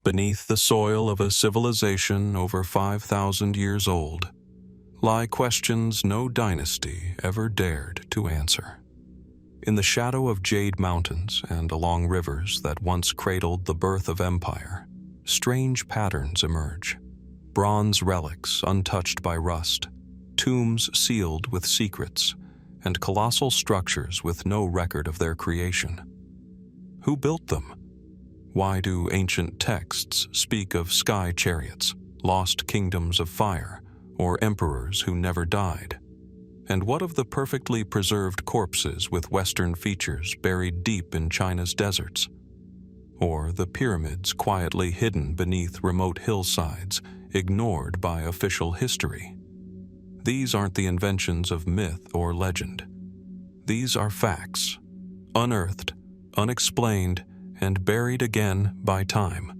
beneath the soil of a civilization over 5,000 years old, lie questions no dynasty ever dared to answer. In the shadow of jade mountains and along rivers that once cradled the birth of empire, strange patterns emerge. Bronze relics untouched by rust, tombs sealed with secrets, and colossal structures with no record of their creation. Who built them? Why do ancient texts speak of sky chariots, lost kingdoms of fire, or emperors who never died? And what of the perfectly preserved corpses with Western features buried deep in China's deserts? Or the pyramids quietly hidden beneath remote hillsides, ignored by official history? These aren't the inventions of myth or legend. These are facts, unearthed, unexplained, and buried again by time.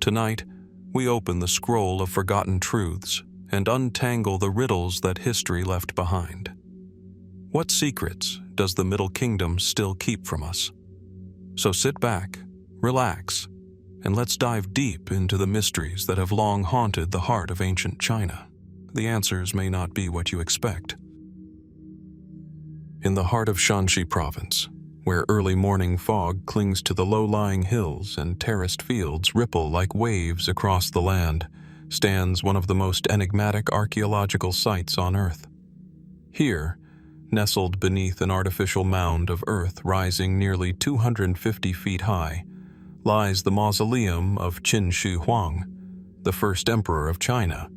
Tonight, we open the scroll of forgotten truths and untangle the riddles that history left behind. What secrets does the Middle Kingdom still keep from us? So sit back, relax, and let's dive deep into the mysteries that have long haunted the heart of ancient China. The answers may not be what you expect. In the heart of Shanxi province, where early morning fog clings to the low-lying hills and terraced fields ripple like waves across the land, stands one of the most enigmatic archaeological sites on Earth. Here, nestled beneath an artificial mound of earth rising nearly 250 feet high, lies the mausoleum of Qin Shi Huang, the first emperor of China.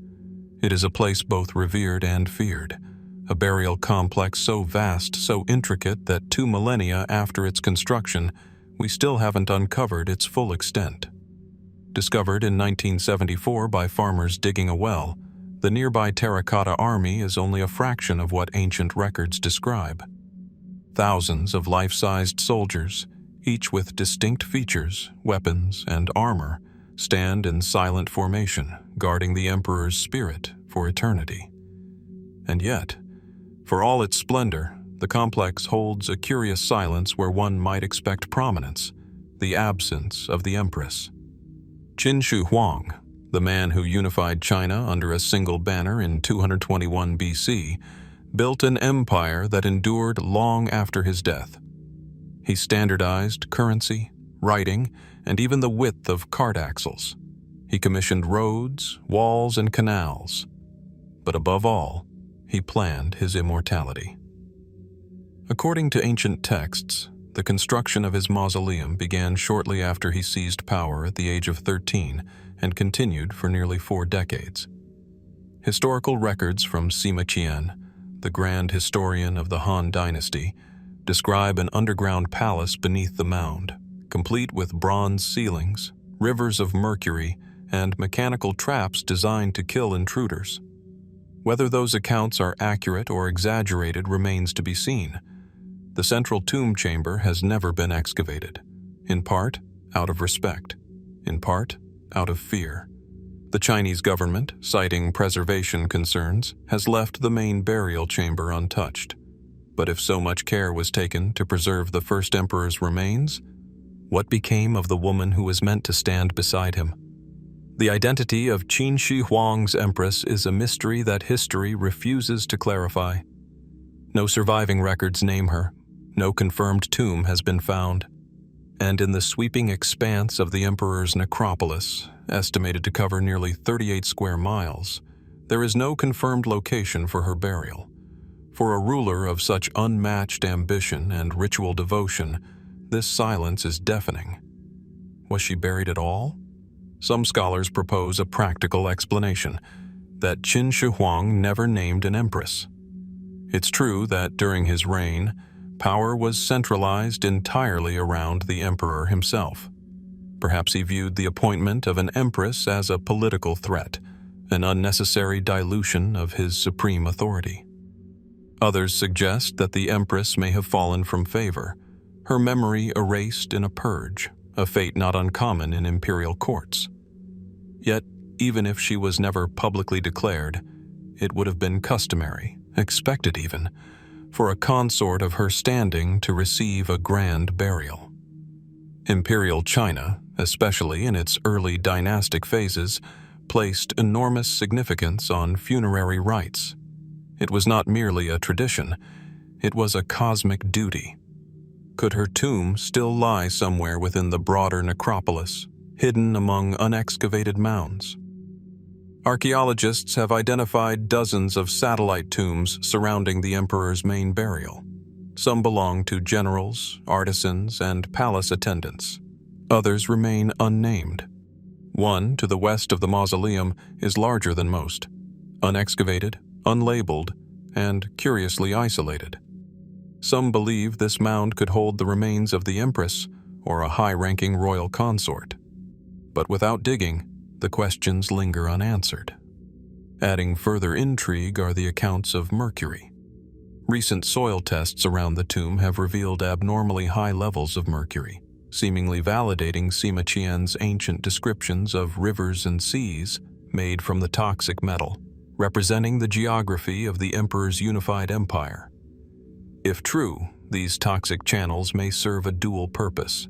It is a place both revered and feared, a burial complex so vast, so intricate that 2 millennia after its construction, we still haven't uncovered its full extent. Discovered in 1974 by farmers digging a well, the nearby terracotta army is only a fraction of what ancient records describe. Thousands of life-sized soldiers, each with distinct features, weapons, and armor, stand in silent formation, guarding the emperor's spirit for eternity. And yet, for all its splendor, the complex holds a curious silence where one might expect prominence, the absence of the Empress. Qin Shi Huang, the man who unified China under a single banner in 221 BC, built an empire that endured long after his death. He standardized currency, writing, and even the width of cart axles. He commissioned roads, walls, and canals. But above all, he planned his immortality. According to ancient texts, the construction of his mausoleum began shortly after he seized power at the age of 13 and continued for nearly 4 decades. Historical records from Sima Qian, the grand historian of the Han dynasty, describe an underground palace beneath the mound, complete with bronze ceilings, rivers of mercury, and mechanical traps designed to kill intruders. Whether those accounts are accurate or exaggerated remains to be seen. The central tomb chamber has never been excavated, in part out of respect, in part out of fear. The Chinese government, citing preservation concerns, has left the main burial chamber untouched. But if so much care was taken to preserve the first emperor's remains, what became of the woman who was meant to stand beside him? The identity of Qin Shi Huang's Empress is a mystery that history refuses to clarify. No surviving records name her, no confirmed tomb has been found, and in the sweeping expanse of the emperor's necropolis, estimated to cover nearly 38 square miles, there is no confirmed location for her burial. For a ruler of such unmatched ambition and ritual devotion, this silence is deafening. Was she buried at all? Some scholars propose a practical explanation, that Qin Shi Huang never named an empress. It's true that during his reign, power was centralized entirely around the emperor himself. Perhaps he viewed the appointment of an empress as a political threat, an unnecessary dilution of his supreme authority. Others suggest that the empress may have fallen from favor, her memory erased in a purge, a fate not uncommon in imperial courts. Yet, even if she was never publicly declared, it would have been customary, expected even, for a consort of her standing to receive a grand burial. Imperial China, especially in its early dynastic phases, placed enormous significance on funerary rites. It was not merely a tradition, it was a cosmic duty. Could her tomb still lie somewhere within the broader necropolis, hidden among unexcavated mounds? Archaeologists have identified dozens of satellite tombs surrounding the emperor's main burial. Some belong to generals, artisans, and palace attendants. Others remain unnamed. One, to the west of the mausoleum, is larger than most, unexcavated, unlabeled, and curiously isolated. Some believe this mound could hold the remains of the Empress or a high-ranking royal consort. But without digging, the questions linger unanswered. Adding further intrigue are the accounts of mercury. Recent soil tests around the tomb have revealed abnormally high levels of mercury, seemingly validating Sima Qian's ancient descriptions of rivers and seas made from the toxic metal, representing the geography of the emperor's unified empire. If true, these toxic channels may serve a dual purpose: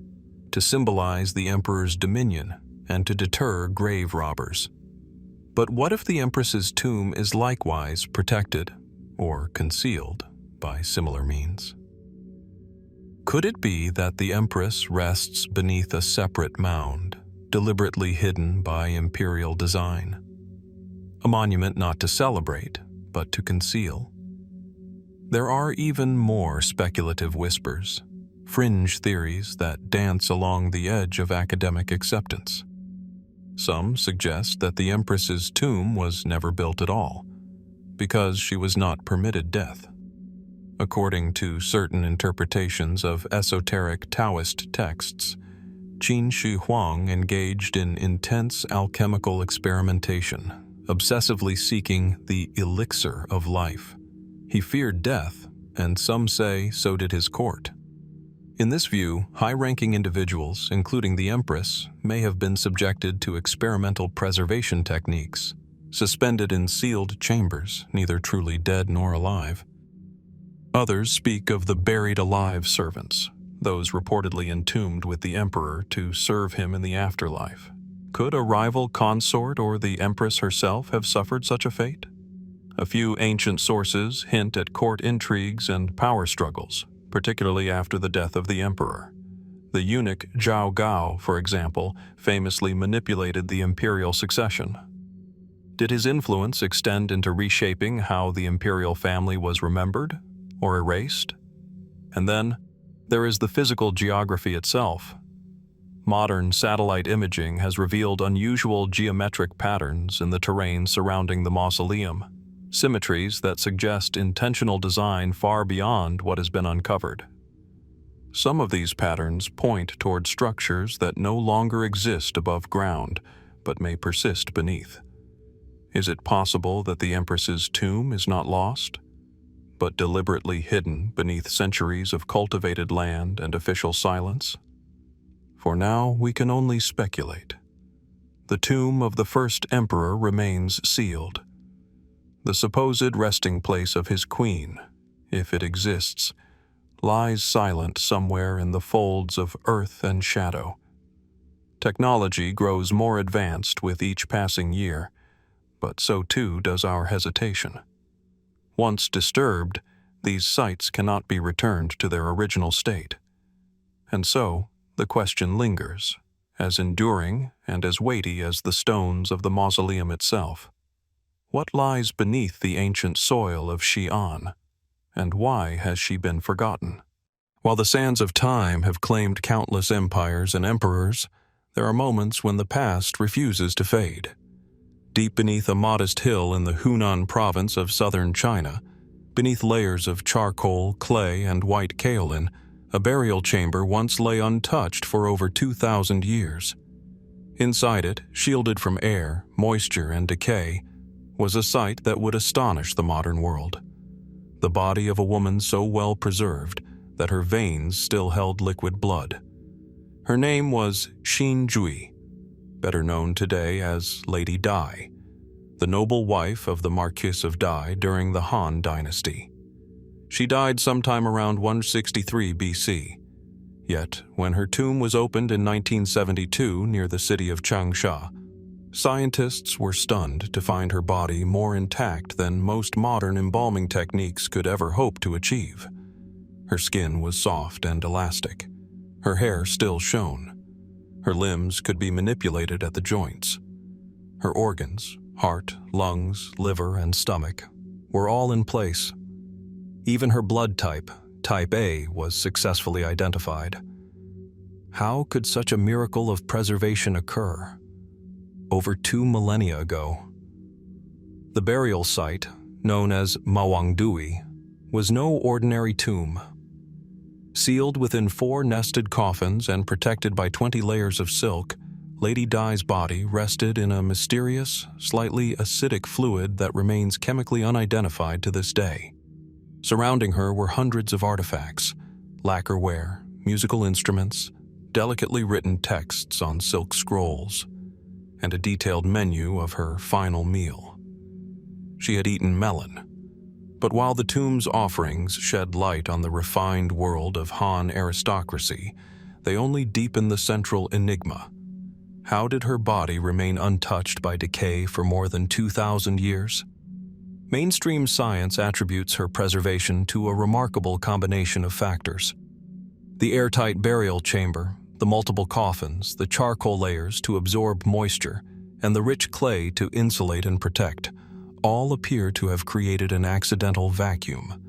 to symbolize the emperor's dominion and to deter grave robbers. But what if the Empress's tomb is likewise protected or concealed by similar means? Could it be that the Empress rests beneath a separate mound, deliberately hidden by Imperial design? A monument not to celebrate, but to conceal. There are even more speculative whispers, fringe theories that dance along the edge of academic acceptance. Some suggest that the Empress's tomb was never built at all, because she was not permitted death. According to certain interpretations of esoteric Daoist texts, Qin Shi Huang engaged in intense alchemical experimentation, obsessively seeking the elixir of life. He feared death, and some say so did his court. In this view, high-ranking individuals, including the Empress, may have been subjected to experimental preservation techniques, suspended in sealed chambers, neither truly dead nor alive. Others speak of the buried alive servants, those reportedly entombed with the emperor to serve him in the afterlife. Could a rival consort or the Empress herself have suffered such a fate? A few ancient sources hint at court intrigues and power struggles, particularly after the death of the emperor. The eunuch Zhao Gao, for example, famously manipulated the imperial succession. Did his influence extend into reshaping how the imperial family was remembered or erased? And then, there is the physical geography itself. Modern satellite imaging has revealed unusual geometric patterns in the terrain surrounding the mausoleum, symmetries that suggest intentional design far beyond what has been uncovered. Some of these patterns point toward structures that no longer exist above ground, but may persist beneath. Is it possible that the Empress's tomb is not lost, but deliberately hidden beneath centuries of cultivated land and official silence? For now, we can only speculate. The tomb of the first emperor remains sealed. The supposed resting place of his queen, if it exists, lies silent somewhere in the folds of earth and shadow. Technology grows more advanced with each passing year, but so too does our hesitation. Once disturbed, these sites cannot be returned to their original state. And so, the question lingers, as enduring and as weighty as the stones of the mausoleum itself. What lies beneath the ancient soil of Xi'an, and why has she been forgotten? While the sands of time have claimed countless empires and emperors, there are moments when the past refuses to fade. Deep beneath a modest hill in the Hunan province of southern China, beneath layers of charcoal, clay, and white kaolin, a burial chamber once lay untouched for over 2,000 years. Inside it, shielded from air, moisture, and decay, was a sight that would astonish the modern world. The body of a woman so well preserved that her veins still held liquid blood. Her name was Xin Jui, better known today as Lady Dai, the noble wife of the Marquis of Dai during the Han dynasty. She died sometime around 163 BC. Yet, when her tomb was opened in 1972 near the city of Changsha, scientists were stunned to find her body more intact than most modern embalming techniques could ever hope to achieve. Her skin was soft and elastic. Her hair still shone. Her limbs could be manipulated at the joints. Her organs, heart, lungs, liver, and stomach, were all in place. Even her blood type, type A, was successfully identified. How could such a miracle of preservation occur? Over 2 millennia ago. The burial site, known as Mawangdui, was no ordinary tomb. Sealed within 4 nested coffins and protected by 20 layers of silk, Lady Di's body rested in a mysterious, slightly acidic fluid that remains chemically unidentified to this day. Surrounding her were hundreds of artifacts, lacquerware, musical instruments, delicately written texts on silk scrolls, and a detailed menu of her final meal. She had eaten melon, but while the tomb's offerings shed light on the refined world of Han aristocracy, they only deepened the central enigma. How did her body remain untouched by decay for more than 2,000 years? Mainstream science attributes her preservation to a remarkable combination of factors. The airtight burial chamber, the multiple coffins, the charcoal layers to absorb moisture, and the rich clay to insulate and protect, all appear to have created an accidental vacuum.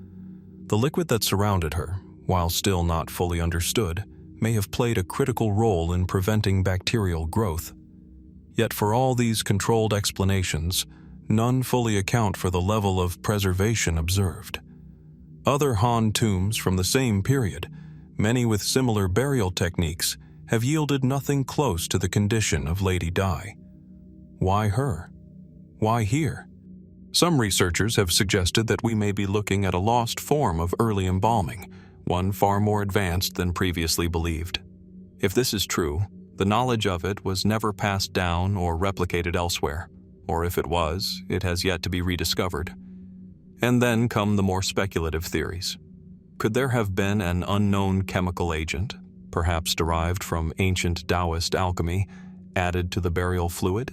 The liquid that surrounded her, while still not fully understood, may have played a critical role in preventing bacterial growth. Yet for all these controlled explanations, none fully account for the level of preservation observed. Other Han tombs from the same period, many with similar burial techniques, have yielded nothing close to the condition of Lady Di. Why her? Why here? Some researchers have suggested that we may be looking at a lost form of early embalming, one far more advanced than previously believed. If this is true, the knowledge of it was never passed down or replicated elsewhere, or if it was, it has yet to be rediscovered. And then come the more speculative theories. Could there have been an unknown chemical agent, perhaps derived from ancient Daoist alchemy, added to the burial fluid?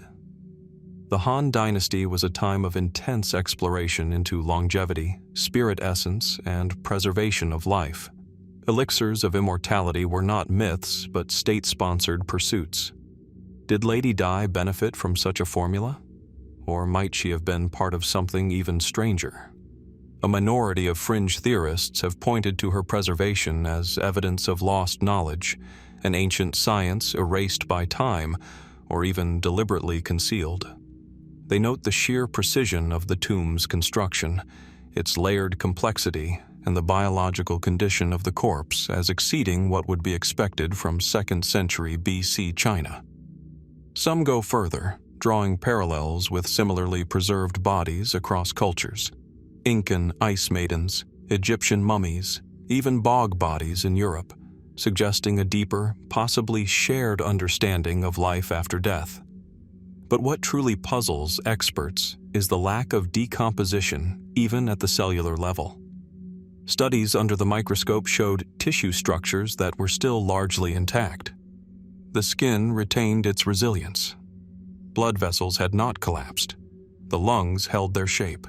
The Han Dynasty was a time of intense exploration into longevity, spirit essence, and preservation of life. Elixirs of immortality were not myths, but state-sponsored pursuits. Did Lady Di benefit from such a formula? Or might she have been part of something even stranger? A minority of fringe theorists have pointed to her preservation as evidence of lost knowledge, an ancient science erased by time, or even deliberately concealed. They note the sheer precision of the tomb's construction, its layered complexity, and the biological condition of the corpse as exceeding what would be expected from 2nd century BC China. Some go further, drawing parallels with similarly preserved bodies across cultures. Incan ice maidens, Egyptian mummies, even bog bodies in Europe, suggesting a deeper, possibly shared understanding of life after death. But what truly puzzles experts is the lack of decomposition even at the cellular level. Studies under the microscope showed tissue structures that were still largely intact. The skin retained its resilience. Blood vessels had not collapsed. The lungs held their shape.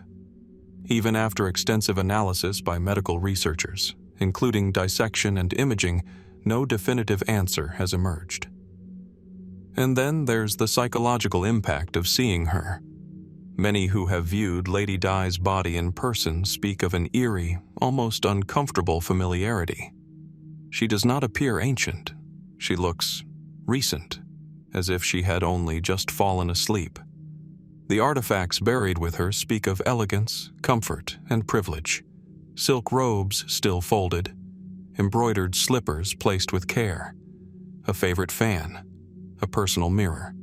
Even after extensive analysis by medical researchers, including dissection and imaging, no definitive answer has emerged. And then there's the psychological impact of seeing her. Many who have viewed Lady Di's body in person speak of an eerie, almost uncomfortable familiarity. She does not appear ancient. She looks recent, as if she had only just fallen asleep. The artifacts buried with her speak of elegance, comfort, and privilege. Silk robes still folded, embroidered slippers placed with care, a favorite fan, a personal mirror.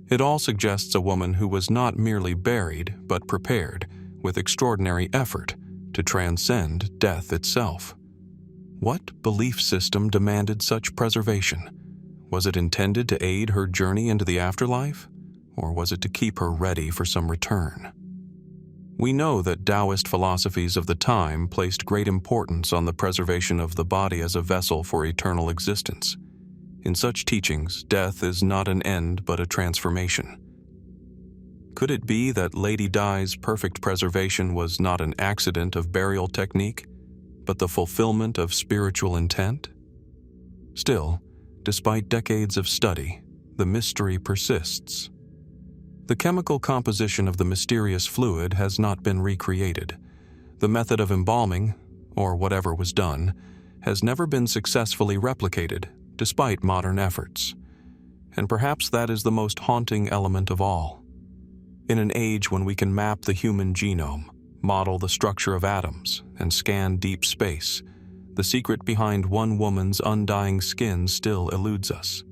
It all suggests a woman who was not merely buried, but prepared, with extraordinary effort, to transcend death itself. What belief system demanded such preservation? Was it intended to aid her journey into the afterlife, or was it to keep her ready for some return? We know that Daoist philosophies of the time placed great importance on the preservation of the body as a vessel for eternal existence. In such teachings, death is not an end but a transformation. Could it be that Lady Dai's perfect preservation was not an accident of burial technique, but the fulfillment of spiritual intent? Still, despite decades of study, the mystery persists. The chemical composition of the mysterious fluid has not been recreated. The method of embalming, or whatever was done, has never been successfully replicated, despite modern efforts. And perhaps that is the most haunting element of all. In an age when we can map the human genome, model the structure of atoms, and scan deep space, the secret behind one woman's undying skin still eludes us.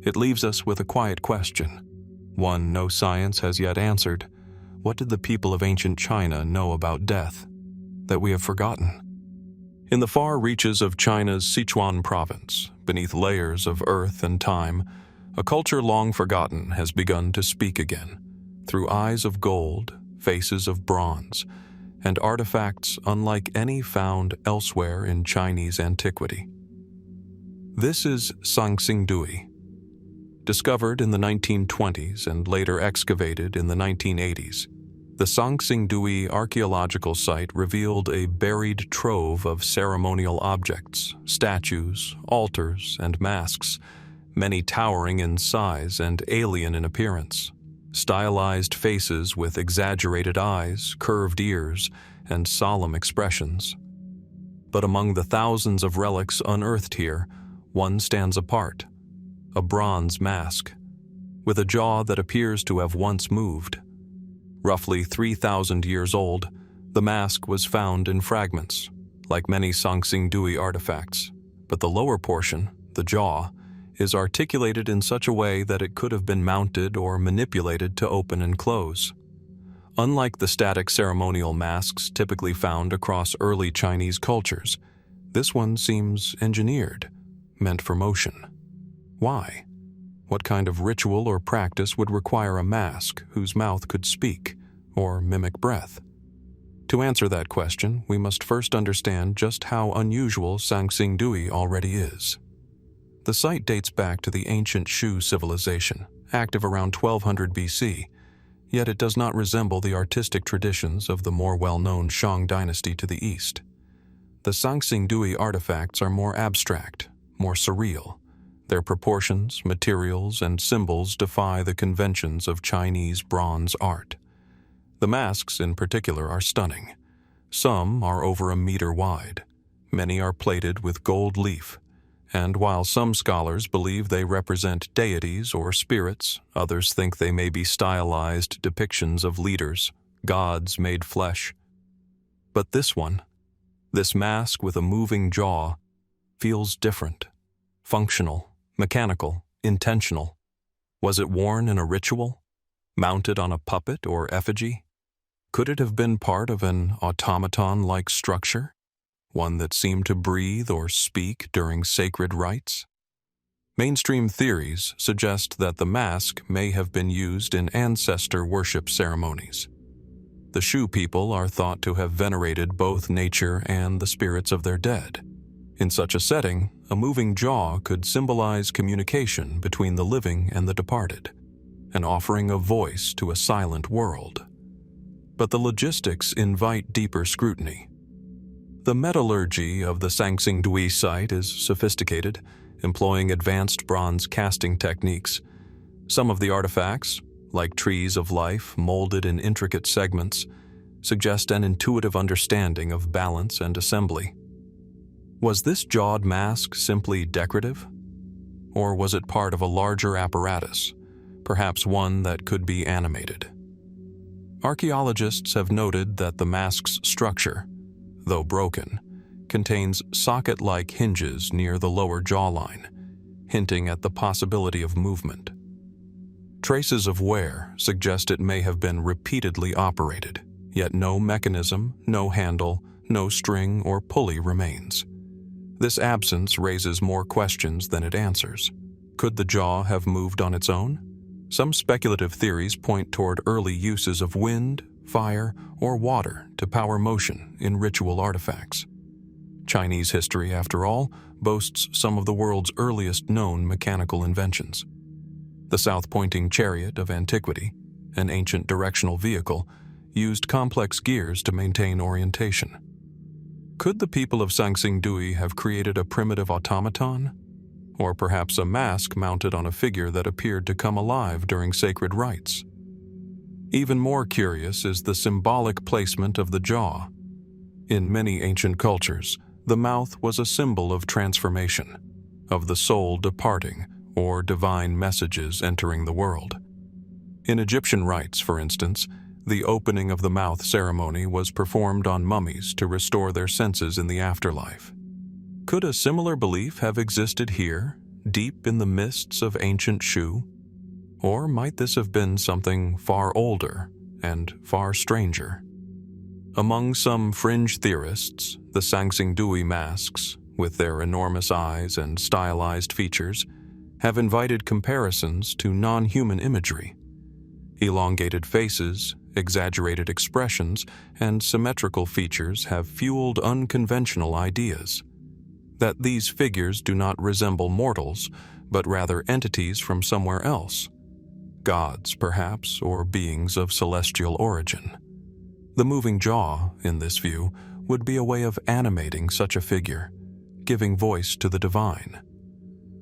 It leaves us with a quiet question, one no science has yet answered. What did the people of ancient China know about death that we have forgotten? In the far reaches of China's Sichuan province, beneath layers of earth and time, a culture long forgotten has begun to speak again, through eyes of gold, faces of bronze, and artifacts unlike any found elsewhere in Chinese antiquity. This is Sangxingdui. Discovered in the 1920s and later excavated in the 1980s, the Sangxingdui archaeological site revealed a buried trove of ceremonial objects, statues, altars, and masks, many towering in size and alien in appearance. Stylized faces with exaggerated eyes, curved ears, and solemn expressions. But among the thousands of relics unearthed here, one stands apart, a bronze mask, with a jaw that appears to have once moved. Roughly 3,000 years old, the mask was found in fragments, like many Sangxingdui artifacts, but the lower portion, the jaw, is articulated in such a way that it could have been mounted or manipulated to open and close. Unlike the static ceremonial masks typically found across early Chinese cultures, this one seems engineered, meant for motion. Why? What kind of ritual or practice would require a mask whose mouth could speak or mimic breath? To answer that question, we must first understand just how unusual Sangxingdui already is. The site dates back to the ancient Shu civilization, active around 1200 BC, yet it does not resemble the artistic traditions of the more well-known Shang dynasty to the east. The Sangxingdui artifacts are more abstract, more surreal. Their proportions, materials, and symbols defy the conventions of Chinese bronze art. The masks, in particular, are stunning. Some are over a meter wide. Many are plated with gold leaf. And while some scholars believe they represent deities or spirits, others think they may be stylized depictions of leaders, gods made flesh. But this one, this mask with a moving jaw, feels different, functional, mechanical, intentional. Was it worn in a ritual? Mounted on a puppet or effigy? Could it have been part of an automaton-like structure? One that seemed to breathe or speak during sacred rites? Mainstream theories suggest that the mask may have been used in ancestor worship ceremonies. The Shu people are thought to have venerated both nature and the spirits of their dead. In such a setting, a moving jaw could symbolize communication between the living and the departed, an offering of voice to a silent world. But the logistics invite deeper scrutiny. The metallurgy of the Sangxingdui site is sophisticated, employing advanced bronze casting techniques. Some of the artifacts, like trees of life molded in intricate segments, suggest an intuitive understanding of balance and assembly. Was this jawed mask simply decorative? Or was it part of a larger apparatus, perhaps one that could be animated? Archaeologists have noted that the mask's structure, though broken, contains socket-like hinges near the lower jawline, hinting at the possibility of movement. Traces of wear suggest it may have been repeatedly operated, yet no mechanism, no handle, no string or pulley remains. This absence raises more questions than it answers. Could the jaw have moved on its own? Some speculative theories point toward early uses of wind, fire, or water to power motion in ritual artifacts. Chinese history, after all, boasts some of the world's earliest known mechanical inventions. The south-pointing chariot of antiquity, an ancient directional vehicle, used complex gears to maintain orientation. Could the people of Sanxingdui have created a primitive automaton? Or perhaps a mask mounted on a figure that appeared to come alive during sacred rites? Even more curious is the symbolic placement of the jaw. In many ancient cultures, the mouth was a symbol of transformation, of the soul departing or divine messages entering the world. In Egyptian rites, for instance, the opening of the mouth ceremony was performed on mummies to restore their senses in the afterlife. Could a similar belief have existed here, deep in the mists of ancient Shu? Or might this have been something far older and far stranger? Among some fringe theorists, the Sanxingdui masks, with their enormous eyes and stylized features, have invited comparisons to non-human imagery. Elongated faces, exaggerated expressions, and symmetrical features have fueled unconventional ideas. That these figures do not resemble mortals, but rather entities from somewhere else. Gods, perhaps, or beings of celestial origin. The moving jaw, in this view, would be a way of animating such a figure, giving voice to the divine.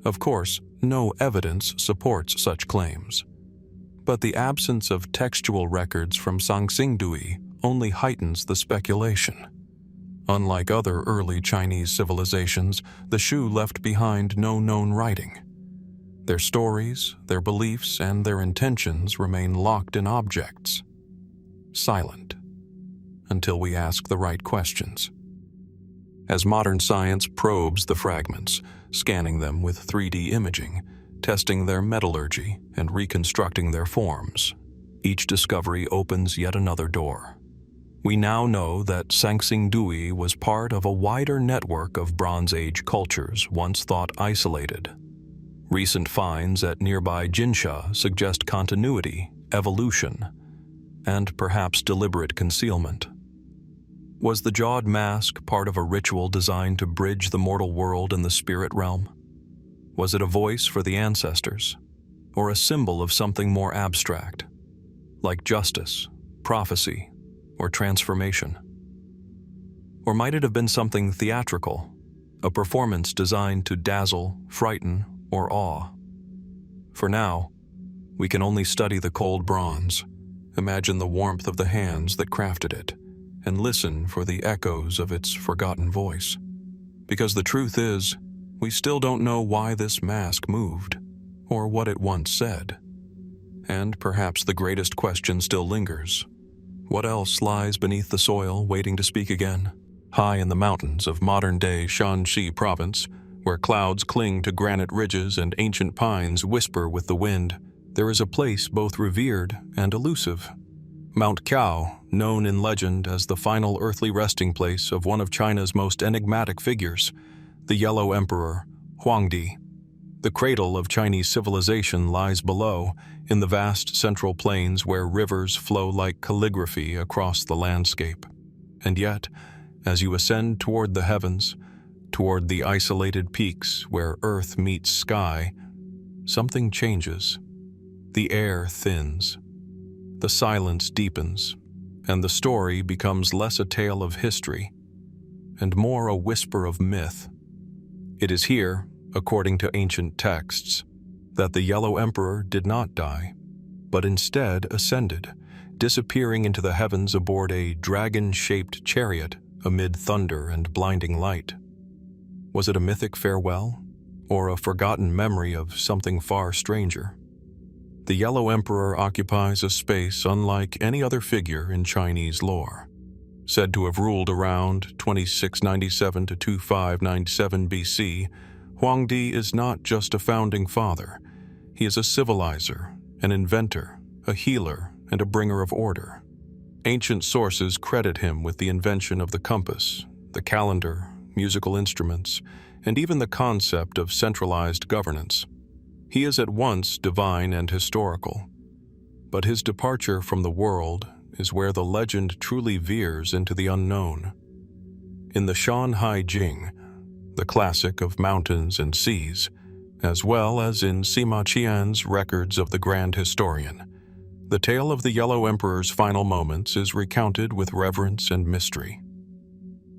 Of course, no evidence supports such claims. But the absence of textual records from Sanxingdui only heightens the speculation. Unlike other early Chinese civilizations, the Shu left behind no known writing. Their stories, their beliefs, and their intentions remain locked in objects, silent, until we ask the right questions. As modern science probes the fragments, scanning them with 3D imaging, testing their metallurgy, and reconstructing their forms, each discovery opens yet another door. We now know that Sanxingdui was part of a wider network of Bronze Age cultures once thought isolated. Recent finds at nearby Jinsha suggest continuity, evolution, and perhaps deliberate concealment. Was the jawed mask part of a ritual designed to bridge the mortal world and the spirit realm? Was it a voice for the ancestors, or a symbol of something more abstract, like justice, prophecy, or transformation? Or might it have been something theatrical, a performance designed to dazzle, frighten, or awe? For now, we can only study the cold bronze, imagine the warmth of the hands that crafted it, and listen for the echoes of its forgotten voice. Because the truth is, we still don't know why this mask moved, or what it once said. And perhaps the greatest question still lingers. What else lies beneath the soil waiting to speak again? High in the mountains of modern-day Shanxi province, where clouds cling to granite ridges and ancient pines whisper with the wind, there is a place both revered and elusive. Mount Qiao, known in legend as the final earthly resting place of one of China's most enigmatic figures, the Yellow Emperor, Huang. The cradle of Chinese civilization lies below, in the vast central plains where rivers flow like calligraphy across the landscape. And yet, as you ascend toward the heavens, toward the isolated peaks where earth meets sky, something changes. The air thins. The silence deepens, and the story becomes less a tale of history and more a whisper of myth. It is here, according to ancient texts, that the Yellow Emperor did not die, but instead ascended, disappearing into the heavens aboard a dragon-shaped chariot amid thunder and blinding light. Was it a mythic farewell, or a forgotten memory of something far stranger? The Yellow Emperor occupies a space unlike any other figure in Chinese lore. Said to have ruled around 2697 to 2597 BC, Huang is not just a founding father. He is a civilizer, an inventor, a healer, and a bringer of order. Ancient sources credit him with the invention of the compass, the calendar, musical instruments, and even the concept of centralized governance. He is at once divine and historical, but his departure from the world is where the legend truly veers into the unknown. In the Shanhai Jing, the classic of mountains and seas, as well as in Sima Qian's records of the Grand Historian, the tale of the Yellow Emperor's final moments is recounted with reverence and mystery.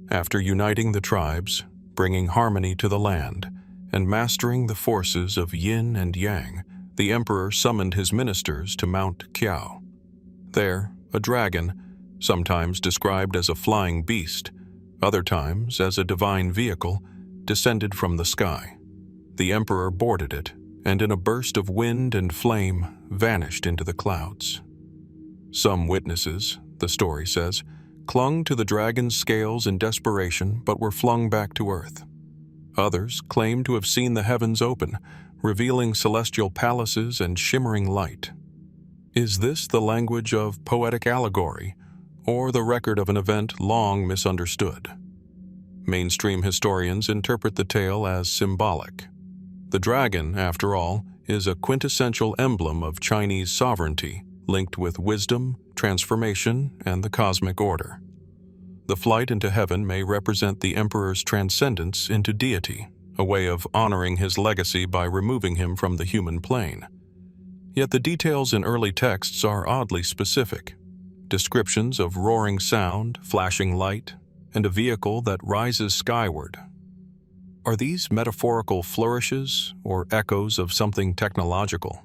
After uniting the tribes, bringing harmony to the land, and mastering the forces of Yin and Yang, the emperor summoned his ministers to Mount Qiao. There, a dragon, sometimes described as a flying beast, other times as a divine vehicle, descended from the sky. The emperor boarded it, and in a burst of wind and flame, vanished into the clouds. Some witnesses, the story says, clung to the dragon's scales in desperation but were flung back to earth. Others claim to have seen the heavens open, revealing celestial palaces and shimmering light. Is this the language of poetic allegory, or the record of an event long misunderstood? Mainstream historians interpret the tale as symbolic. The dragon, after all, is a quintessential emblem of Chinese sovereignty, linked with wisdom, transformation, and the cosmic order. The flight into heaven may represent the emperor's transcendence into deity, a way of honoring his legacy by removing him from the human plane. Yet the details in early texts are oddly specific. Descriptions of roaring sound, flashing light, and a vehicle that rises skyward. Are these metaphorical flourishes or echoes of something technological?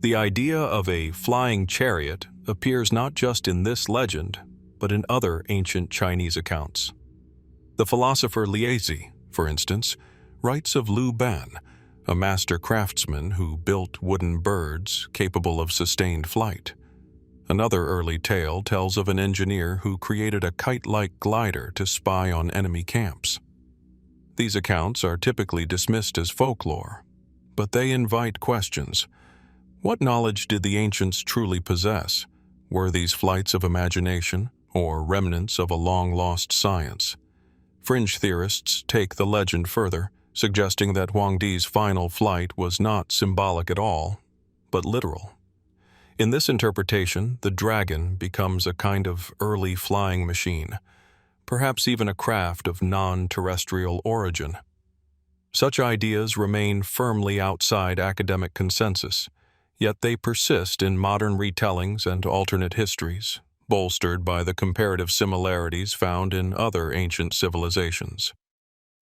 The idea of a flying chariot appears not just in this legend, but in other ancient Chinese accounts. The philosopher Liezi, for instance, writes of Lu Ban, a master craftsman who built wooden birds capable of sustained flight. Another early tale tells of an engineer who created a kite-like glider to spy on enemy camps. These accounts are typically dismissed as folklore, but they invite questions. What knowledge did the ancients truly possess? Were these flights of imagination, or remnants of a long-lost science? Fringe theorists take the legend further, suggesting that Huang Di's final flight was not symbolic at all, but literal. In this interpretation, the dragon becomes a kind of early flying machine, perhaps even a craft of non-terrestrial origin. Such ideas remain firmly outside academic consensus, yet they persist in modern retellings and alternate histories, bolstered by the comparative similarities found in other ancient civilizations.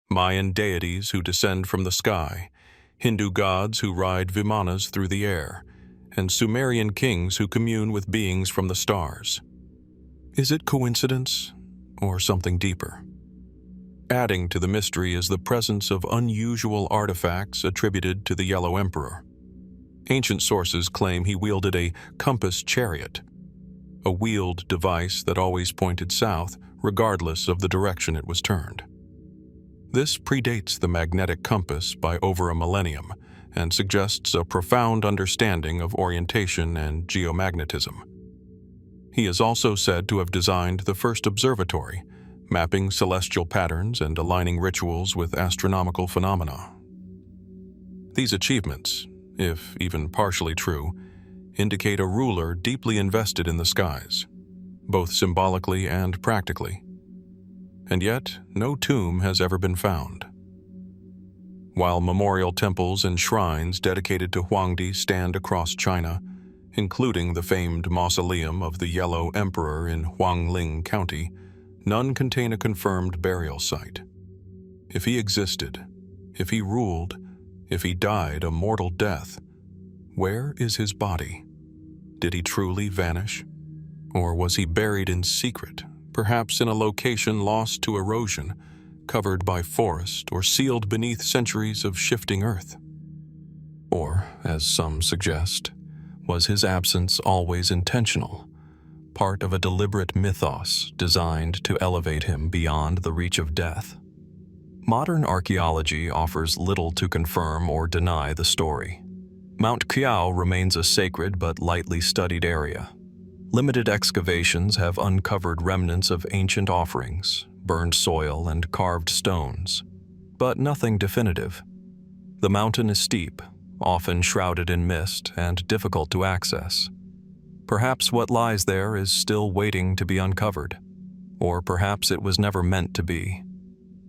Mayan deities who descend from the sky, Hindu gods who ride vimanas through the air, and Sumerian kings who commune with beings from the stars. Is it coincidence, or something deeper? Adding to the mystery is the presence of unusual artifacts attributed to the Yellow Emperor. Ancient sources claim he wielded a compass chariot, a wheeled device that always pointed south, regardless of the direction it was turned. This predates the magnetic compass by over a millennium and suggests a profound understanding of orientation and geomagnetism. He is also said to have designed the first observatory, mapping celestial patterns and aligning rituals with astronomical phenomena. These achievements, if even partially true, indicate a ruler deeply invested in the skies, both symbolically and practically. And yet, no tomb has ever been found. While memorial temples and shrines dedicated to Huang Di stand across China, including the famed mausoleum of the Yellow Emperor in Huangling County, none contain a confirmed burial site. If he existed, if he ruled, if he died a mortal death, where is his body? Did he truly vanish? Or was he buried in secret, perhaps in a location lost to erosion, covered by forest or sealed beneath centuries of shifting earth? Or, as some suggest, was his absence always intentional, part of a deliberate mythos designed to elevate him beyond the reach of death? Modern archaeology offers little to confirm or deny the story. Mount Qiao remains a sacred but lightly studied area. Limited excavations have uncovered remnants of ancient offerings, burned soil, and carved stones, but nothing definitive. The mountain is steep, often shrouded in mist and difficult to access. Perhaps what lies there is still waiting to be uncovered, or perhaps it was never meant to be.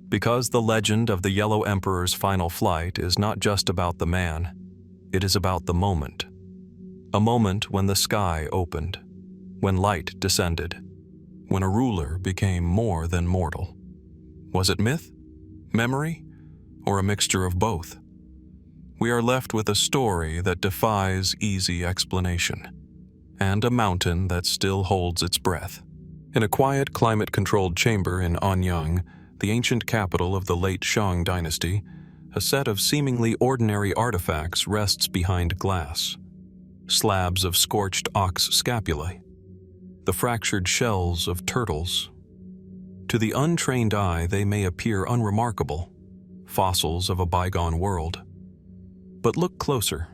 Because the legend of the Yellow Emperor's final flight is not just about the man, it is about the moment. A moment when the sky opened, when light descended, when a ruler became more than mortal. Was it myth, memory, or a mixture of both? We are left with a story that defies easy explanation, and a mountain that still holds its breath. In a quiet, climate-controlled chamber in Xianyang, the ancient capital of the late Shang dynasty, a set of seemingly ordinary artifacts rests behind glass. Slabs of scorched ox scapulae, the fractured shells of turtles. To the untrained eye, they may appear unremarkable, fossils of a bygone world. But look closer,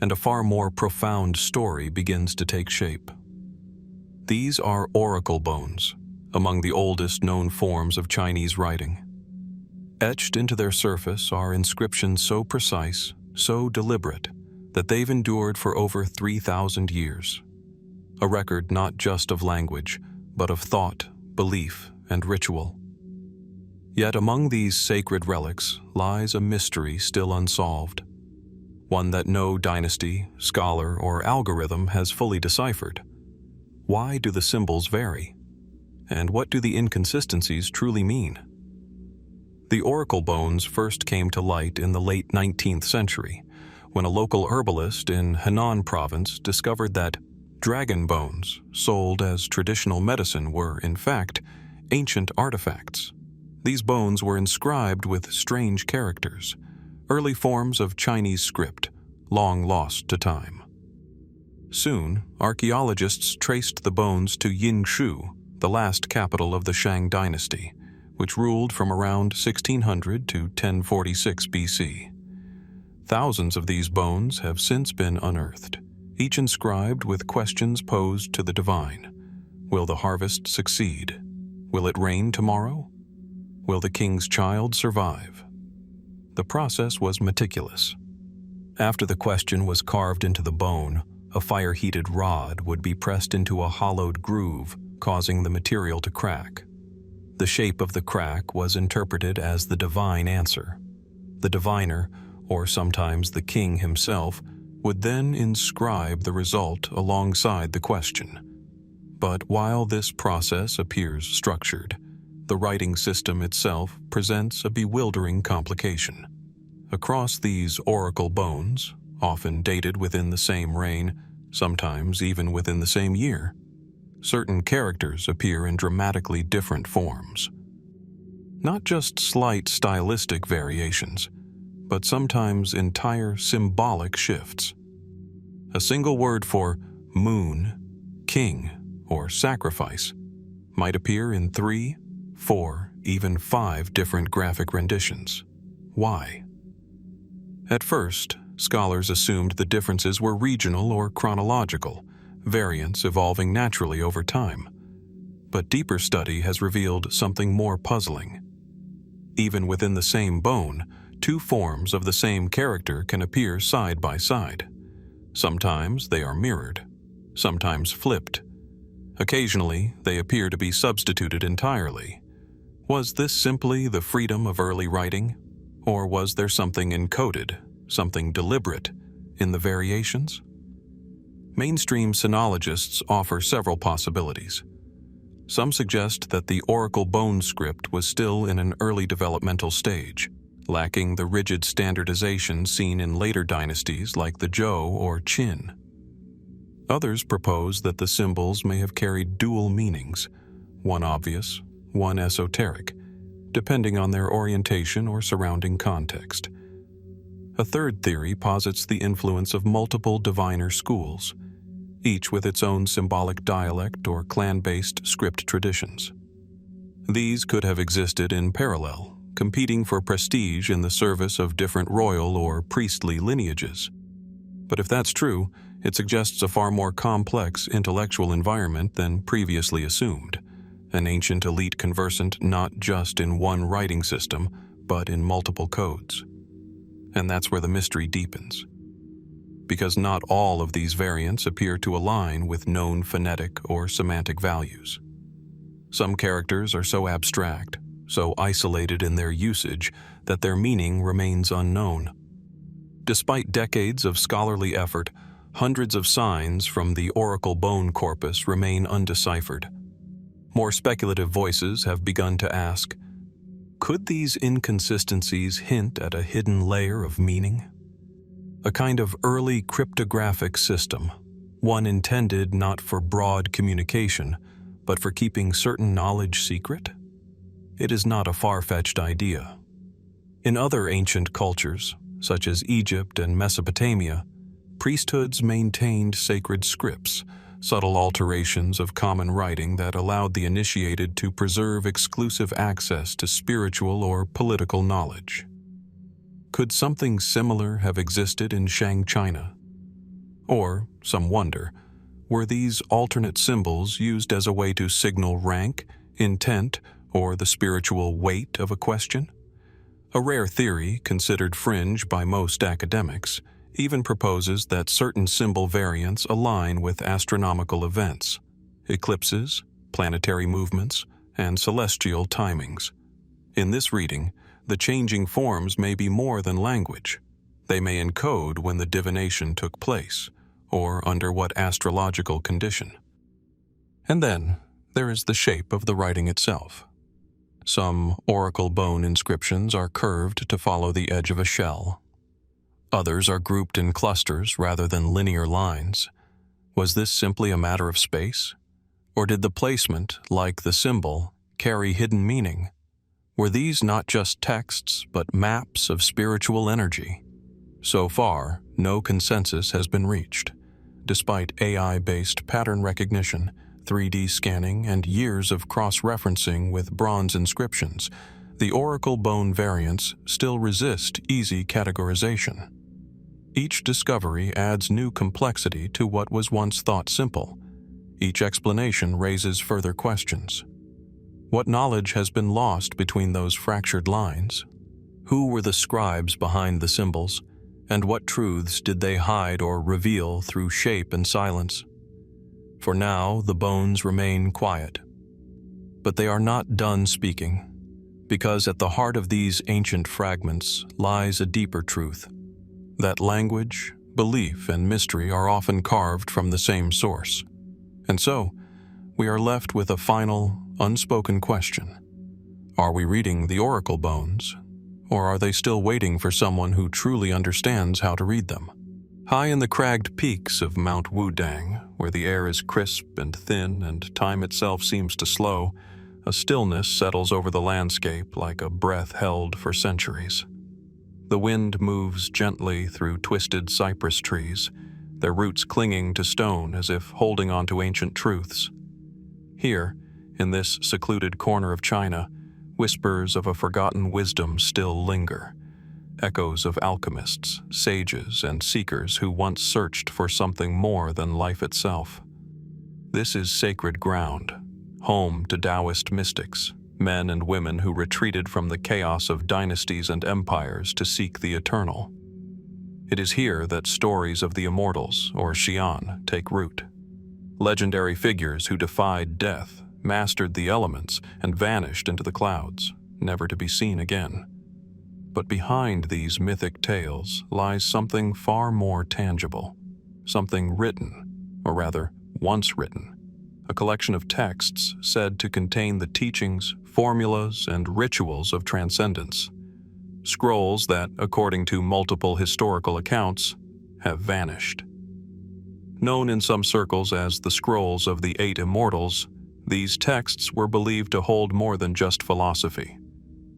and a far more profound story begins to take shape. These are oracle bones, among the oldest known forms of Chinese writing. Etched into their surface are inscriptions so precise, so deliberate, that they've endured for over 3,000 years. A record not just of language, but of thought, belief, and ritual. Yet among these sacred relics lies a mystery still unsolved, one that no dynasty, scholar, or algorithm has fully deciphered. Why do the symbols vary? And what do the inconsistencies truly mean? The oracle bones first came to light in the late 19th century, when a local herbalist in Henan province discovered that dragon bones, sold as traditional medicine, were, in fact, ancient artifacts. These bones were inscribed with strange characters, early forms of Chinese script, long lost to time. Soon, archaeologists traced the bones to Yinshu, the last capital of the Shang dynasty, which ruled from around 1600 to 1046 BC. Thousands of these bones have since been unearthed, each inscribed with questions posed to the divine. Will the harvest succeed? Will it rain tomorrow? Will the king's child survive? The process was meticulous. After the question was carved into the bone, a fire-heated rod would be pressed into a hollowed groove, causing the material to crack. The shape of the crack was interpreted as the divine answer. The diviner, or sometimes the king himself, would then inscribe the result alongside the question. But while this process appears structured, the writing system itself presents a bewildering complication. Across these oracle bones, often dated within the same reign, sometimes even within the same year, certain characters appear in dramatically different forms. Not just slight stylistic variations, but sometimes entire symbolic shifts. A single word for moon, king, or sacrifice might appear in 3, 4, even 5 different graphic renditions. Why? At first, scholars assumed the differences were regional or chronological, variants evolving naturally over time. But deeper study has revealed something more puzzling. Even within the same bone, 2 forms of the same character can appear side by side. Sometimes they are mirrored, sometimes flipped. Occasionally, they appear to be substituted entirely. Was this simply the freedom of early writing? Or was there something encoded, something deliberate, in the variations? Mainstream sinologists offer several possibilities. Some suggest that the oracle bone script was still in an early developmental stage, lacking the rigid standardization seen in later dynasties like the Zhou or Qin. Others propose that the symbols may have carried dual meanings, one obvious, one esoteric, depending on their orientation or surrounding context. A third theory posits the influence of multiple diviner schools, each with its own symbolic dialect or clan-based script traditions. These could have existed in parallel, competing for prestige in the service of different royal or priestly lineages. But if that's true, it suggests a far more complex intellectual environment than previously assumed, an ancient elite conversant not just in one writing system, but in multiple codes. And that's where the mystery deepens. because not all of these variants appear to align with known phonetic or semantic values. Some characters are so abstract, so isolated in their usage, that their meaning remains unknown. Despite decades of scholarly effort, hundreds of signs from the oracle bone corpus remain undeciphered. More speculative voices have begun to ask, could these inconsistencies hint at a hidden layer of meaning? A kind of early cryptographic system, one intended not for broad communication, but for keeping certain knowledge secret? It is not a far-fetched idea. In other ancient cultures, such as Egypt and Mesopotamia, priesthoods maintained sacred scripts, subtle alterations of common writing that allowed the initiated to preserve exclusive access to spiritual or political knowledge. Could something similar have existed in Shang China? Or, some wonder, were these alternate symbols used as a way to signal rank, intent, or the spiritual weight of a question? A rare theory, considered fringe by most academics, even proposes that certain symbol variants align with astronomical events, eclipses, planetary movements, and celestial timings. In this reading, the changing forms may be more than language. They may encode when the divination took place, or under what astrological condition. And then, there is the shape of the writing itself. Some oracle bone inscriptions are curved to follow the edge of a shell. Others are grouped in clusters rather than linear lines. Was this simply a matter of space? Or did the placement, like the symbol, carry hidden meaning? Were these not just texts, but maps of spiritual energy? So far, no consensus has been reached. Despite AI-based pattern recognition, 3D scanning, and years of cross-referencing with bronze inscriptions, the oracle bone variants still resist easy categorization. Each discovery adds new complexity to what was once thought simple. Each explanation raises further questions. What knowledge has been lost between those fractured lines? Who were the scribes behind the symbols, and what truths did they hide or reveal through shape and silence? For now, the bones remain quiet. But they are not done speaking, because at the heart of these ancient fragments lies a deeper truth, that language, belief, and mystery are often carved from the same source. And so, we are left with a final, unspoken question. Are we reading the oracle bones, or are they still waiting for someone who truly understands how to read them? High in the cragged peaks of Mount Wudang, where the air is crisp and thin and time itself seems to slow, a stillness settles over the landscape like a breath held for centuries. The wind moves gently through twisted cypress trees, their roots clinging to stone as if holding on to ancient truths. Here, in this secluded corner of China, whispers of a forgotten wisdom still linger, echoes of alchemists, sages, and seekers who once searched for something more than life itself. This is sacred ground, home to Daoist mystics, men and women who retreated from the chaos of dynasties and empires to seek the eternal. It is here that stories of the Immortals, or Xian, take root. Legendary figures who defied death, mastered the elements, and vanished into the clouds, never to be seen again. But behind these mythic tales lies something far more tangible, something written, or rather, once written, a collection of texts said to contain the teachings, formulas, and rituals of transcendence. Scrolls that, according to multiple historical accounts, have vanished. Known in some circles as the Scrolls of the Eight Immortals, these texts were believed to hold more than just philosophy.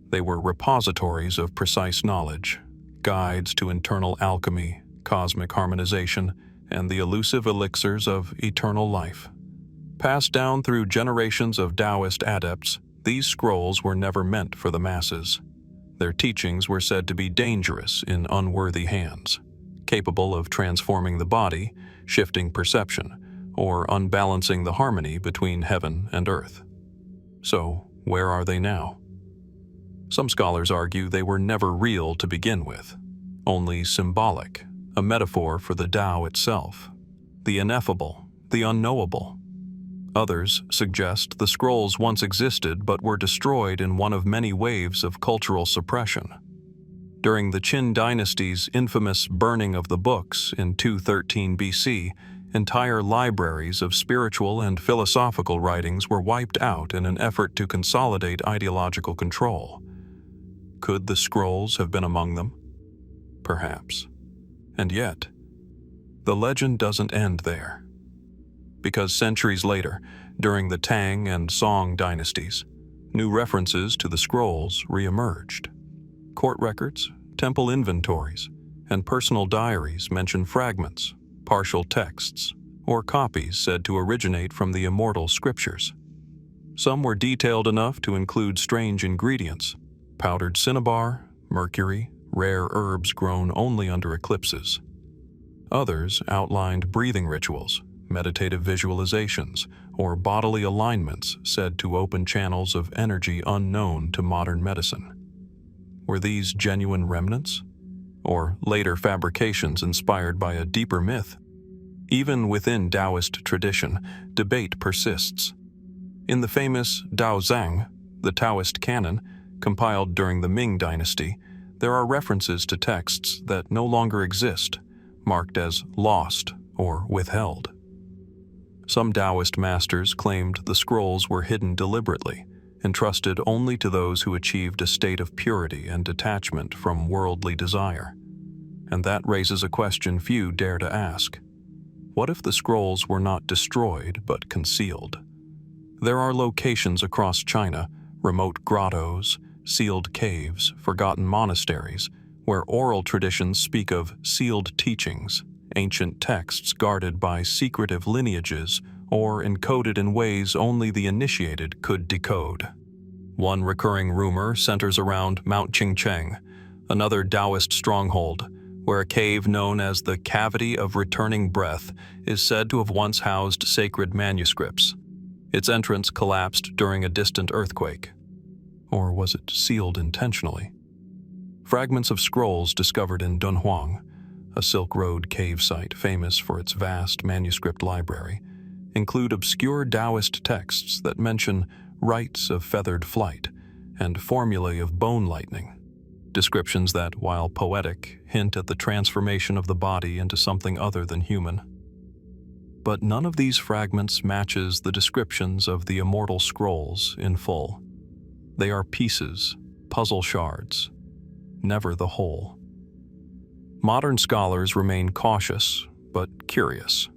They were repositories of precise knowledge, guides to internal alchemy, cosmic harmonization, and the elusive elixirs of eternal life. Passed down through generations of Daoist adepts, these scrolls were never meant for the masses. Their teachings were said to be dangerous in unworthy hands, capable of transforming the body, shifting perception, or unbalancing the harmony between heaven and earth. So, where are they now? Some scholars argue they were never real to begin with, only symbolic, a metaphor for the Tao itself, the ineffable, the unknowable. Others suggest the scrolls once existed but were destroyed in one of many waves of cultural suppression. During the Qin dynasty's infamous burning of the books in 213 BC, entire libraries of spiritual and philosophical writings were wiped out in an effort to consolidate ideological control. Could the scrolls have been among them? Perhaps. And yet, the legend doesn't end there. Because centuries later, during the Tang and Song dynasties, new references to the scrolls re-emerged. Court records, temple inventories, and personal diaries mention fragments, partial texts, or copies said to originate from the immortal scriptures. Some were detailed enough to include strange ingredients: powdered cinnabar, mercury, rare herbs grown only under eclipses. Others outlined breathing rituals, meditative visualizations, or bodily alignments said to open channels of energy unknown to modern medicine. Were these genuine remnants? Or later fabrications inspired by a deeper myth? Even within Daoist tradition, debate persists. In the famous Daozang, the Taoist canon, compiled during the Ming dynasty, there are references to texts that no longer exist, marked as lost or withheld. Some Daoist masters claimed the scrolls were hidden deliberately, entrusted only to those who achieved a state of purity and detachment from worldly desire. And that raises a question few dare to ask. What if the scrolls were not destroyed but concealed? There are locations across China, remote grottos, sealed caves, forgotten monasteries, where oral traditions speak of sealed teachings, ancient texts guarded by secretive lineages or encoded in ways only the initiated could decode. One recurring rumor centers around Mount Qingcheng, another Daoist stronghold, where a cave known as the Cavity of Returning Breath is said to have once housed sacred manuscripts. Its entrance collapsed during a distant earthquake. Or was it sealed intentionally? Fragments of scrolls discovered in Dunhuang, a Silk Road cave site famous for its vast manuscript library, include obscure Daoist texts that mention rites of feathered flight and formulae of bone lightening, descriptions that, while poetic, hint at the transformation of the body into something other than human. But none of these fragments matches the descriptions of the immortal scrolls in full. They are pieces, puzzle shards, never the whole. Modern scholars remain cautious, but curious.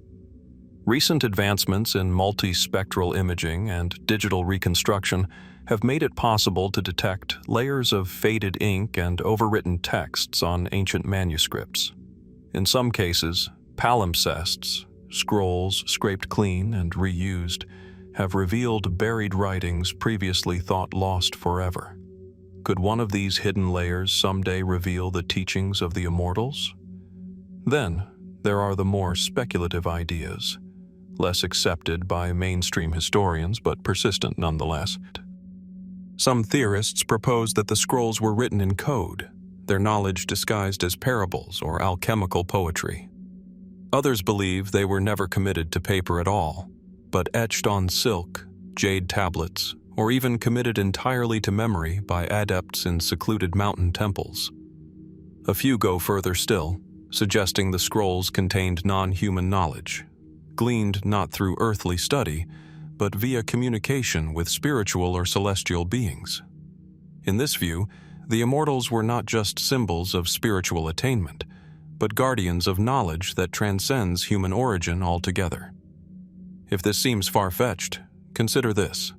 Recent advancements in multispectral imaging and digital reconstruction have made it possible to detect layers of faded ink and overwritten texts on ancient manuscripts. In some cases, palimpsests, scrolls scraped clean and reused, have revealed buried writings previously thought lost forever. Could one of these hidden layers someday reveal the teachings of the Immortals? Then, there are the more speculative ideas, less accepted by mainstream historians but persistent nonetheless. Some theorists propose that the scrolls were written in code, their knowledge disguised as parables or alchemical poetry. Others believe they were never committed to paper at all, but etched on silk, jade tablets, or even committed entirely to memory by adepts in secluded mountain temples. A few go further still, suggesting the scrolls contained non-human knowledge, gleaned not through earthly study, but via communication with spiritual or celestial beings. In this view, the Immortals were not just symbols of spiritual attainment, but guardians of knowledge that transcends human origin altogether. If this seems far-fetched, consider this.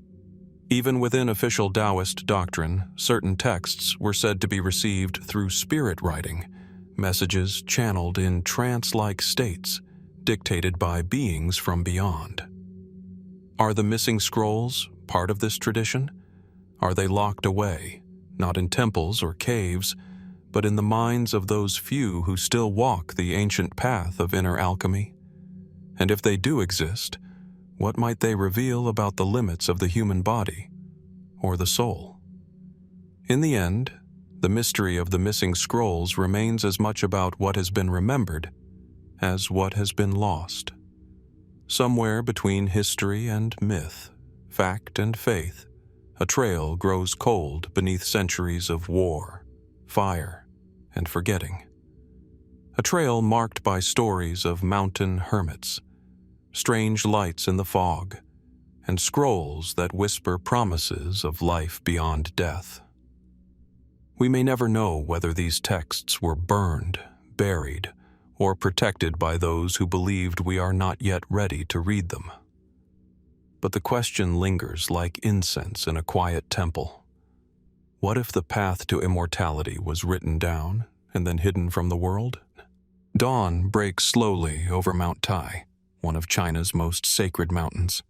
Even within official Daoist doctrine, certain texts were said to be received through spirit writing, messages channeled in trance-like states, dictated by beings from beyond. Are the missing scrolls part of this tradition? Are they locked away, not in temples or caves, but in the minds of those few who still walk the ancient path of inner alchemy? And if they do exist, what might they reveal about the limits of the human body or the soul? In the end, The mystery of the missing scrolls remains as much about what has been remembered as what has been lost. Somewhere between history and myth, fact and faith, a trail grows cold beneath centuries of war, fire, and forgetting. A trail marked by stories of mountain hermits, strange lights in the fog, and scrolls that whisper promises of life beyond death. We may never know whether these texts were burned, buried, or protected by those who believed we are not yet ready to read them. But the question lingers like incense in a quiet temple. What if the path to immortality was written down and then hidden from the world? Dawn breaks slowly over Mount Tai, one of China's most sacred mountains.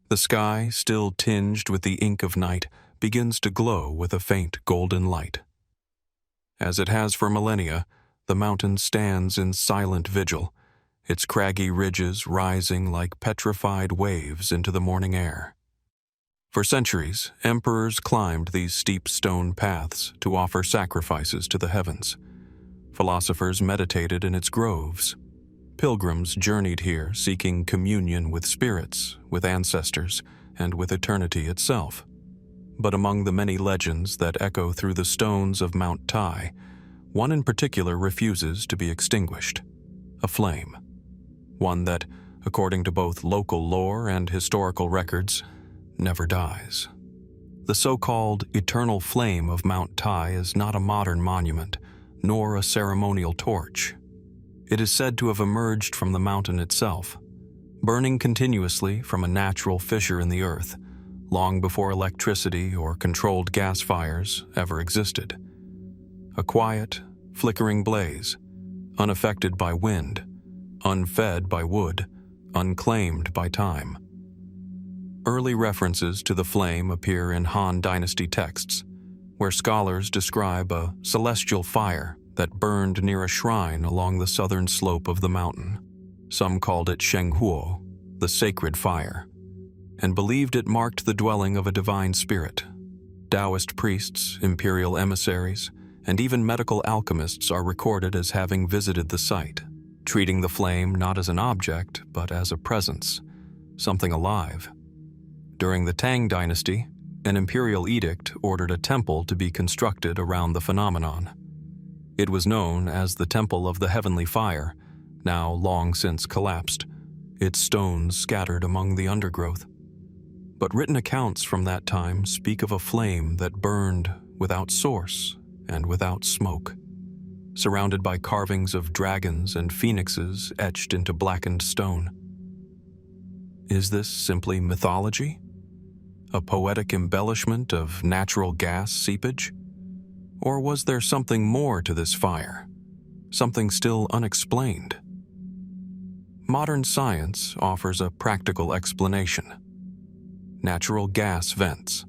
The sky, still tinged with the ink of night, begins to glow with a faint golden light. As it has for millennia, the mountain stands in silent vigil, its craggy ridges rising like petrified waves into the morning air. For centuries, emperors climbed these steep stone paths to offer sacrifices to the heavens. Philosophers meditated in its groves. Pilgrims journeyed here seeking communion with spirits, with ancestors, and with eternity itself. But among the many legends that echo through the stones of Mount Tai, one in particular refuses to be extinguished: a flame. One that, according to both local lore and historical records, never dies. The so-called eternal flame of Mount Tai is not a modern monument, nor a ceremonial torch. It is said to have emerged from the mountain itself, burning continuously from a natural fissure in the earth, long before electricity or controlled gas fires ever existed. A quiet, flickering blaze, unaffected by wind, unfed by wood, unclaimed by time. Early references to the flame appear in Han Dynasty texts, where scholars describe a celestial fire that burned near a shrine along the southern slope of the mountain. Some called it Shenghuo, the sacred fire, and believed it marked the dwelling of a divine spirit. Daoist priests, imperial emissaries, and even medical alchemists are recorded as having visited the site, treating the flame not as an object, but as a presence, something alive. During the Tang Dynasty, an imperial edict ordered a temple to be constructed around the phenomenon. It was known as the Temple of the Heavenly Fire, now long since collapsed, its stones scattered among the undergrowth. But written accounts from that time speak of a flame that burned without source and without smoke, surrounded by carvings of dragons and phoenixes etched into blackened stone. Is this simply mythology? A poetic embellishment of natural gas seepage? Or was there something more to this fire? Something still unexplained? Modern science offers a practical explanation: natural gas vents.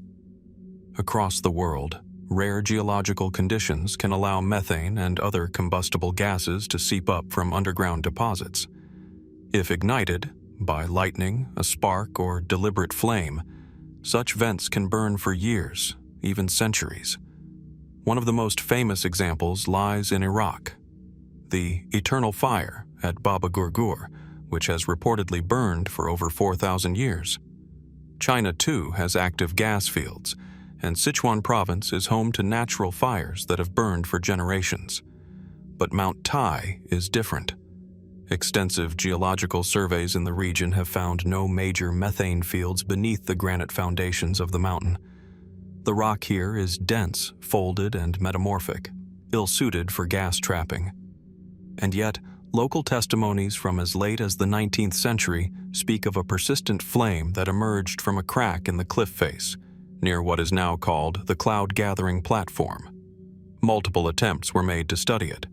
Across the world, rare geological conditions can allow methane and other combustible gases to seep up from underground deposits. If ignited, by lightning, a spark, or deliberate flame, such vents can burn for years, even centuries. One of the most famous examples lies in Iraq. The eternal fire at Baba Gurgur, which has reportedly burned for over 4,000 years. China, too, has active gas fields, and Sichuan province is home to natural fires that have burned for generations. But Mount Tai is different. Extensive geological surveys in the region have found no major methane fields beneath the granite foundations of the mountain. The rock here is dense, folded, and metamorphic, ill-suited for gas trapping. And yet, local testimonies from as late as the 19th century speak of a persistent flame that emerged from a crack in the cliff face, near what is now called the cloud-gathering platform. Multiple attempts were made to study it.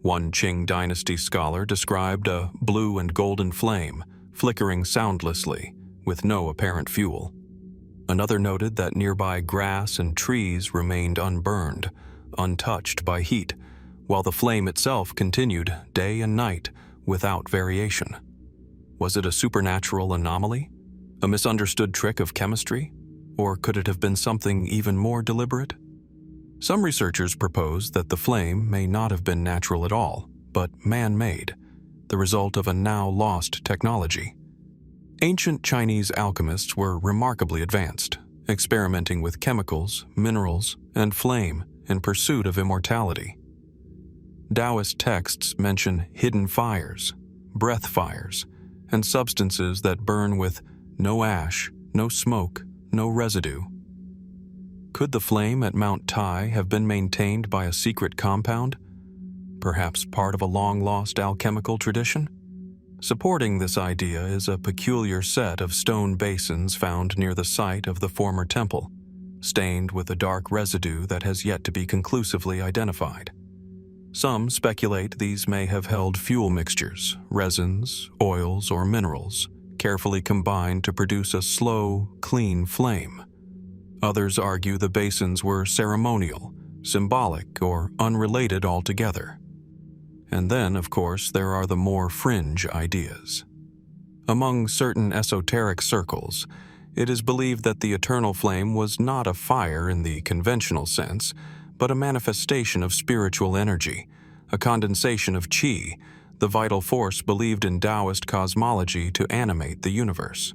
One Qing dynasty scholar described a blue and golden flame, flickering soundlessly, with no apparent fuel. Another noted that nearby grass and trees remained unburned, untouched by heat, while the flame itself continued day and night without variation. Was it a supernatural anomaly? A misunderstood trick of chemistry? Or could it have been something even more deliberate? Some researchers propose that the flame may not have been natural at all, but man-made, the result of a now lost technology. Ancient Chinese alchemists were remarkably advanced, experimenting with chemicals, minerals, and flame in pursuit of immortality. Daoist texts mention hidden fires, breath fires, and substances that burn with no ash, no smoke, no residue. Could the flame at Mount Tai have been maintained by a secret compound? Perhaps part of a long-lost alchemical tradition? Supporting this idea is a peculiar set of stone basins found near the site of the former temple, stained with a dark residue that has yet to be conclusively identified. Some speculate these may have held fuel mixtures, resins, oils, or minerals, carefully combined to produce a slow, clean flame. Others argue the basins were ceremonial, symbolic, or unrelated altogether. And then, of course, there are the more fringe ideas. Among certain esoteric circles, it is believed that the eternal flame was not a fire in the conventional sense, but a manifestation of spiritual energy, a condensation of qi, the vital force believed in Daoist cosmology to animate the universe.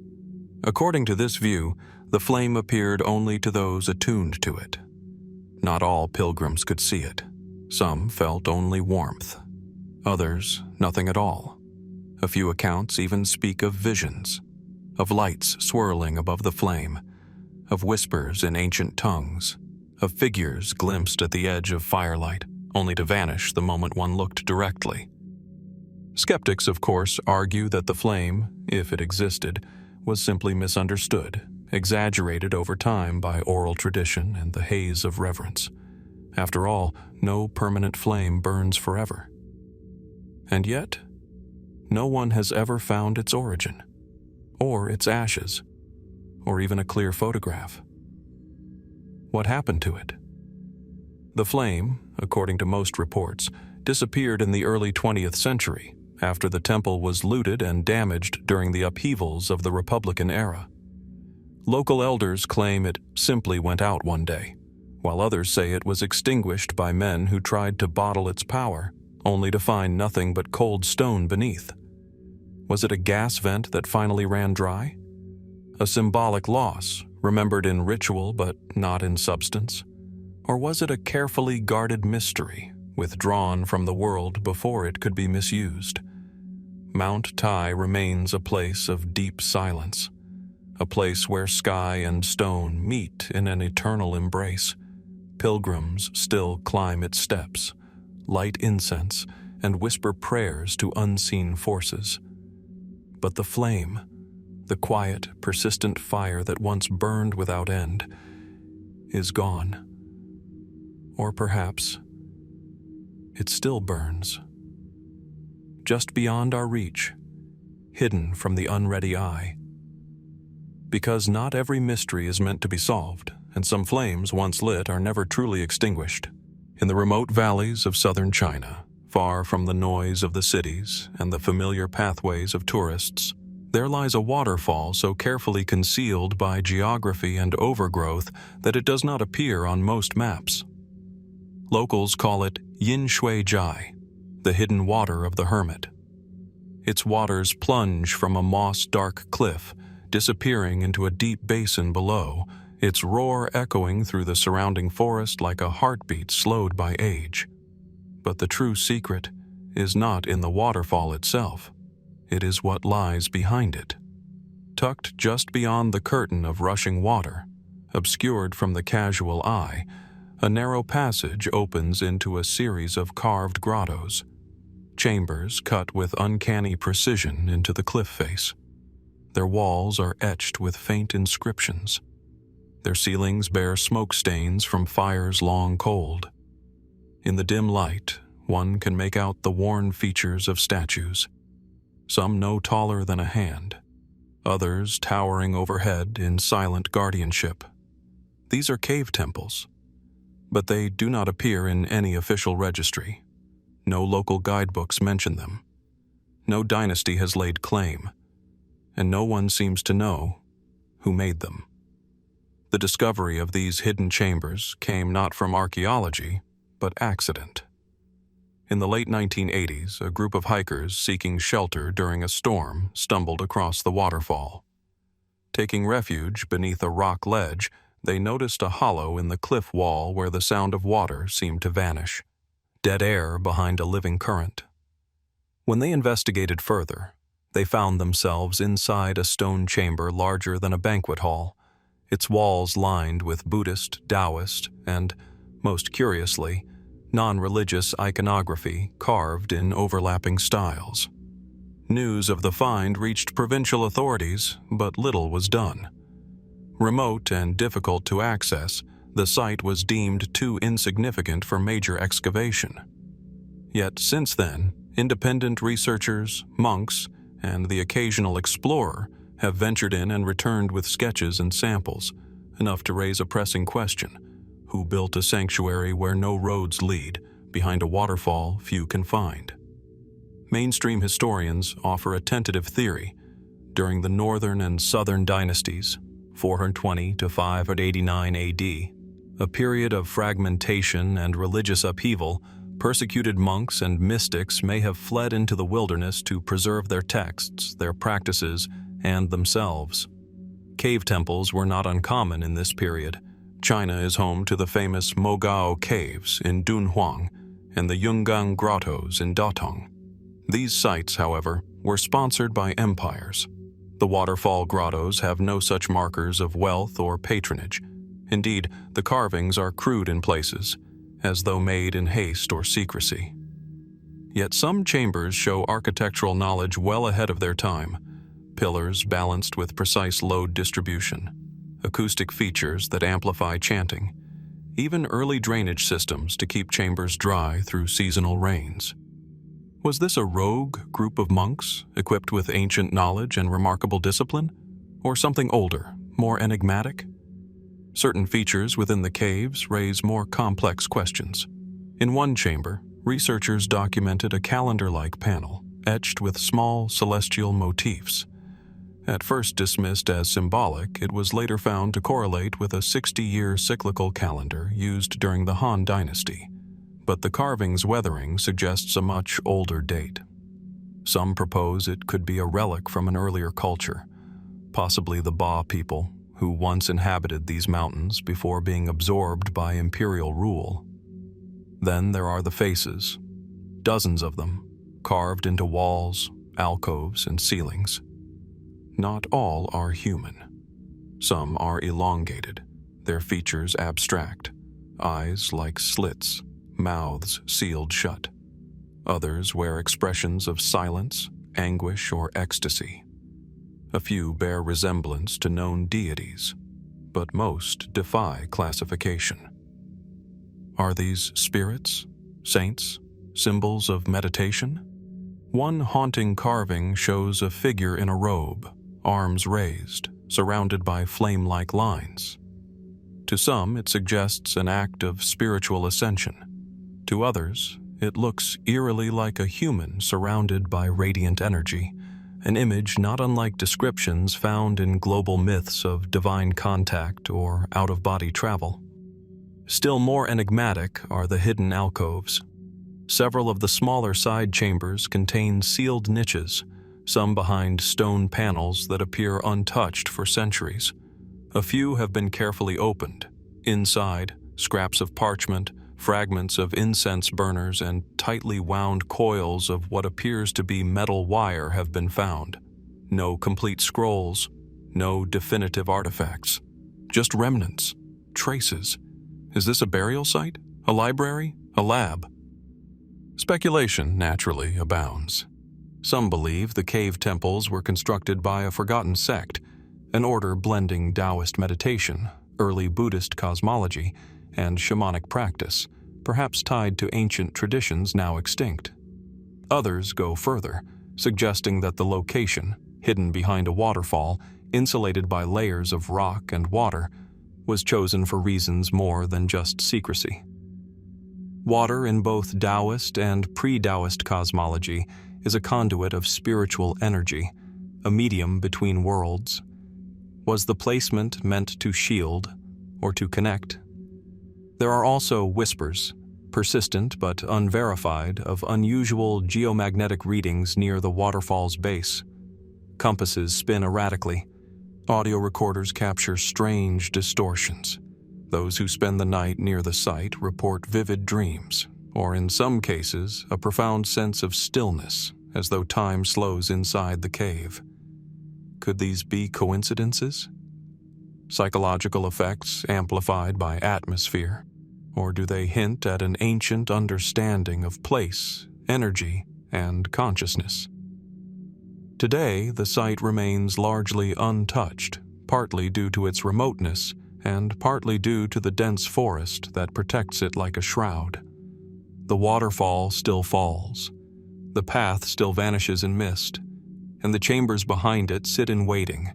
According to this view, the flame appeared only to those attuned to it. Not all pilgrims could see it. Some felt only warmth. Others, nothing at all. A few accounts even speak of visions, of lights swirling above the flame, of whispers in ancient tongues, of figures glimpsed at the edge of firelight, only to vanish the moment one looked directly. Skeptics, of course, argue that the flame, if it existed, was simply misunderstood, exaggerated over time by oral tradition and the haze of reverence. After all, no permanent flame burns forever. And yet, no one has ever found its origin, or its ashes, or even a clear photograph. What happened to it? The flame, according to most reports, disappeared in the early 20th century after the temple was looted and damaged during the upheavals of the Republican era. Local elders claim it simply went out one day, while others say it was extinguished by men who tried to bottle its power, only to find nothing but cold stone beneath. Was it a gas vent that finally ran dry? A symbolic loss, remembered in ritual but not in substance? Or was it a carefully guarded mystery, withdrawn from the world before it could be misused? Mount Tai remains a place of deep silence, a place where sky and stone meet in an eternal embrace. Pilgrims still climb its steps, light incense, and whisper prayers to unseen forces. But the flame, the quiet, persistent fire that once burned without end, is gone. Or perhaps it still burns, just beyond our reach, hidden from the unready eye. Because not every mystery is meant to be solved, and some flames once lit are never truly extinguished. In the remote valleys of southern China, far from the noise of the cities and the familiar pathways of tourists, there lies a waterfall so carefully concealed by geography and overgrowth that it does not appear on most maps. Locals call it Yin Shui Jai, the hidden water of the hermit. Its waters plunge from a moss-dark cliff, disappearing into a deep basin below, its roar echoing through the surrounding forest like a heartbeat slowed by age. But the true secret is not in the waterfall itself. It is what lies behind it. Tucked just beyond the curtain of rushing water, obscured from the casual eye, a narrow passage opens into a series of carved grottos, chambers cut with uncanny precision into the cliff face. Their walls are etched with faint inscriptions. Their ceilings bear smoke stains from fires long cold. In the dim light, one can make out the worn features of statues, some no taller than a hand, others towering overhead in silent guardianship. These are cave temples, but they do not appear in any official registry. No local guidebooks mention them. No dynasty has laid claim, and no one seems to know who made them. The discovery of these hidden chambers came not from archaeology, but accident. In the late 1980s, a group of hikers seeking shelter during a storm stumbled across the waterfall. Taking refuge beneath a rock ledge, they noticed a hollow in the cliff wall where the sound of water seemed to vanish, dead air behind a living current. When they investigated further, they found themselves inside a stone chamber larger than a banquet hall, its walls lined with Buddhist, Daoist, and, most curiously, non-religious iconography carved in overlapping styles. News of the find reached provincial authorities, but little was done. Remote and difficult to access, the site was deemed too insignificant for major excavation. Yet since then, independent researchers, monks, and the occasional explorer have ventured in and returned with sketches and samples, enough to raise a pressing question: who built a sanctuary where no roads lead, behind a waterfall few can find? Mainstream historians offer a tentative theory. During the northern and southern dynasties, 420 to 589 AD, a period of fragmentation and religious upheaval, persecuted monks and mystics may have fled into the wilderness to preserve their texts, their practices, and themselves. Cave temples were not uncommon in this period. China is home to the famous Mogao Caves in Dunhuang and the Yungang Grottos in Datong. These sites, however, were sponsored by empires. The waterfall grottos have no such markers of wealth or patronage. Indeed, the carvings are crude in places, as though made in haste or secrecy. Yet some chambers show architectural knowledge well ahead of their time: pillars balanced with precise load distribution, acoustic features that amplify chanting, even early drainage systems to keep chambers dry through seasonal rains. Was this a rogue group of monks equipped with ancient knowledge and remarkable discipline, or something older, more enigmatic? Certain features within the caves raise more complex questions. In one chamber, researchers documented a calendar-like panel etched with small celestial motifs. At first dismissed as symbolic, it was later found to correlate with a 60-year cyclical calendar used during the Han Dynasty, but the carving's weathering suggests a much older date. Some propose it could be a relic from an earlier culture, possibly the Ba people, who once inhabited these mountains before being absorbed by imperial rule. Then there are the faces, dozens of them, carved into walls, alcoves, and ceilings. Not all are human. Some are elongated, their features abstract, eyes like slits, mouths sealed shut. Others wear expressions of silence, anguish, or ecstasy. A few bear resemblance to known deities, but most defy classification. Are these spirits, saints, symbols of meditation? One haunting carving shows a figure in a robe, arms raised, surrounded by flame-like lines. To some, it suggests an act of spiritual ascension. To others, it looks eerily like a human surrounded by radiant energy, an image not unlike descriptions found in global myths of divine contact or out-of-body travel. Still more enigmatic are the hidden alcoves. Several of the smaller side chambers contain sealed niches, some behind stone panels that appear untouched for centuries. A few have been carefully opened. Inside, scraps of parchment, fragments of incense burners, and tightly wound coils of what appears to be metal wire have been found. No complete scrolls, no definitive artifacts. Just remnants, traces. Is this a burial site? A library? A lab? Speculation, naturally, abounds. Some believe the cave temples were constructed by a forgotten sect, an order blending Daoist meditation, early Buddhist cosmology, and shamanic practice, perhaps tied to ancient traditions now extinct. Others go further, suggesting that the location, hidden behind a waterfall, insulated by layers of rock and water, was chosen for reasons more than just secrecy. Water in both Daoist and pre-Daoist cosmology is a conduit of spiritual energy, a medium between worlds. Was the placement meant to shield, or to connect. There are also whispers, persistent but unverified, of unusual geomagnetic readings near the waterfall's base. Compasses spin erratically. Audio recorders capture strange distortions. Those who spend the night near the site report vivid dreams, or in some cases, a profound sense of stillness, as though time slows inside the cave. Could these be coincidences? Psychological effects amplified by atmosphere? Or do they hint at an ancient understanding of place, energy, and consciousness? Today, the site remains largely untouched, partly due to its remoteness and partly due to the dense forest that protects it like a shroud. The waterfall still falls, the path still vanishes in mist, and the chambers behind it sit in waiting,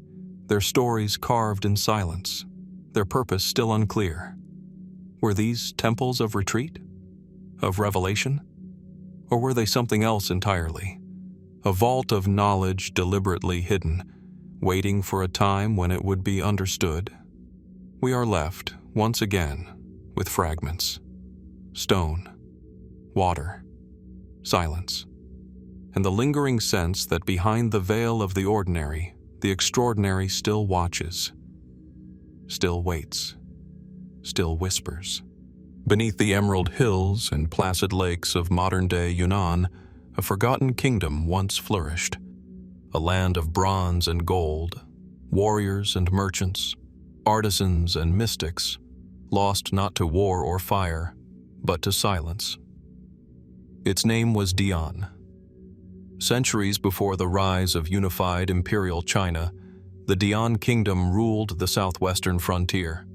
their stories carved in silence, their purpose still unclear. Were these temples of retreat? Of revelation? Or were they something else entirely? A vault of knowledge deliberately hidden, waiting for a time when it would be understood? We are left, once again, with fragments. Stone, water, silence, and the lingering sense that behind the veil of the ordinary, the extraordinary still watches, still waits, still whispers. Beneath the emerald hills and placid lakes of modern-day Yunnan, a forgotten kingdom once flourished. A land of bronze and gold, warriors and merchants, artisans and mystics, lost not to war or fire, but to silence. Its name was Dian. Centuries before the rise of unified Imperial China, the Dian kingdom ruled the southwestern frontier.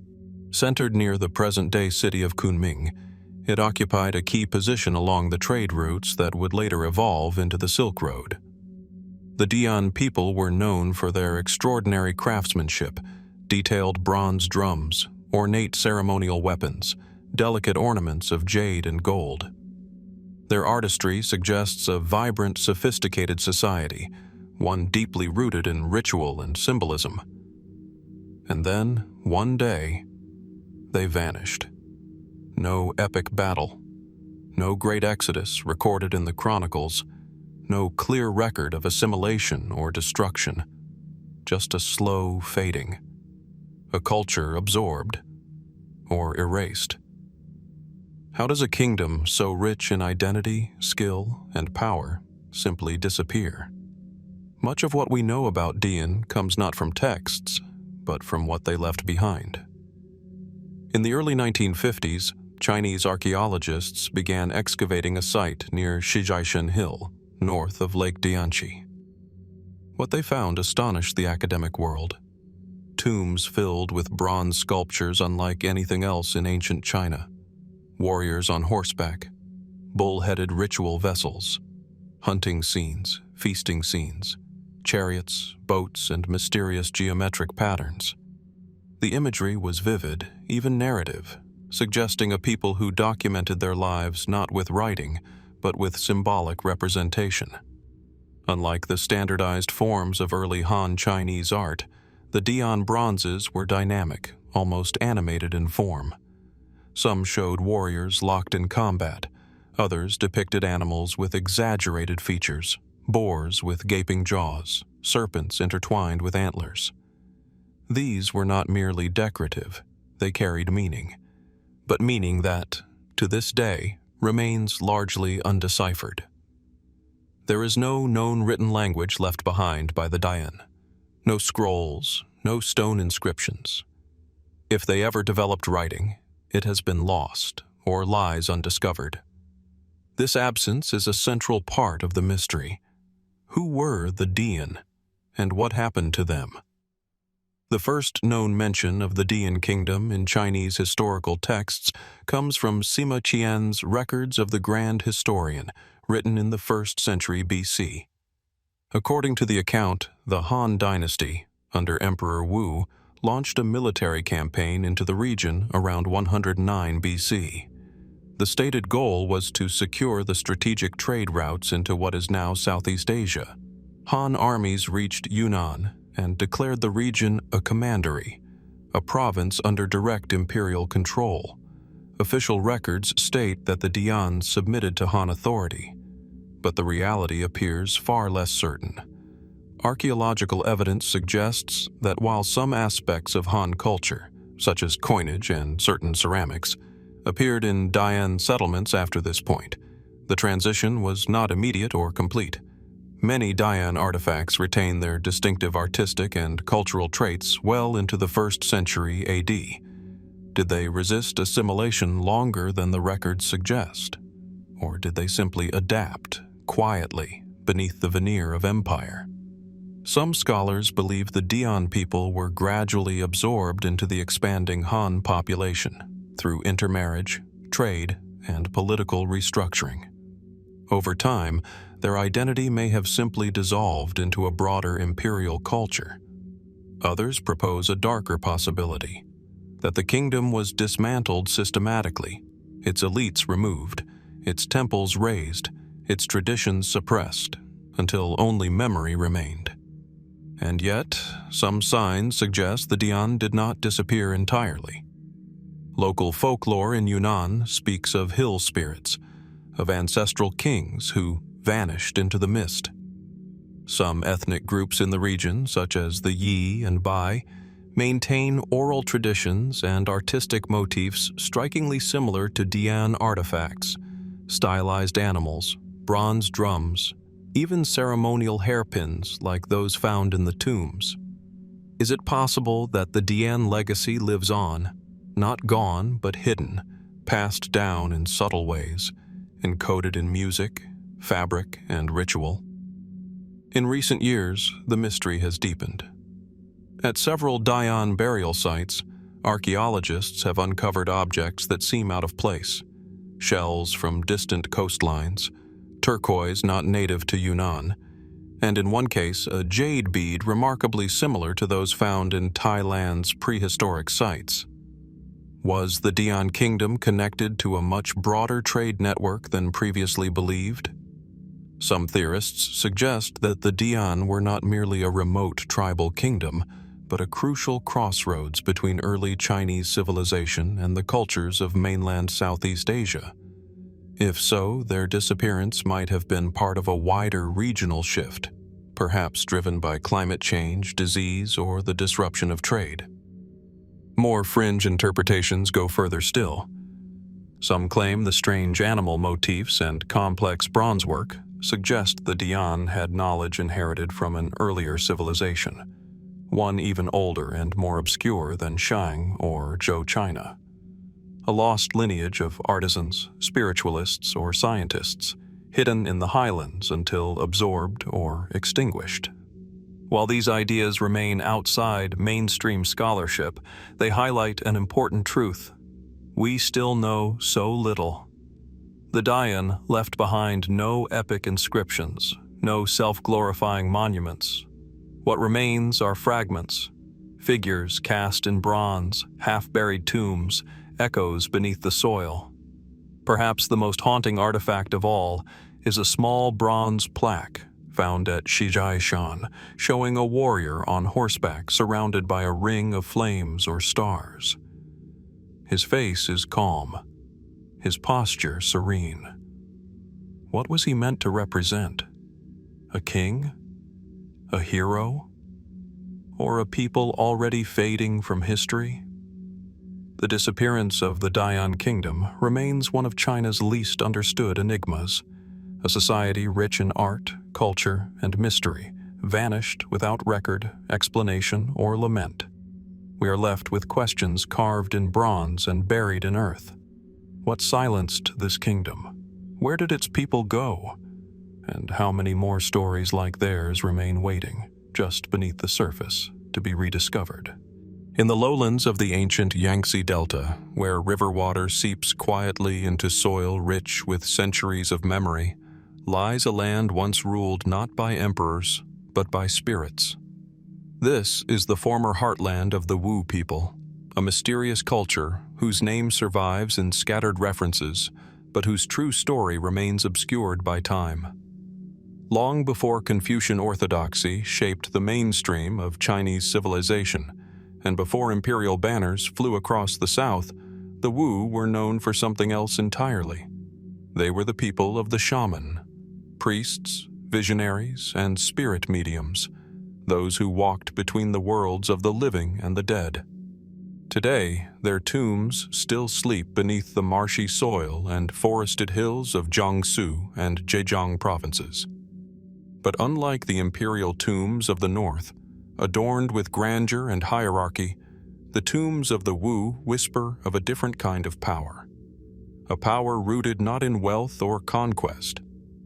Centered near the present-day city of Kunming, it occupied a key position along the trade routes that would later evolve into the Silk Road. The Dian people were known for their extraordinary craftsmanship, detailed bronze drums, ornate ceremonial weapons, delicate ornaments of jade and gold. Their artistry suggests a vibrant, sophisticated society, one deeply rooted in ritual and symbolism. And then, one day, they vanished. No epic battle, no great exodus recorded in the chronicles, no clear record of assimilation or destruction, just a slow fading, a culture absorbed or erased. How does a kingdom so rich in identity, skill, and power simply disappear? Much of what we know about Dian comes not from texts, but from what they left behind. In the early 1950s, Chinese archaeologists began excavating a site near Shijiaishan Hill, north of Lake Dianchi. What they found astonished the academic world. Tombs filled with bronze sculptures unlike anything else in ancient China. Warriors on horseback, bull-headed ritual vessels, hunting scenes, feasting scenes, chariots, boats, and mysterious geometric patterns. The imagery was vivid, even narrative, suggesting a people who documented their lives not with writing, but with symbolic representation. Unlike the standardized forms of early Han Chinese art, the Dian bronzes were dynamic, almost animated in form. Some showed warriors locked in combat, others depicted animals with exaggerated features, boars with gaping jaws, serpents intertwined with antlers. These were not merely decorative, they carried meaning, but meaning that, to this day, remains largely undeciphered. There is no known written language left behind by the Dian. No scrolls, no stone inscriptions. If they ever developed writing, it has been lost or lies undiscovered. This absence is a central part of the mystery. Who were the Dian, and what happened to them? The first known mention of the Dian kingdom in Chinese historical texts comes from Sima Qian's Records of the Grand Historian, written in the 1st century BC. According to the account, the Han dynasty, under Emperor Wu, launched a military campaign into the region around 109 BC. The stated goal was to secure the strategic trade routes into what is now Southeast Asia. Han armies reached Yunnan and declared the region a commandery, a province under direct imperial control. Official records state that the Dian submitted to Han authority, but the reality appears far less certain. Archaeological evidence suggests that while some aspects of Han culture, such as coinage and certain ceramics, appeared in Dian settlements after this point, the transition was not immediate or complete. Many Dian artifacts retain their distinctive artistic and cultural traits well into the 1st century AD. Did they resist assimilation longer than the records suggest? Or did they simply adapt, quietly, beneath the veneer of empire? Some scholars believe the Dian people were gradually absorbed into the expanding Han population through intermarriage, trade, and political restructuring. Over time, their identity may have simply dissolved into a broader imperial culture. Others propose a darker possibility, that the kingdom was dismantled systematically, its elites removed, its temples razed, its traditions suppressed, until only memory remained. And yet, some signs suggest the Dian did not disappear entirely. Local folklore in Yunnan speaks of hill spirits, of ancestral kings who vanished into the mist. Some ethnic groups in the region, such as the Yi and Bai, maintain oral traditions and artistic motifs strikingly similar to Dian artifacts, stylized animals, bronze drums, even ceremonial hairpins like those found in the tombs. Is it possible that the Dian legacy lives on, not gone but hidden, passed down in subtle ways, encoded in music, fabric, and ritual? In recent years, the mystery has deepened. At several Dian burial sites, archaeologists have uncovered objects that seem out of place: shells from distant coastlines, turquoise not native to Yunnan, and in one case, a jade bead remarkably similar to those found in Thailand's prehistoric sites. Was the Dian kingdom connected to a much broader trade network than previously believed? Some theorists suggest that the Dian were not merely a remote tribal kingdom, but a crucial crossroads between early Chinese civilization and the cultures of mainland Southeast Asia. If so, their disappearance might have been part of a wider regional shift, perhaps driven by climate change, disease, or the disruption of trade. More fringe interpretations go further still. Some claim the strange animal motifs and complex bronze work suggest the Dian had knowledge inherited from an earlier civilization, one even older and more obscure than Shang or Zhou China. A lost lineage of artisans, spiritualists, or scientists, hidden in the highlands until absorbed or extinguished. While these ideas remain outside mainstream scholarship, they highlight an important truth. We still know so little. The Dian left behind no epic inscriptions, no self-glorifying monuments. What remains are fragments, figures cast in bronze, half-buried tombs, echoes beneath the soil. Perhaps the most haunting artifact of all is a small bronze plaque found at Xinjiang, showing a warrior on horseback surrounded by a ring of flames or stars. His face is calm, his posture serene. What was he meant to represent? A king? A hero? Or a people already fading from history? The disappearance of the Dian kingdom remains one of China's least understood enigmas. A society rich in art, culture, and mystery vanished without record, explanation, or lament. We are left with questions carved in bronze and buried in earth. What silenced this kingdom? Where did its people go? And how many more stories like theirs remain waiting, just beneath the surface, to be rediscovered? In the lowlands of the ancient Yangtze Delta, where river water seeps quietly into soil rich with centuries of memory, lies a land once ruled not by emperors, but by spirits. This is the former heartland of the Wu people, a mysterious culture whose name survives in scattered references, but whose true story remains obscured by time. Long before Confucian orthodoxy shaped the mainstream of Chinese civilization, and before Imperial banners flew across the south, the Wu were known for something else entirely. They were the people of the shaman, priests, visionaries, and spirit mediums, those who walked between the worlds of the living and the dead. Today, their tombs still sleep beneath the marshy soil and forested hills of Jiangsu and Zhejiang provinces. But unlike the imperial tombs of the north, adorned with grandeur and hierarchy, the tombs of the Wu whisper of a different kind of power. A power rooted not in wealth or conquest,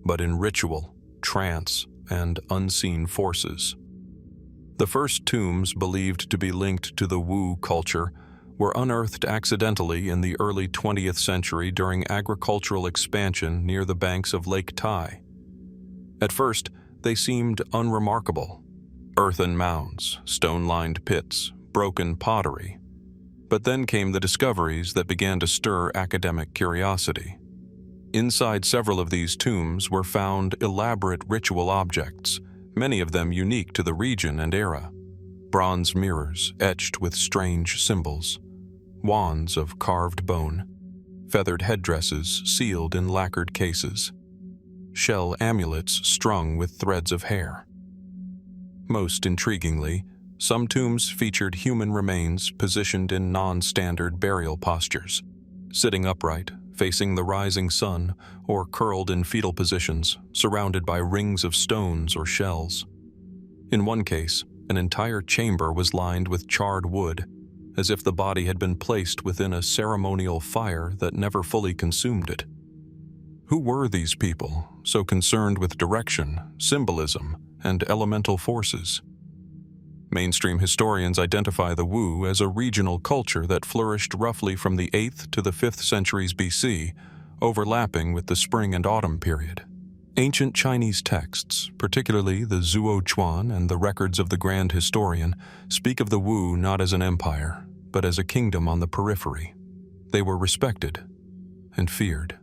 but in ritual, trance, and unseen forces. The first tombs believed to be linked to the Wu culture were unearthed accidentally in the early 20th century during agricultural expansion near the banks of Lake Tai. At first, they seemed unremarkable: earthen mounds, stone-lined pits, broken pottery. But then came the discoveries that began to stir academic curiosity. Inside several of these tombs were found elaborate ritual objects, many of them unique to the region and era. Bronze mirrors etched with strange symbols, wands of carved bone, feathered headdresses sealed in lacquered cases, shell amulets strung with threads of hair. Most intriguingly, some tombs featured human remains positioned in non-standard burial postures, sitting upright, facing the rising sun, or curled in fetal positions, surrounded by rings of stones or shells. In one case, an entire chamber was lined with charred wood, as if the body had been placed within a ceremonial fire that never fully consumed it. Who were these people, so concerned with direction, symbolism, and elemental forces? Mainstream historians identify the Wu as a regional culture that flourished roughly from the 8th to the 5th centuries BC, overlapping with the Spring and Autumn period. Ancient Chinese texts, particularly the Zhuochuan and the records of the Grand Historian, speak of the Wu not as an empire, but as a kingdom on the periphery. They were respected and feared.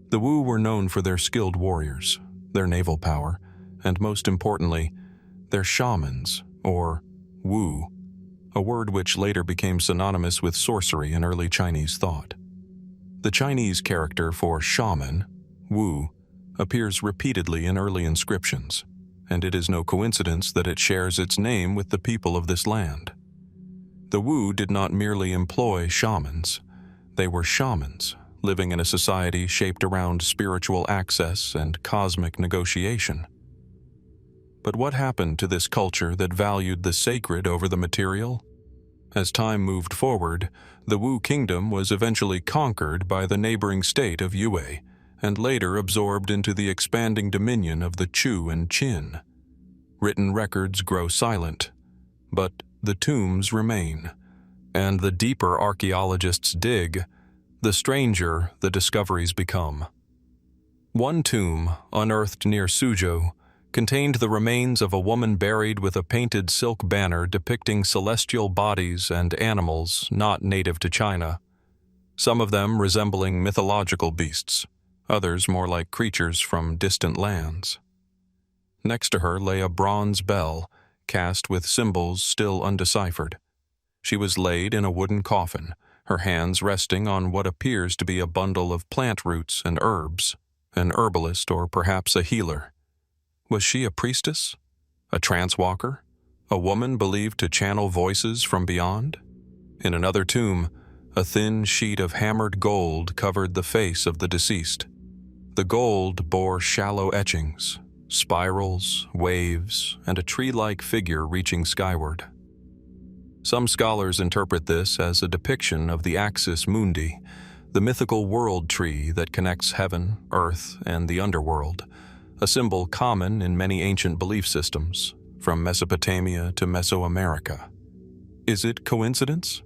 The Wu were known for their skilled warriors, their naval power, and most importantly, their shamans, or Wu, a word which later became synonymous with sorcery in early Chinese thought. The Chinese character for shaman, Wu, appears repeatedly in early inscriptions, and it is no coincidence that it shares its name with the people of this land. The Wu did not merely employ shamans. They were shamans, living in a society shaped around spiritual access and cosmic negotiation. But what happened to this culture that valued the sacred over the material? As time moved forward, the Wu kingdom was eventually conquered by the neighboring state of Yue, and later absorbed into the expanding dominion of the Chu and Qin. Written records grow silent, but the tombs remain, and the deeper archaeologists dig, the stranger the discoveries become. One tomb, unearthed near Suzhou, contained the remains of a woman buried with a painted silk banner depicting celestial bodies and animals not native to China, some of them resembling mythological beasts, others more like creatures from distant lands. Next to her lay a bronze bell, cast with symbols still undeciphered. She was laid in a wooden coffin, her hands resting on what appears to be a bundle of plant roots and herbs, an herbalist or perhaps a healer. Was she a priestess? A trance walker? A woman believed to channel voices from beyond? In another tomb, a thin sheet of hammered gold covered the face of the deceased. The gold bore shallow etchings, spirals, waves, and a tree-like figure reaching skyward. Some scholars interpret this as a depiction of the Axis Mundi, the mythical world tree that connects heaven, earth, and the underworld, a symbol common in many ancient belief systems, from Mesopotamia to Mesoamerica. Is it coincidence?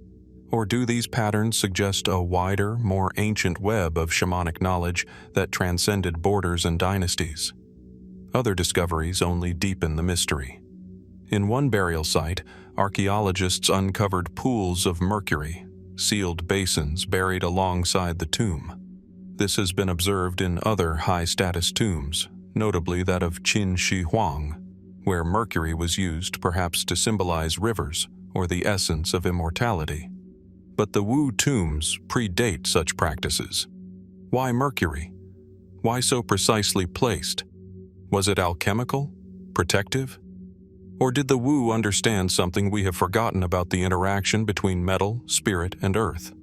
Or do these patterns suggest a wider, more ancient web of shamanic knowledge that transcended borders and dynasties? Other discoveries only deepen the mystery. In one burial site, archaeologists uncovered pools of mercury, sealed basins buried alongside the tomb. This has been observed in other high-status tombs, notably that of Qin Shi Huang, where mercury was used perhaps to symbolize rivers or the essence of immortality. But the Wu tombs predate such practices. Why mercury? Why so precisely placed? Was it alchemical? Protective? Or did the Wu understand something we have forgotten about the interaction between metal, spirit, and earth?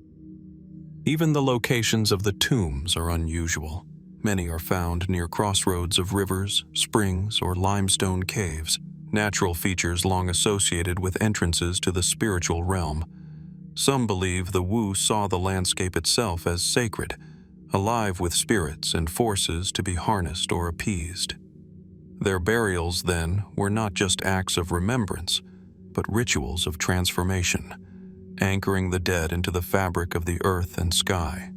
Even the locations of the tombs are unusual. Many are found near crossroads of rivers, springs, or limestone caves, natural features long associated with entrances to the spiritual realm. Some believe the Wu saw the landscape itself as sacred, alive with spirits and forces to be harnessed or appeased. Their burials, then, were not just acts of remembrance, but rituals of transformation, anchoring the dead into the fabric of the earth and sky.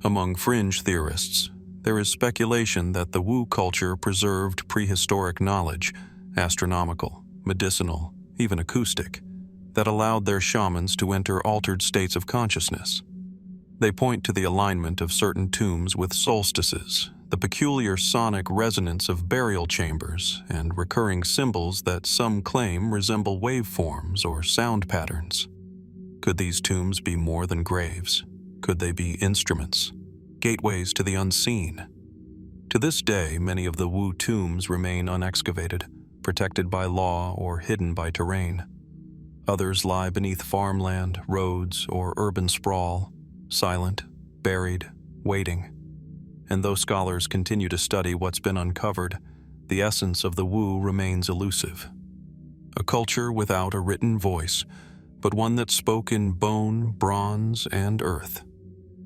Among fringe theorists, there is speculation that the Wu culture preserved prehistoric knowledge, astronomical, medicinal, even acoustic, that allowed their shamans to enter altered states of consciousness. They point to the alignment of certain tombs with solstices, the peculiar sonic resonance of burial chambers, and recurring symbols that some claim resemble waveforms or sound patterns. Could these tombs be more than graves? Could they be instruments, gateways to the unseen? To this day, many of the Wu tombs remain unexcavated, protected by law or hidden by terrain. Others lie beneath farmland, roads, or urban sprawl, silent, buried, waiting. And though scholars continue to study what's been uncovered, the essence of the Wu remains elusive. A culture without a written voice, but one that spoke in bone, bronze, and earth.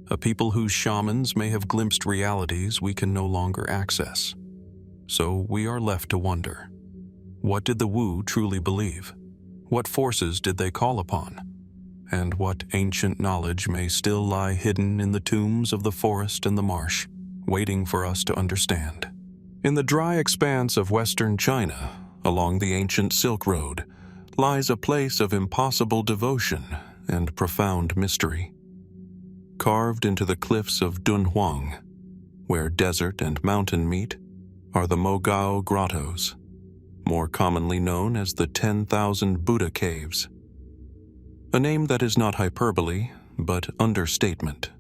A people whose shamans may have glimpsed realities we can no longer access. So we are left to wonder, what did the Wu truly believe? What forces did they call upon? And what ancient knowledge may still lie hidden in the tombs of the forest and the marsh, waiting for us to understand? In the dry expanse of western China, along the ancient Silk Road, lies a place of impossible devotion and profound mystery. Carved into the cliffs of Dunhuang, where desert and mountain meet, are the Mogao Grottos, more commonly known as the 10,000 Buddha Caves. A name that is not hyperbole, but understatement.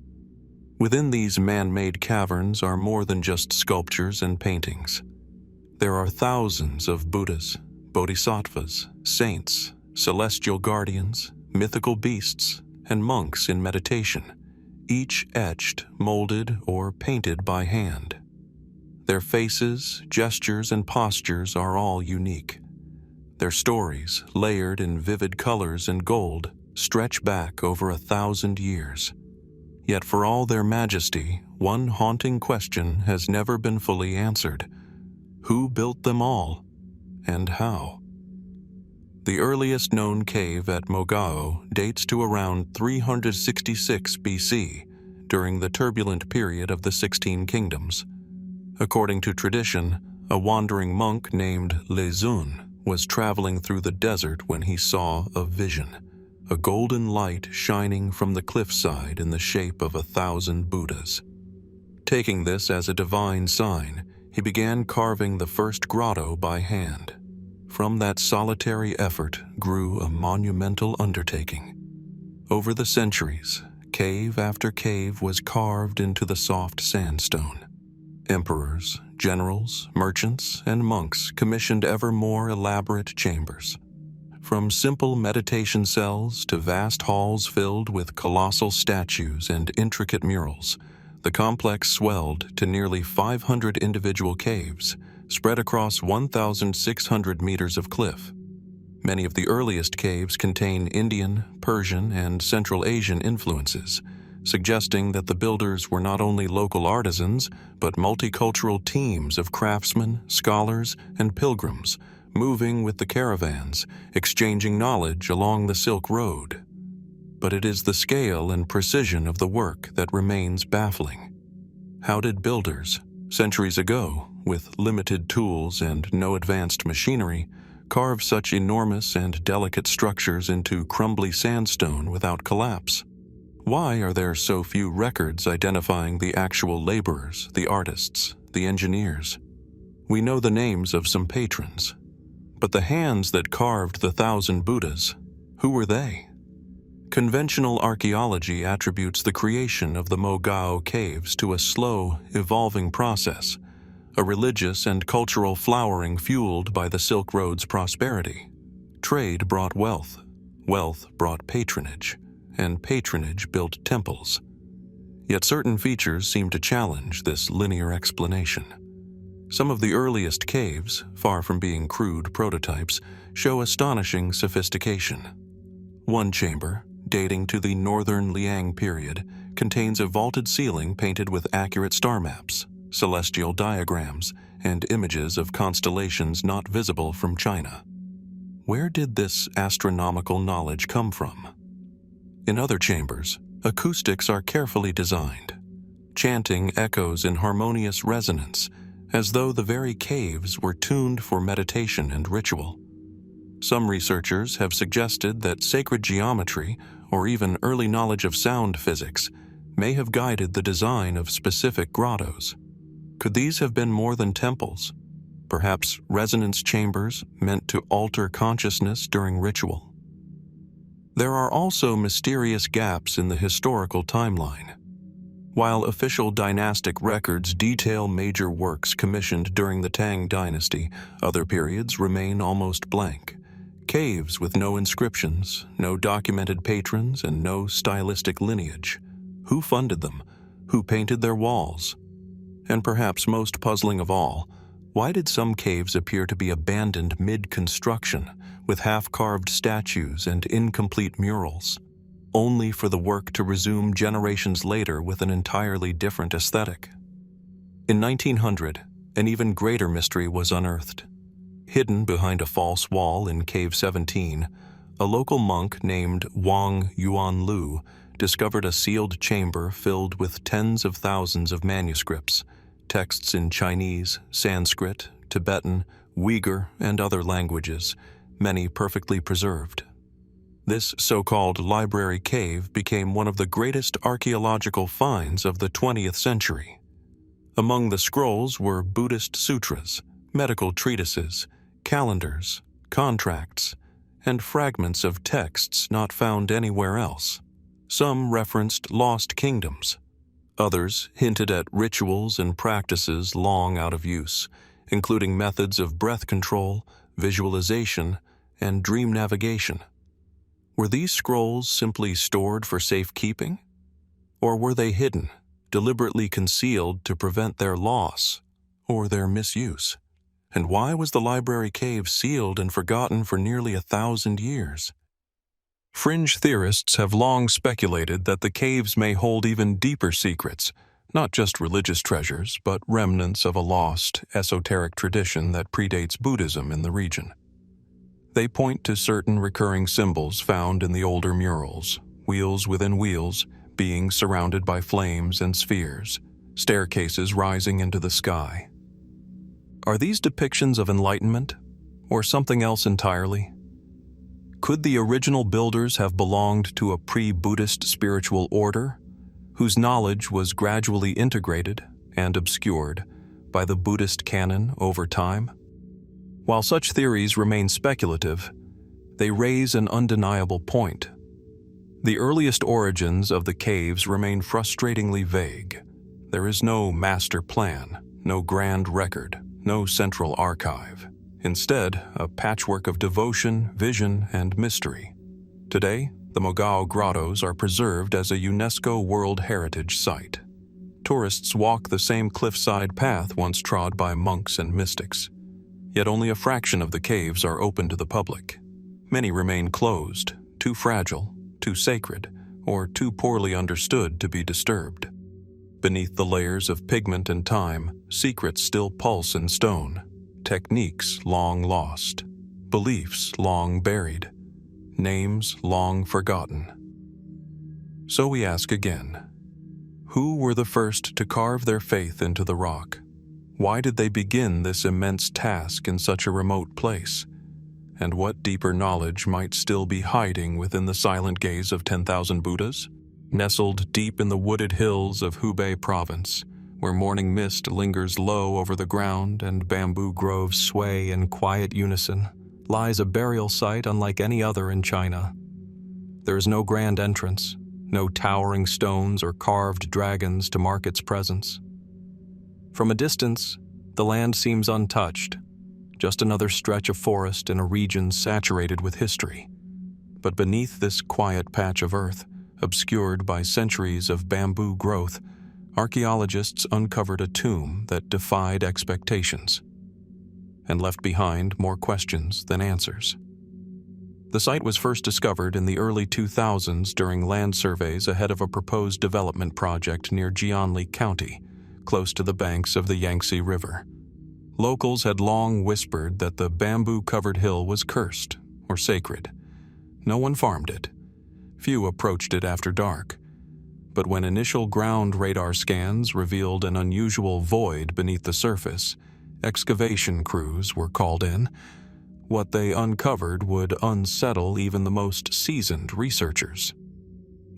Within these man-made caverns are more than just sculptures and paintings. There are thousands of Buddhas, bodhisattvas, saints, celestial guardians, mythical beasts, and monks in meditation, each etched, molded, or painted by hand. Their faces, gestures, and postures are all unique. Their stories, layered in vivid colors and gold, stretch back over 1,000 years. Yet for all their majesty, one haunting question has never been fully answered. Who built them all, and how? The earliest known cave at Mogao dates to around 366 BC, during the turbulent period of the 16 Kingdoms. According to tradition, a wandering monk named Lingyun was traveling through the desert when he saw a vision, a golden light shining from the cliffside in the shape of 1,000 Buddhas. Taking this as a divine sign, he began carving the first grotto by hand. From that solitary effort grew a monumental undertaking. Over the centuries, cave after cave was carved into the soft sandstone. Emperors, generals, merchants, and monks commissioned ever more elaborate chambers. From simple meditation cells to vast halls filled with colossal statues and intricate murals, the complex swelled to nearly 500 individual caves, spread across 1,600 meters of cliff. Many of the earliest caves contain Indian, Persian, and Central Asian influences, suggesting that the builders were not only local artisans, but multicultural teams of craftsmen, scholars, and pilgrims, moving with the caravans, exchanging knowledge along the Silk Road. But it is the scale and precision of the work that remains baffling. How did builders, centuries ago, with limited tools and no advanced machinery, carve such enormous and delicate structures into crumbly sandstone without collapse? Why are there so few records identifying the actual laborers, the artists, the engineers? We know the names of some patrons, but the hands that carved the 1,000 Buddhas, Who were they? Conventional archaeology attributes the creation of the Mogao caves to a slow, evolving process, a religious and cultural flowering fueled by the Silk Road's prosperity. Trade brought wealth, wealth brought patronage, and patronage built temples. Yet certain features seem to challenge this linear explanation. Some of the earliest caves, far from being crude prototypes, show astonishing sophistication. One chamber, dating to the northern Liang period, contains a vaulted ceiling painted with accurate star maps, celestial diagrams, and images of constellations not visible from China. Where did this astronomical knowledge come from? In other chambers, acoustics are carefully designed. Chanting echoes in harmonious resonance, as though the very caves were tuned for meditation and ritual. Some researchers have suggested that sacred geometry, or even early knowledge of sound physics, may have guided the design of specific grottos. Could these have been more than temples? Perhaps resonance chambers meant to alter consciousness during ritual? There are also mysterious gaps in the historical timeline. While official dynastic records detail major works commissioned during the Tang dynasty, other periods remain almost blank. Caves with no inscriptions, no documented patrons, and no stylistic lineage. Who funded them? Who painted their walls? And perhaps most puzzling of all, why did some caves appear to be abandoned mid-construction, with half-carved statues and incomplete murals, only for the work to resume generations later with an entirely different aesthetic? In 1900, an even greater mystery was unearthed. Hidden behind a false wall in Cave 17, a local monk named Wang Yuan discovered a sealed chamber filled with tens of thousands of manuscripts, texts in Chinese, Sanskrit, Tibetan, Uyghur, and other languages, many perfectly preserved. This so-called library cave became one of the greatest archaeological finds of the 20th century. Among the scrolls were Buddhist sutras, medical treatises, calendars, contracts, and fragments of texts not found anywhere else. Some referenced lost kingdoms. Others hinted at rituals and practices long out of use, including methods of breath control, visualization, and dream navigation. Were these scrolls simply stored for safekeeping? Or were they hidden, deliberately concealed to prevent their loss or their misuse? And why was the library cave sealed and forgotten for nearly 1,000 years? Fringe theorists have long speculated that the caves may hold even deeper secrets, not just religious treasures, but remnants of a lost, esoteric tradition that predates Buddhism in the region. They point to certain recurring symbols found in the older murals, wheels within wheels, beings surrounded by flames and spheres, staircases rising into the sky. Are these depictions of enlightenment, or something else entirely? Could the original builders have belonged to a pre-Buddhist spiritual order, whose knowledge was gradually integrated and obscured by the Buddhist canon over time? While such theories remain speculative, they raise an undeniable point. The earliest origins of the caves remain frustratingly vague. There is no master plan, no grand record, no central archive. Instead, a patchwork of devotion, vision, and mystery. Today, the Mogao grottos are preserved as a UNESCO World Heritage Site. Tourists walk the same cliffside path once trod by monks and mystics. Yet only a fraction of the caves are open to the public. Many remain closed, too fragile, too sacred, or too poorly understood to be disturbed. Beneath the layers of pigment and time, secrets still pulse in stone, techniques long lost, beliefs long buried, names long forgotten. So we ask again, who were the first to carve their faith into the rock? Why did they begin this immense task in such a remote place? And what deeper knowledge might still be hiding within the silent gaze of 10,000 Buddhas? Nestled deep in the wooded hills of Hubei province, where morning mist lingers low over the ground and bamboo groves sway in quiet unison, lies a burial site unlike any other in China, There is no grand entrance, no towering stones or carved dragons to mark its presence. From a distance, the land seems untouched, just another stretch of forest in a region saturated with history. But beneath this quiet patch of earth, obscured by centuries of bamboo growth, archaeologists uncovered a tomb that defied expectations and left behind more questions than answers. The site was first discovered in the early 2000s during land surveys ahead of a proposed development project near Jianli County, close to the banks of the Yangtze River. Locals had long whispered that the bamboo-covered hill was cursed or sacred. No one farmed it. Few approached it after dark. But when initial ground radar scans revealed an unusual void beneath the surface, excavation crews were called in. What they uncovered would unsettle even the most seasoned researchers.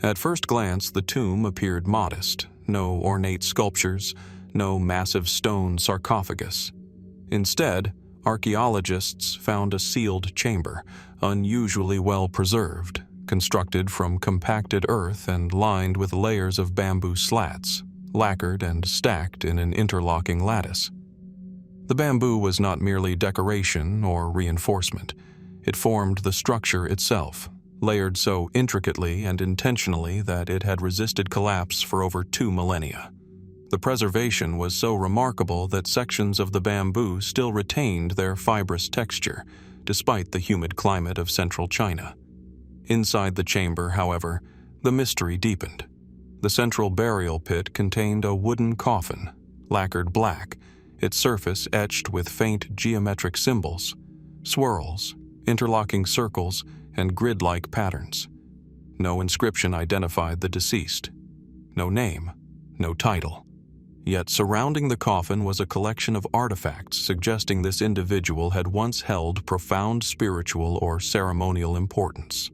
At first glance, the tomb appeared modest. No ornate sculptures, no massive stone sarcophagus. Instead, archaeologists found a sealed chamber, unusually well preserved, constructed from compacted earth and lined with layers of bamboo slats, lacquered and stacked in an interlocking lattice. The bamboo was not merely decoration or reinforcement. It formed the structure itself, layered so intricately and intentionally that it had resisted collapse for over 2 millennia. The preservation was so remarkable that sections of the bamboo still retained their fibrous texture, despite the humid climate of central China. Inside the chamber, however, the mystery deepened. The central burial pit contained a wooden coffin, lacquered black, its surface etched with faint geometric symbols, swirls, interlocking circles, and grid-like patterns. No inscription identified the deceased. No name, no title. Yet surrounding the coffin was a collection of artifacts suggesting this individual had once held profound spiritual or ceremonial importance.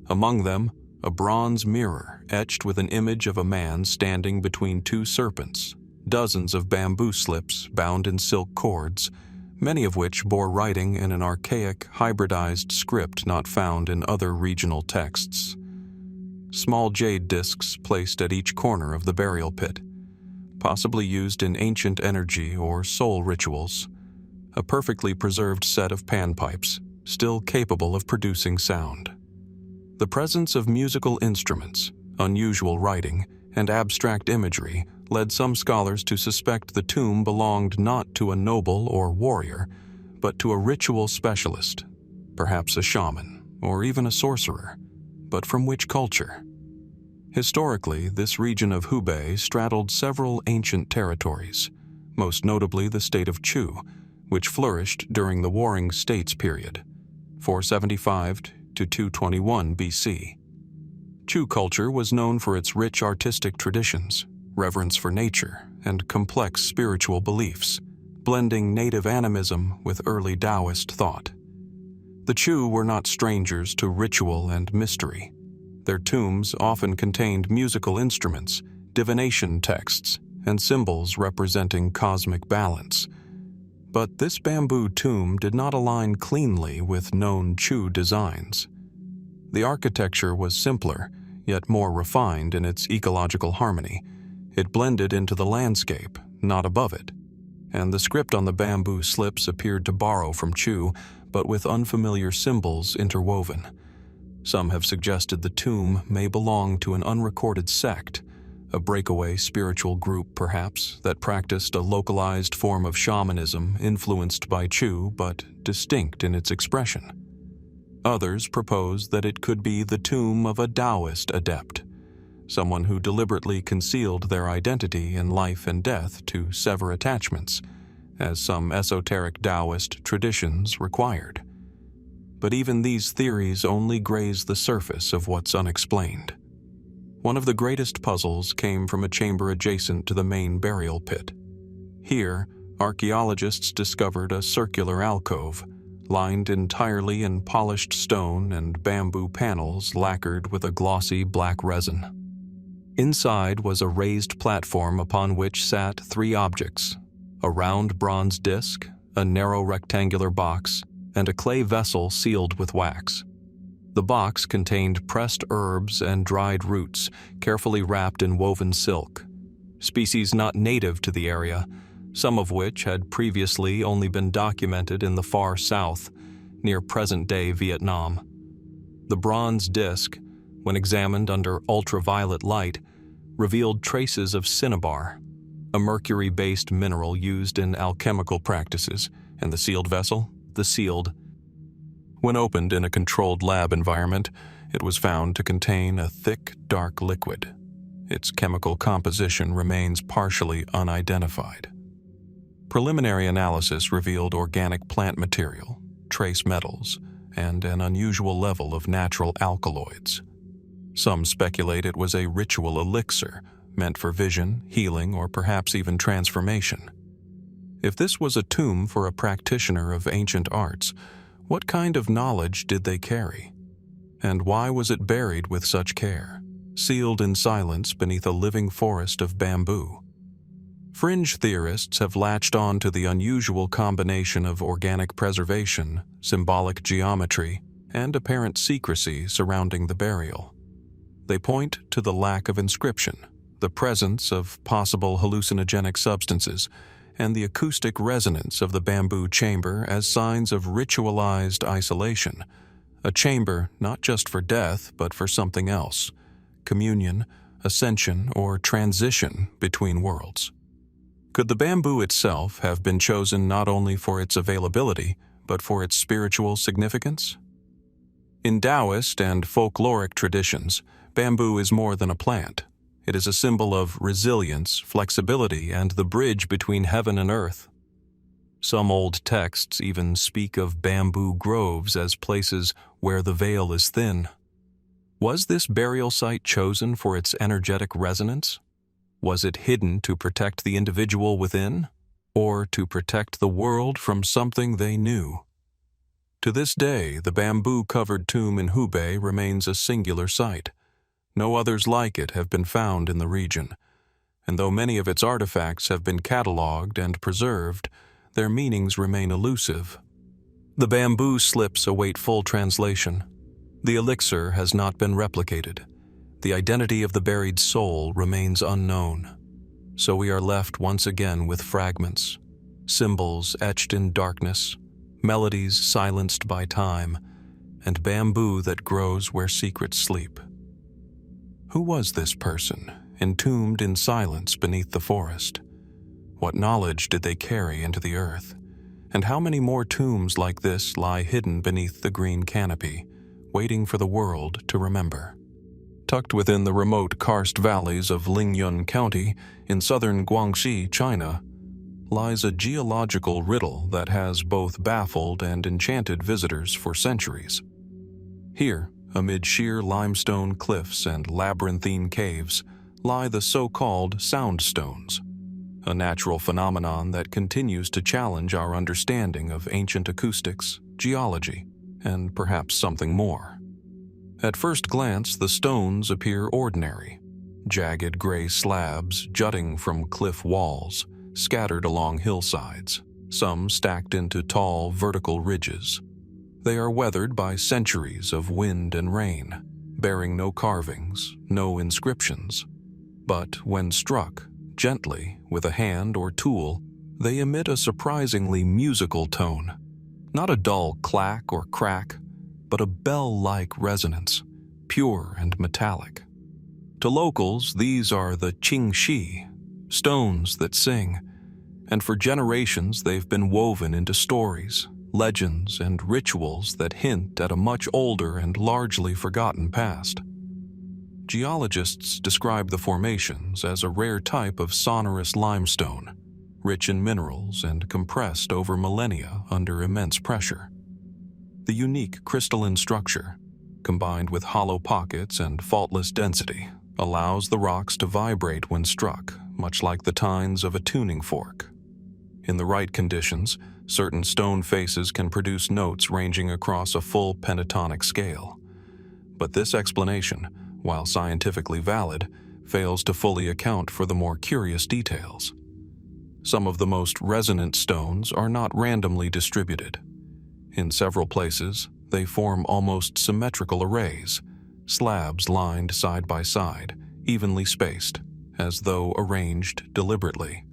Among them, a bronze mirror etched with an image of a man standing between 2 serpents, dozens of bamboo slips bound in silk cords, many of which bore writing in an archaic, hybridized script not found in other regional texts. Small jade discs placed at each corner of the burial pit, possibly used in ancient energy or soul rituals. A perfectly preserved set of panpipes, still capable of producing sound. The presence of musical instruments, unusual writing, and abstract imagery led some scholars to suspect the tomb belonged not to a noble or warrior, but to a ritual specialist, perhaps a shaman, or even a sorcerer. But from which culture? Historically, this region of Hubei straddled several ancient territories, most notably the state of Chu, which flourished during the Warring States period, 475 to 221 BC. Chu culture was known for its rich artistic traditions, reverence for nature, and complex spiritual beliefs, blending native animism with early Daoist thought. The Chu were not strangers to ritual and mystery. Their tombs often contained musical instruments, divination texts, and symbols representing cosmic balance. But this bamboo tomb did not align cleanly with known Chu designs. The architecture was simpler, yet more refined in its ecological harmony. It blended into the landscape, not above it. And the script on the bamboo slips appeared to borrow from Chu, but with unfamiliar symbols interwoven. Some have suggested the tomb may belong to an unrecorded sect, a breakaway spiritual group perhaps, that practiced a localized form of shamanism influenced by Chu but distinct in its expression. Others propose that it could be the tomb of a Daoist adept, someone who deliberately concealed their identity in life and death to sever attachments, as some esoteric Daoist traditions required. But even these theories only graze the surface of what's unexplained. One of the greatest puzzles came from a chamber adjacent to the main burial pit. Here, archaeologists discovered a circular alcove, lined entirely in polished stone and bamboo panels lacquered with a glossy black resin. Inside was a raised platform upon which sat 3 objects: a round bronze disc, a narrow rectangular box, and a clay vessel sealed with wax. The box contained pressed herbs and dried roots, carefully wrapped in woven silk. Species not native to the area, some of which had previously only been documented in the far south, near present-day Vietnam. The bronze disc, when examined under ultraviolet light, revealed traces of cinnabar, a mercury-based mineral used in alchemical practices, and the sealed vessel, the sealed. When opened in a controlled lab environment, it was found to contain a thick, dark liquid. Its chemical composition remains partially unidentified. Preliminary analysis revealed organic plant material, trace metals, and an unusual level of natural alkaloids. Some speculate it was a ritual elixir meant for vision, healing, or perhaps even transformation. If this was a tomb for a practitioner of ancient arts, what kind of knowledge did they carry? And why was it buried with such care, sealed in silence beneath a living forest of bamboo? Fringe theorists have latched on to the unusual combination of organic preservation, symbolic geometry, and apparent secrecy surrounding the burial. They point to the lack of inscription, the presence of possible hallucinogenic substances, and the acoustic resonance of the bamboo chamber as signs of ritualized isolation, a chamber not just for death but for something else, communion, ascension, or transition between worlds. Could the bamboo itself have been chosen not only for its availability but for its spiritual significance? In Daoist and folkloric traditions, bamboo is more than a plant. It is a symbol of resilience, flexibility, and the bridge between heaven and earth. Some old texts even speak of bamboo groves as places where the veil is thin. Was this burial site chosen for its energetic resonance? Was it hidden to protect the individual within, or to protect the world from something they knew? To this day, the bamboo-covered tomb in Hubei remains a singular site. No others like it have been found in the region, and though many of its artifacts have been catalogued and preserved, their meanings remain elusive. The bamboo slips await full translation. The elixir has not been replicated. The identity of the buried soul remains unknown. So we are left once again with fragments, symbols etched in darkness, melodies silenced by time, and bamboo that grows where secrets sleep. Who was this person, entombed in silence beneath the forest? What knowledge did they carry into the earth? And how many more tombs like this lie hidden beneath the green canopy, waiting for the world to remember? Tucked within the remote karst valleys of Lingyun County in southern Guangxi, China, lies a geological riddle that has both baffled and enchanted visitors for centuries. Here, amid sheer limestone cliffs and labyrinthine caves, lie the so-called soundstones, a natural phenomenon that continues to challenge our understanding of ancient acoustics, geology, and perhaps something more. At first glance, the stones appear ordinary, jagged gray slabs jutting from cliff walls, scattered along hillsides, some stacked into tall vertical ridges. They are weathered by centuries of wind and rain, bearing no carvings, no inscriptions. But when struck, gently, with a hand or tool, they emit a surprisingly musical tone. Not a dull clack or crack, but a bell-like resonance, pure and metallic. To locals, these are the qingxi, stones that sing, and for generations they've been woven into stories, legends, and rituals that hint at a much older and largely forgotten past. Geologists describe the formations as a rare type of sonorous limestone, rich in minerals and compressed over millennia under immense pressure. The unique crystalline structure, combined with hollow pockets and faultless density, allows the rocks to vibrate when struck, much like the tines of a tuning fork. In the right conditions, certain stone faces can produce notes ranging across a full pentatonic scale. But this explanation, while scientifically valid, fails to fully account for the more curious details. Some of the most resonant stones are not randomly distributed. In several places, They form almost symmetrical arrays, slabs lined side by side, evenly spaced, as though arranged deliberately.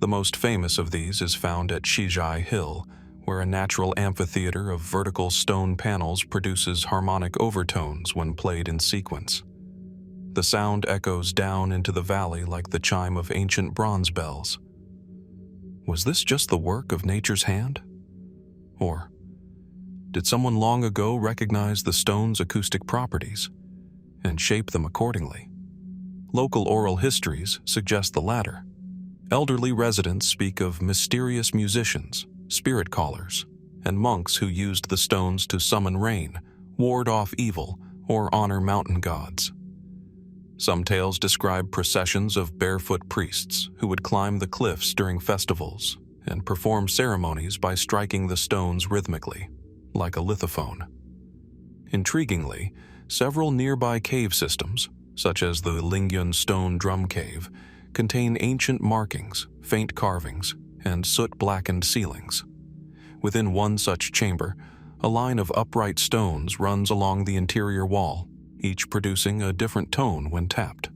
The most famous of these is found at Xizhai Hill, where a natural amphitheater of vertical stone panels produces harmonic overtones when played in sequence. The sound echoes down into the valley like the chime of ancient bronze bells. Was this just the work of nature's hand? Or did someone long ago recognize the stone's acoustic properties and shape them accordingly? Local oral histories suggest the latter. Elderly residents speak of mysterious musicians, spirit callers, and monks who used the stones to summon rain, ward off evil, or honor mountain gods. Some tales describe processions of barefoot priests who would climb the cliffs during festivals and perform ceremonies by striking the stones rhythmically, like a lithophone. Intriguingly, several nearby cave systems, such as the Lingyun stone drum cave, contain ancient markings, faint carvings, and soot-blackened ceilings. Within one such chamber, a line of upright stones runs along the interior wall, each producing a different tone when tapped.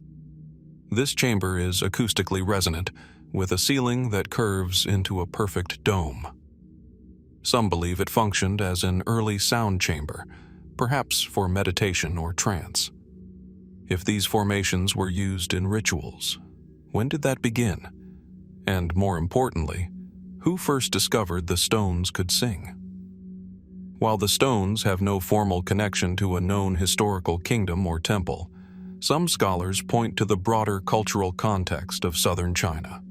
This chamber is acoustically resonant, with a ceiling that curves into a perfect dome. Some believe it functioned as an early sound chamber, perhaps for meditation or trance. If these formations were used in rituals, when did that begin? And more importantly, who first discovered the stones could sing? While the stones have no formal connection to a known historical kingdom or temple, some scholars point to the broader cultural context of southern China.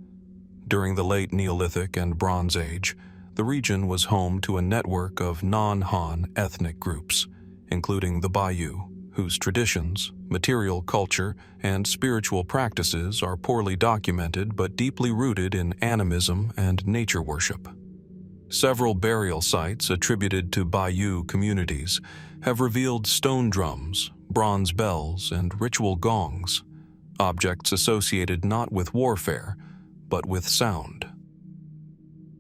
During the late Neolithic and Bronze Age, the region was home to a network of non-Han ethnic groups, including the Baiyue, whose traditions, material culture, and spiritual practices are poorly documented but deeply rooted in animism and nature worship. Several burial sites attributed to Baiyue communities have revealed stone drums, bronze bells, and ritual gongs, objects associated not with warfare, but with sound.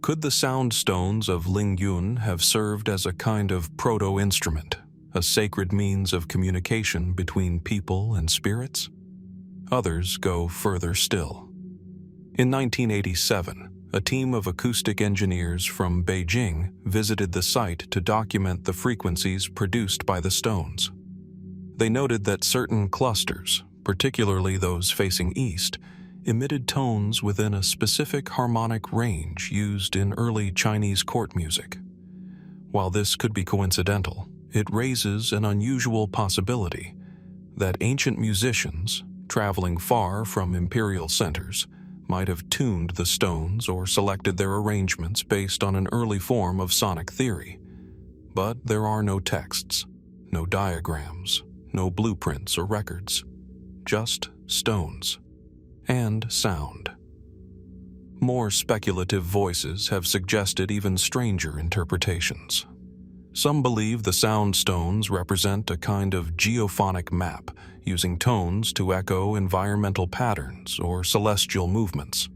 Could the sound stones of Lingyun have served as a kind of proto-instrument, a sacred means of communication between people and spirits? Others go further still. In 1987, a team of acoustic engineers from Beijing visited the site to document the frequencies produced by the stones. They noted that certain clusters, particularly those facing east, emitted tones within a specific harmonic range used in early Chinese court music. While this could be coincidental, it raises an unusual possibility that ancient musicians, traveling far from imperial centers, might have tuned the stones or selected their arrangements based on an early form of sonic theory. But there are no texts, no diagrams, no blueprints or records, just stones and sound. More speculative voices have suggested even stranger interpretations. Some believe the sound stones represent a kind of geophonic map, using tones to echo environmental patterns or celestial movements.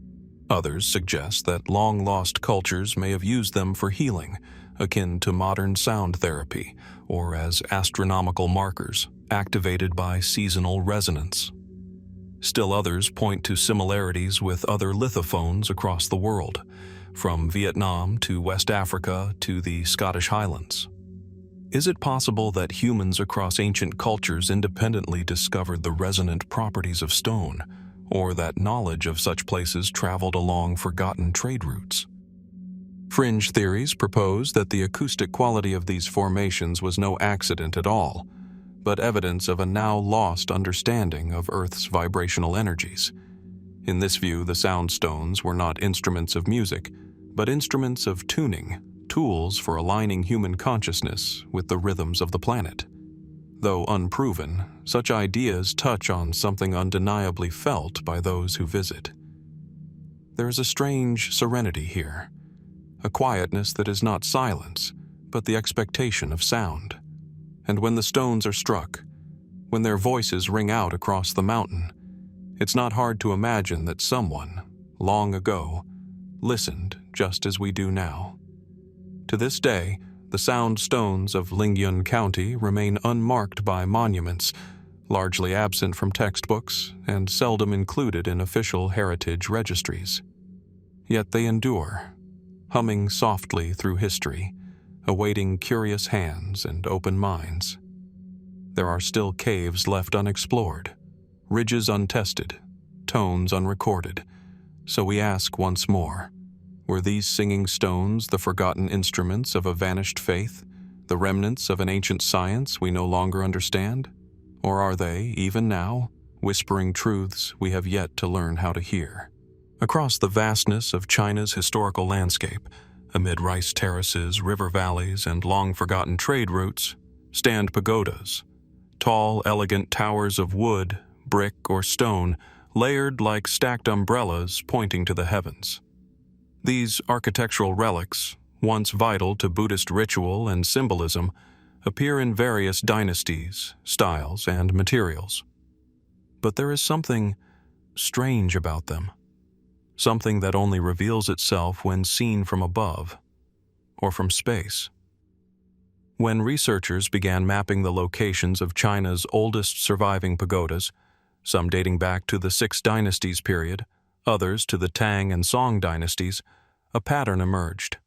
Others suggest that long-lost cultures may have used them for healing, akin to modern sound therapy, or as astronomical markers, activated by seasonal resonance. Still others point to similarities with other lithophones across the world, from Vietnam to West Africa to the Scottish Highlands. Is it possible that humans across ancient cultures independently discovered the resonant properties of stone, or that knowledge of such places traveled along forgotten trade routes? Fringe theories propose that the acoustic quality of these formations was no accident at all, but evidence of a now lost understanding of Earth's vibrational energies. In this view, the sound stones were not instruments of music, but instruments of tuning, tools for aligning human consciousness with the rhythms of the planet. Though unproven, such ideas touch on something undeniably felt by those who visit. There is a strange serenity here, a quietness that is not silence, but the expectation of sound. And when the stones are struck, when their voices ring out across the mountain, it's not hard to imagine that someone, long ago, listened just as we do now. To this day, the sound stones of Lingyun County remain unmarked by monuments, largely absent from textbooks and seldom included in official heritage registries. Yet they endure, humming softly through history, awaiting curious hands and open minds. There are still caves left unexplored, ridges untested, tones unrecorded. So we ask once more, were these singing stones the forgotten instruments of a vanished faith, the remnants of an ancient science we no longer understand? Or are they, even now, whispering truths we have yet to learn how to hear? Across the vastness of China's historical landscape, amid rice terraces, river valleys, and long-forgotten trade routes, stand pagodas, tall, elegant towers of wood, brick, or stone, layered like stacked umbrellas pointing to the heavens. These architectural relics, once vital to Buddhist ritual and symbolism, appear in various dynasties, styles, and materials. But there is something strange about them, something that only reveals itself when seen from above, or from space. When researchers began mapping the locations of China's oldest surviving pagodas, some dating back to the Six Dynasties period, others to the Tang and Song dynasties, a pattern emerged.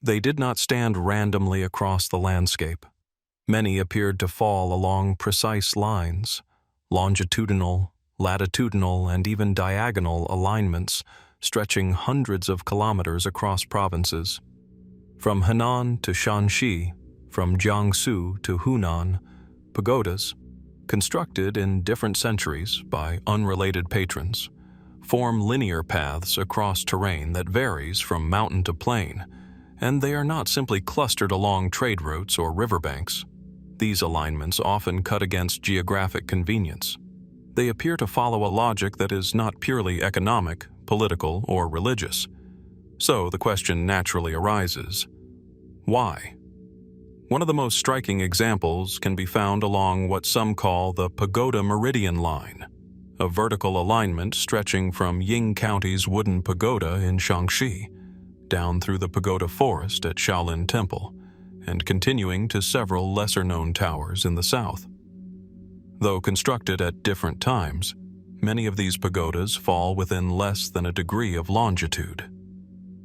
They did not stand randomly across the landscape. Many appeared to fall along precise lines, longitudinal, latitudinal, and even diagonal alignments stretching hundreds of kilometers across provinces. From Henan to Shanxi, from Jiangsu to Hunan, pagodas, constructed in different centuries by unrelated patrons, form linear paths across terrain that varies from mountain to plain, and they are not simply clustered along trade routes or riverbanks. These alignments often cut against geographic convenience. They appear to follow a logic that is not purely economic, political, or religious. So the question naturally arises, why? One of the most striking examples can be found along what some call the Pagoda Meridian Line, a vertical alignment stretching from Ying County's Wooden Pagoda in Shaanxi, down through the pagoda forest at Shaolin Temple, and continuing to several lesser-known towers in the south. Though constructed at different times, many of these pagodas fall within less than a degree of longitude.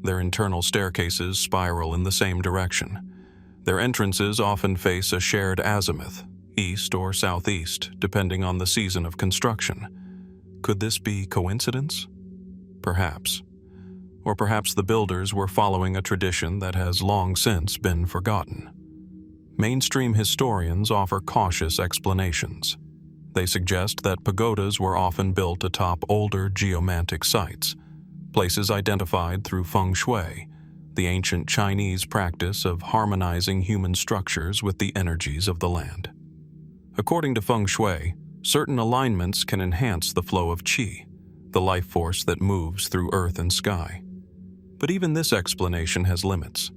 Their internal staircases spiral in the same direction. Their entrances often face a shared azimuth, east or southeast, depending on the season of construction. Could this be coincidence? Perhaps. Or perhaps the builders were following a tradition that has long since been forgotten. Mainstream historians offer cautious explanations. They suggest that pagodas were often built atop older geomantic sites, places identified through feng shui, the ancient Chinese practice of harmonizing human structures with the energies of the land. According to feng shui, certain alignments can enhance the flow of qi, the life force that moves through earth and sky. But even this explanation has limits,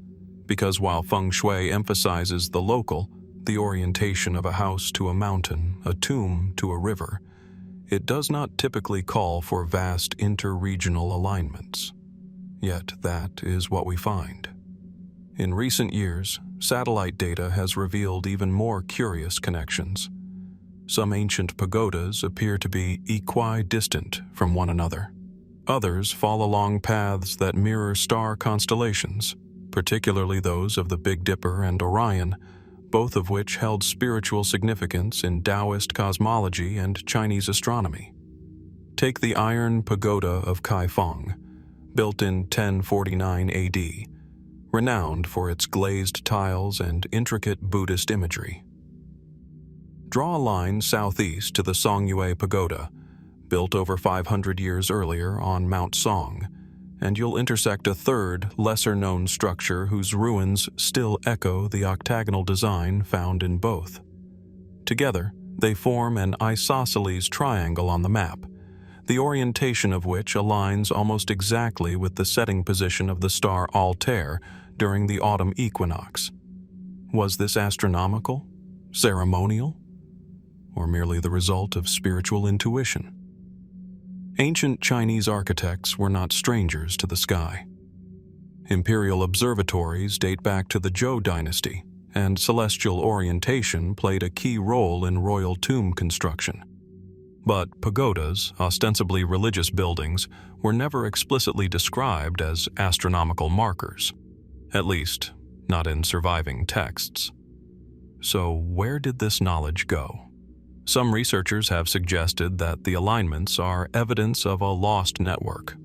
because while feng shui emphasizes the local, the orientation of a house to a mountain, a tomb to a river, it does not typically call for vast inter-regional alignments. Yet that is what we find. In recent years, satellite data has revealed even more curious connections. Some ancient pagodas appear to be equidistant from one another. Others fall along paths that mirror star constellations, particularly those of the Big Dipper and Orion, both of which held spiritual significance in Daoist cosmology and Chinese astronomy. Take the Iron Pagoda of Kaifeng, built in 1049 AD, renowned for its glazed tiles and intricate Buddhist imagery. Draw a line southeast to the Songyue Pagoda, built over 500 years earlier on Mount Song, and you'll intersect a third, lesser-known structure whose ruins still echo the octagonal design found in both. Together, they form an isosceles triangle on the map, the orientation of which aligns almost exactly with the setting position of the star Altair during the autumn equinox. Was this astronomical, ceremonial, or merely the result of spiritual intuition? Ancient Chinese architects were not strangers to the sky. Imperial observatories date back to the Zhou dynasty, and celestial orientation played a key role in royal tomb construction. But pagodas, ostensibly religious buildings, were never explicitly described as astronomical markers, at least not in surviving texts. So where did this knowledge go? Some researchers have suggested that the alignments are evidence of a lost network,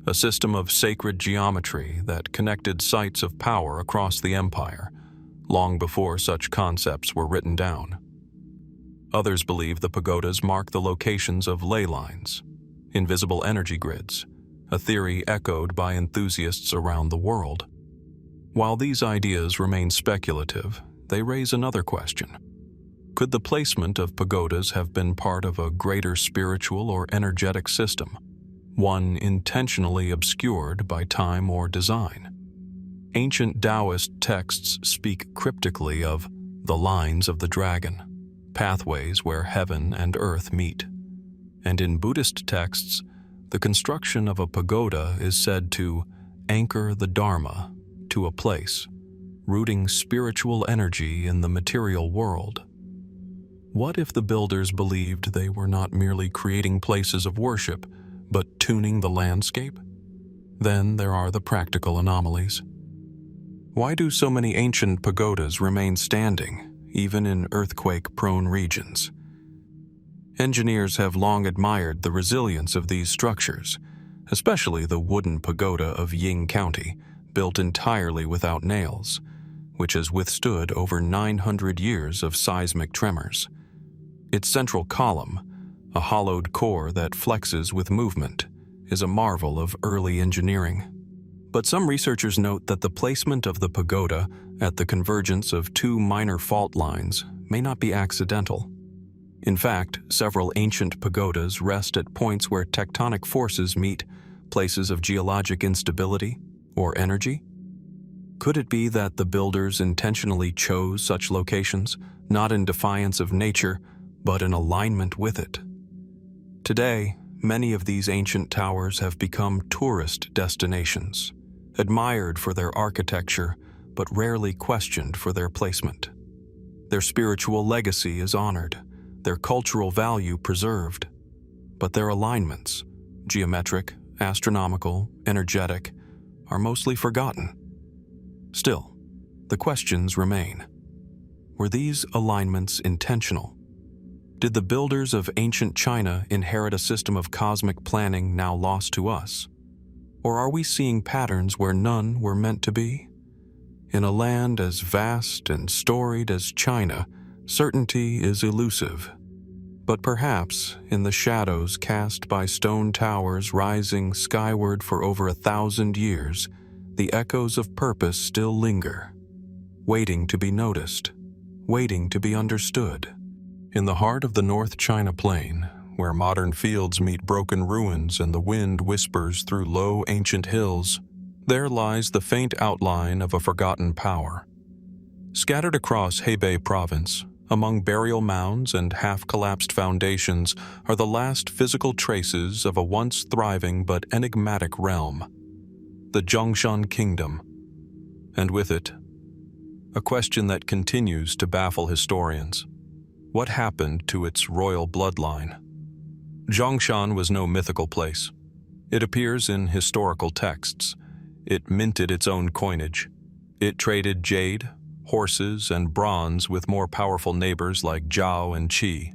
a system of sacred geometry that connected sites of power across the empire, long before such concepts were written down. Others believe the pagodas mark the locations of ley lines, invisible energy grids, a theory echoed by enthusiasts around the world. While these ideas remain speculative, they raise another question. Could the placement of pagodas have been part of a greater spiritual or energetic system, one intentionally obscured by time or design? Ancient Daoist texts speak cryptically of the lines of the dragon, pathways where heaven and earth meet. And in Buddhist texts, the construction of a pagoda is said to anchor the Dharma to a place, rooting spiritual energy in the material world. What if the builders believed they were not merely creating places of worship, but tuning the landscape? Then there are the practical anomalies. Why do so many ancient pagodas remain standing, even in earthquake-prone regions? Engineers have long admired the resilience of these structures, especially the wooden pagoda of Ying County, built entirely without nails, which has withstood over 900 years of seismic tremors. Its central column, a hollowed core that flexes with movement, is a marvel of early engineering. But some researchers note that the placement of the pagoda at the convergence of two minor fault lines may not be accidental. In fact, several ancient pagodas rest at points where tectonic forces meet, places of geologic instability or energy. Could it be that the builders intentionally chose such locations, not in defiance of nature, but in alignment with it? Today, many of these ancient towers have become tourist destinations, admired for their architecture, but rarely questioned for their placement. Their spiritual legacy is honored, their cultural value preserved, but their alignments, geometric, astronomical, energetic, are mostly forgotten. Still, the questions remain. Were these alignments intentional? Did the builders of ancient China inherit a system of cosmic planning now lost to us? Or are we seeing patterns where none were meant to be? In a land as vast and storied as China, certainty is elusive. But perhaps, in the shadows cast by stone towers rising skyward for over 1,000 years, the echoes of purpose still linger, waiting to be noticed, waiting to be understood. In the heart of the North China Plain, where modern fields meet broken ruins and the wind whispers through low ancient hills, there lies the faint outline of a forgotten power. Scattered across Hubei province, among burial mounds and half-collapsed foundations, are the last physical traces of a once thriving but enigmatic realm, the Zhongshan kingdom. And with it, a question that continues to baffle historians. What happened to its royal bloodline? Zhongshan was no mythical place. It appears in historical texts. It minted its own coinage. It traded jade, horses, and bronze with more powerful neighbors like Zhao and Qi.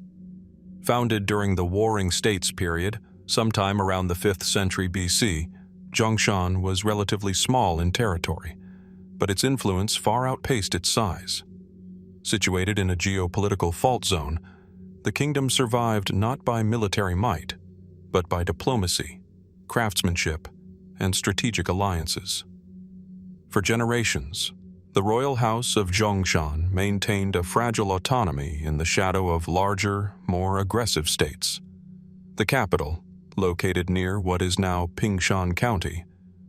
Founded during the Warring States period, sometime around the 5th century BC, Zhongshan was relatively small in territory, but its influence far outpaced its size. Situated in a geopolitical fault zone, the kingdom survived not by military might, but by diplomacy, craftsmanship, and strategic alliances. For generations, the royal house of Zhongshan maintained a fragile autonomy in the shadow of larger, more aggressive states. The capital, located near what is now Pingshan County,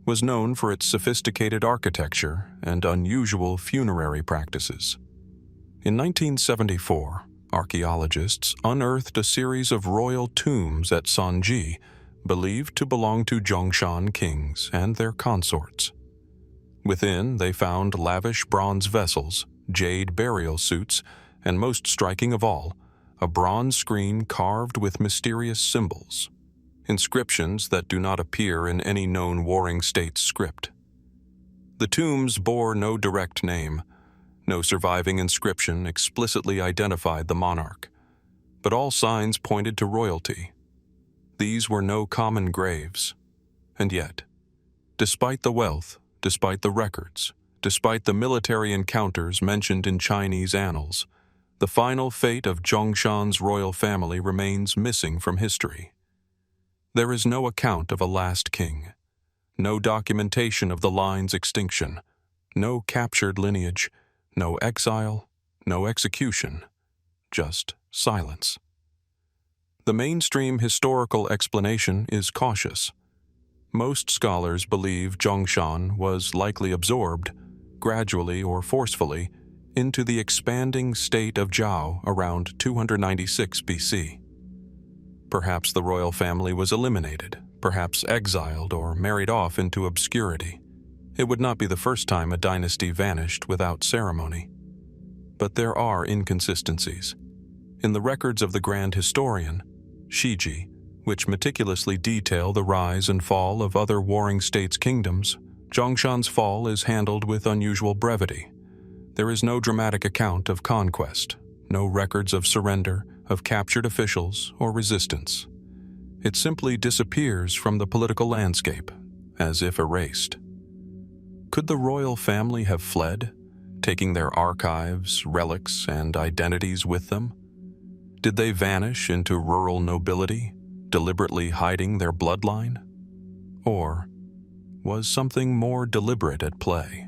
was known for its sophisticated architecture and unusual funerary practices. In 1974, archaeologists unearthed a series of royal tombs at Sanji, believed to belong to Zhongshan kings and their consorts. Within, they found lavish bronze vessels, jade burial suits, and most striking of all, a bronze screen carved with mysterious symbols, inscriptions that do not appear in any known warring state's script. The tombs bore no direct name. No surviving inscription explicitly identified the monarch, but all signs pointed to royalty. These were no common graves. And yet, despite the wealth, despite the records, despite the military encounters mentioned in Chinese annals, the final fate of Zhongshan's royal family remains missing from history. There is no account of a last king, no documentation of the line's extinction, no captured lineage, no exile, no execution, just silence. The mainstream historical explanation is cautious. Most scholars believe Zhongshan was likely absorbed, gradually or forcefully, into the expanding state of Zhao around 296 BC. Perhaps the royal family was eliminated, perhaps exiled or married off into obscurity. It would not be the first time a dynasty vanished without ceremony. But there are inconsistencies. In the records of the grand historian, Shiji, which meticulously detail the rise and fall of other warring states' kingdoms, Zhongshan's fall is handled with unusual brevity. There is no dramatic account of conquest, no records of surrender, of captured officials, or resistance. It simply disappears from the political landscape, as if erased. Could the royal family have fled, taking their archives, relics, and identities with them? Did they vanish into rural nobility, deliberately hiding their bloodline? Or was something more deliberate at play?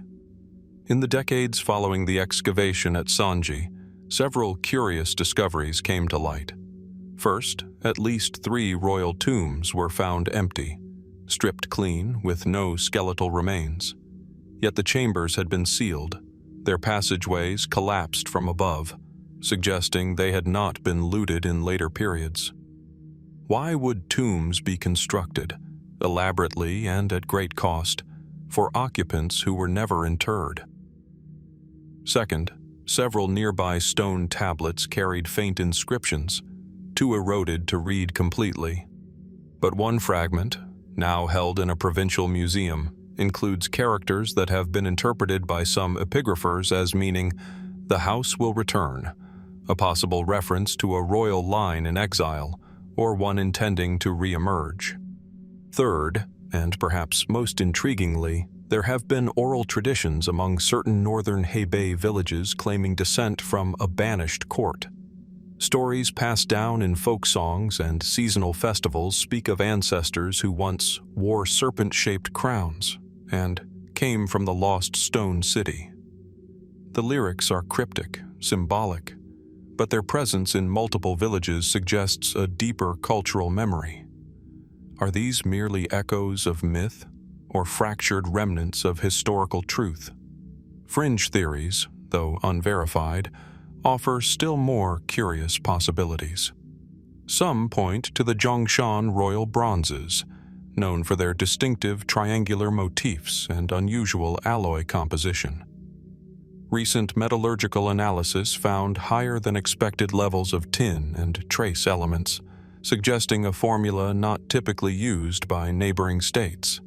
In the decades following the excavation at Sanji, several curious discoveries came to light. First, at least 3 royal tombs were found empty, stripped clean with no skeletal remains. Yet the chambers had been sealed, their passageways collapsed from above, suggesting they had not been looted in later periods. Why would tombs be constructed, elaborately and at great cost, for occupants who were never interred? Second, several nearby stone tablets carried faint inscriptions, too eroded to read completely. But one fragment, now held in a provincial museum, includes characters that have been interpreted by some epigraphers as meaning, "The house will return," a possible reference to a royal line in exile, or one intending to re-emerge. Third, and perhaps most intriguingly, there have been oral traditions among certain northern Hubei villages claiming descent from a banished court. Stories passed down in folk songs and seasonal festivals speak of ancestors who once wore serpent-shaped crowns and came from the lost stone city. The lyrics are cryptic, symbolic, but their presence in multiple villages suggests a deeper cultural memory. Are these merely echoes of myth or fractured remnants of historical truth? Fringe theories, though unverified, offer still more curious possibilities. Some point to the Zhongshan royal bronzes, known for their distinctive triangular motifs and unusual alloy composition. Recent metallurgical analysis found higher than expected levels of tin and trace elements, suggesting a formula not typically used by neighboring states.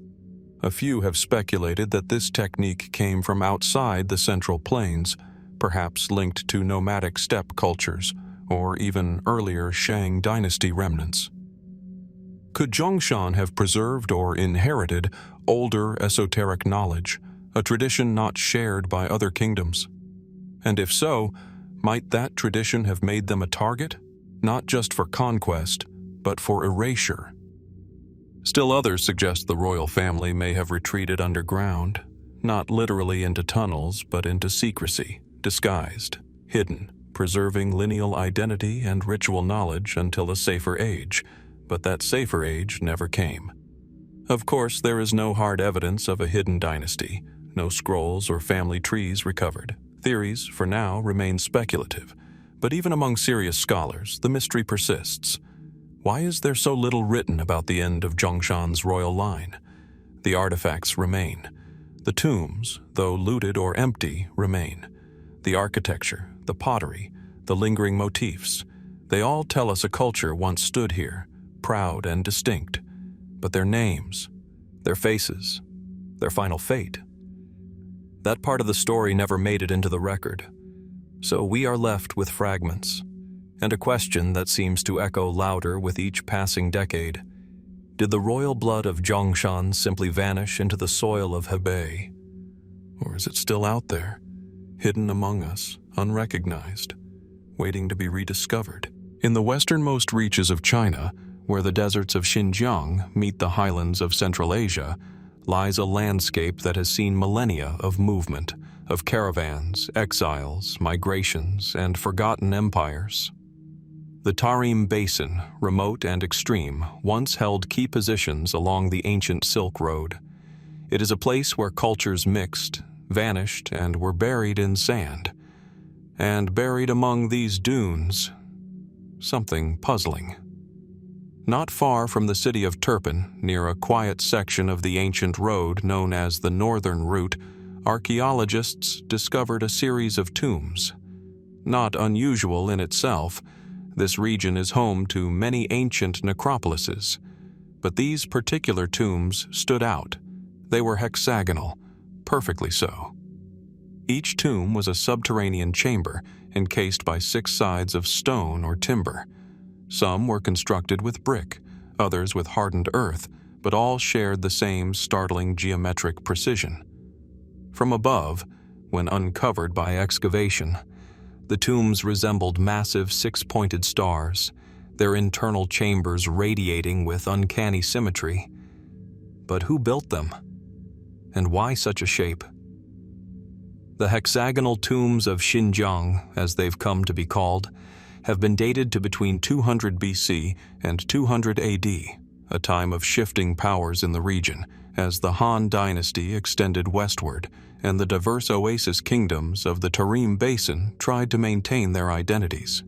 A few have speculated that this technique came from outside the Central Plains, perhaps linked to nomadic steppe cultures, or even earlier Shang dynasty remnants. Could Zhongshan have preserved or inherited older esoteric knowledge, a tradition not shared by other kingdoms? And if so, might that tradition have made them a target, not just for conquest, but for erasure? Still others suggest the royal family may have retreated underground, not literally into tunnels, but into secrecy, disguised, hidden, preserving lineal identity and ritual knowledge until a safer age, but that safer age never came. Of course, there is no hard evidence of a hidden dynasty, no scrolls or family trees recovered. Theories, for now, remain speculative, but even among serious scholars, the mystery persists. Why is there so little written about the end of Zhongshan's royal line? The artifacts remain. The tombs, though looted or empty, remain. The architecture, the pottery, the lingering motifs, they all tell us a culture once stood here, proud and distinct. But their names, their faces, their final fate, that part of the story never made it into the record. So we are left with fragments, and a question that seems to echo louder with each passing decade. Did the royal blood of Zhongshan simply vanish into the soil of Hubei? Or is it still out there, hidden among us, unrecognized, waiting to be rediscovered? In the westernmost reaches of China, where the deserts of Xinjiang meet the highlands of Central Asia, lies a landscape that has seen millennia of movement, of caravans, exiles, migrations, and forgotten empires. The Tarim Basin, remote and extreme, once held key positions along the ancient Silk Road. It is a place where cultures mixed, vanished, and were buried in sand. And buried among these dunes, something puzzling. Not far from the city of Turpin, near a quiet section of the ancient road known as the Northern Route, archaeologists discovered a series of tombs. Not unusual in itself, this region is home to many ancient necropolises. But these particular tombs stood out. They were hexagonal, perfectly so. Each tomb was a subterranean chamber encased by 6 sides of stone or timber. Some were constructed with brick, others with hardened earth, but all shared the same startling geometric precision. From above, when uncovered by excavation, the tombs resembled massive 6-pointed stars, their internal chambers radiating with uncanny symmetry. But who built them? And why such a shape? The hexagonal tombs of Xinjiang, as they've come to be called, have been dated to between 200 BC and 200 AD, a time of shifting powers in the region, as the Han dynasty extended westward and the diverse oasis kingdoms of the Tarim Basin tried to maintain their identities.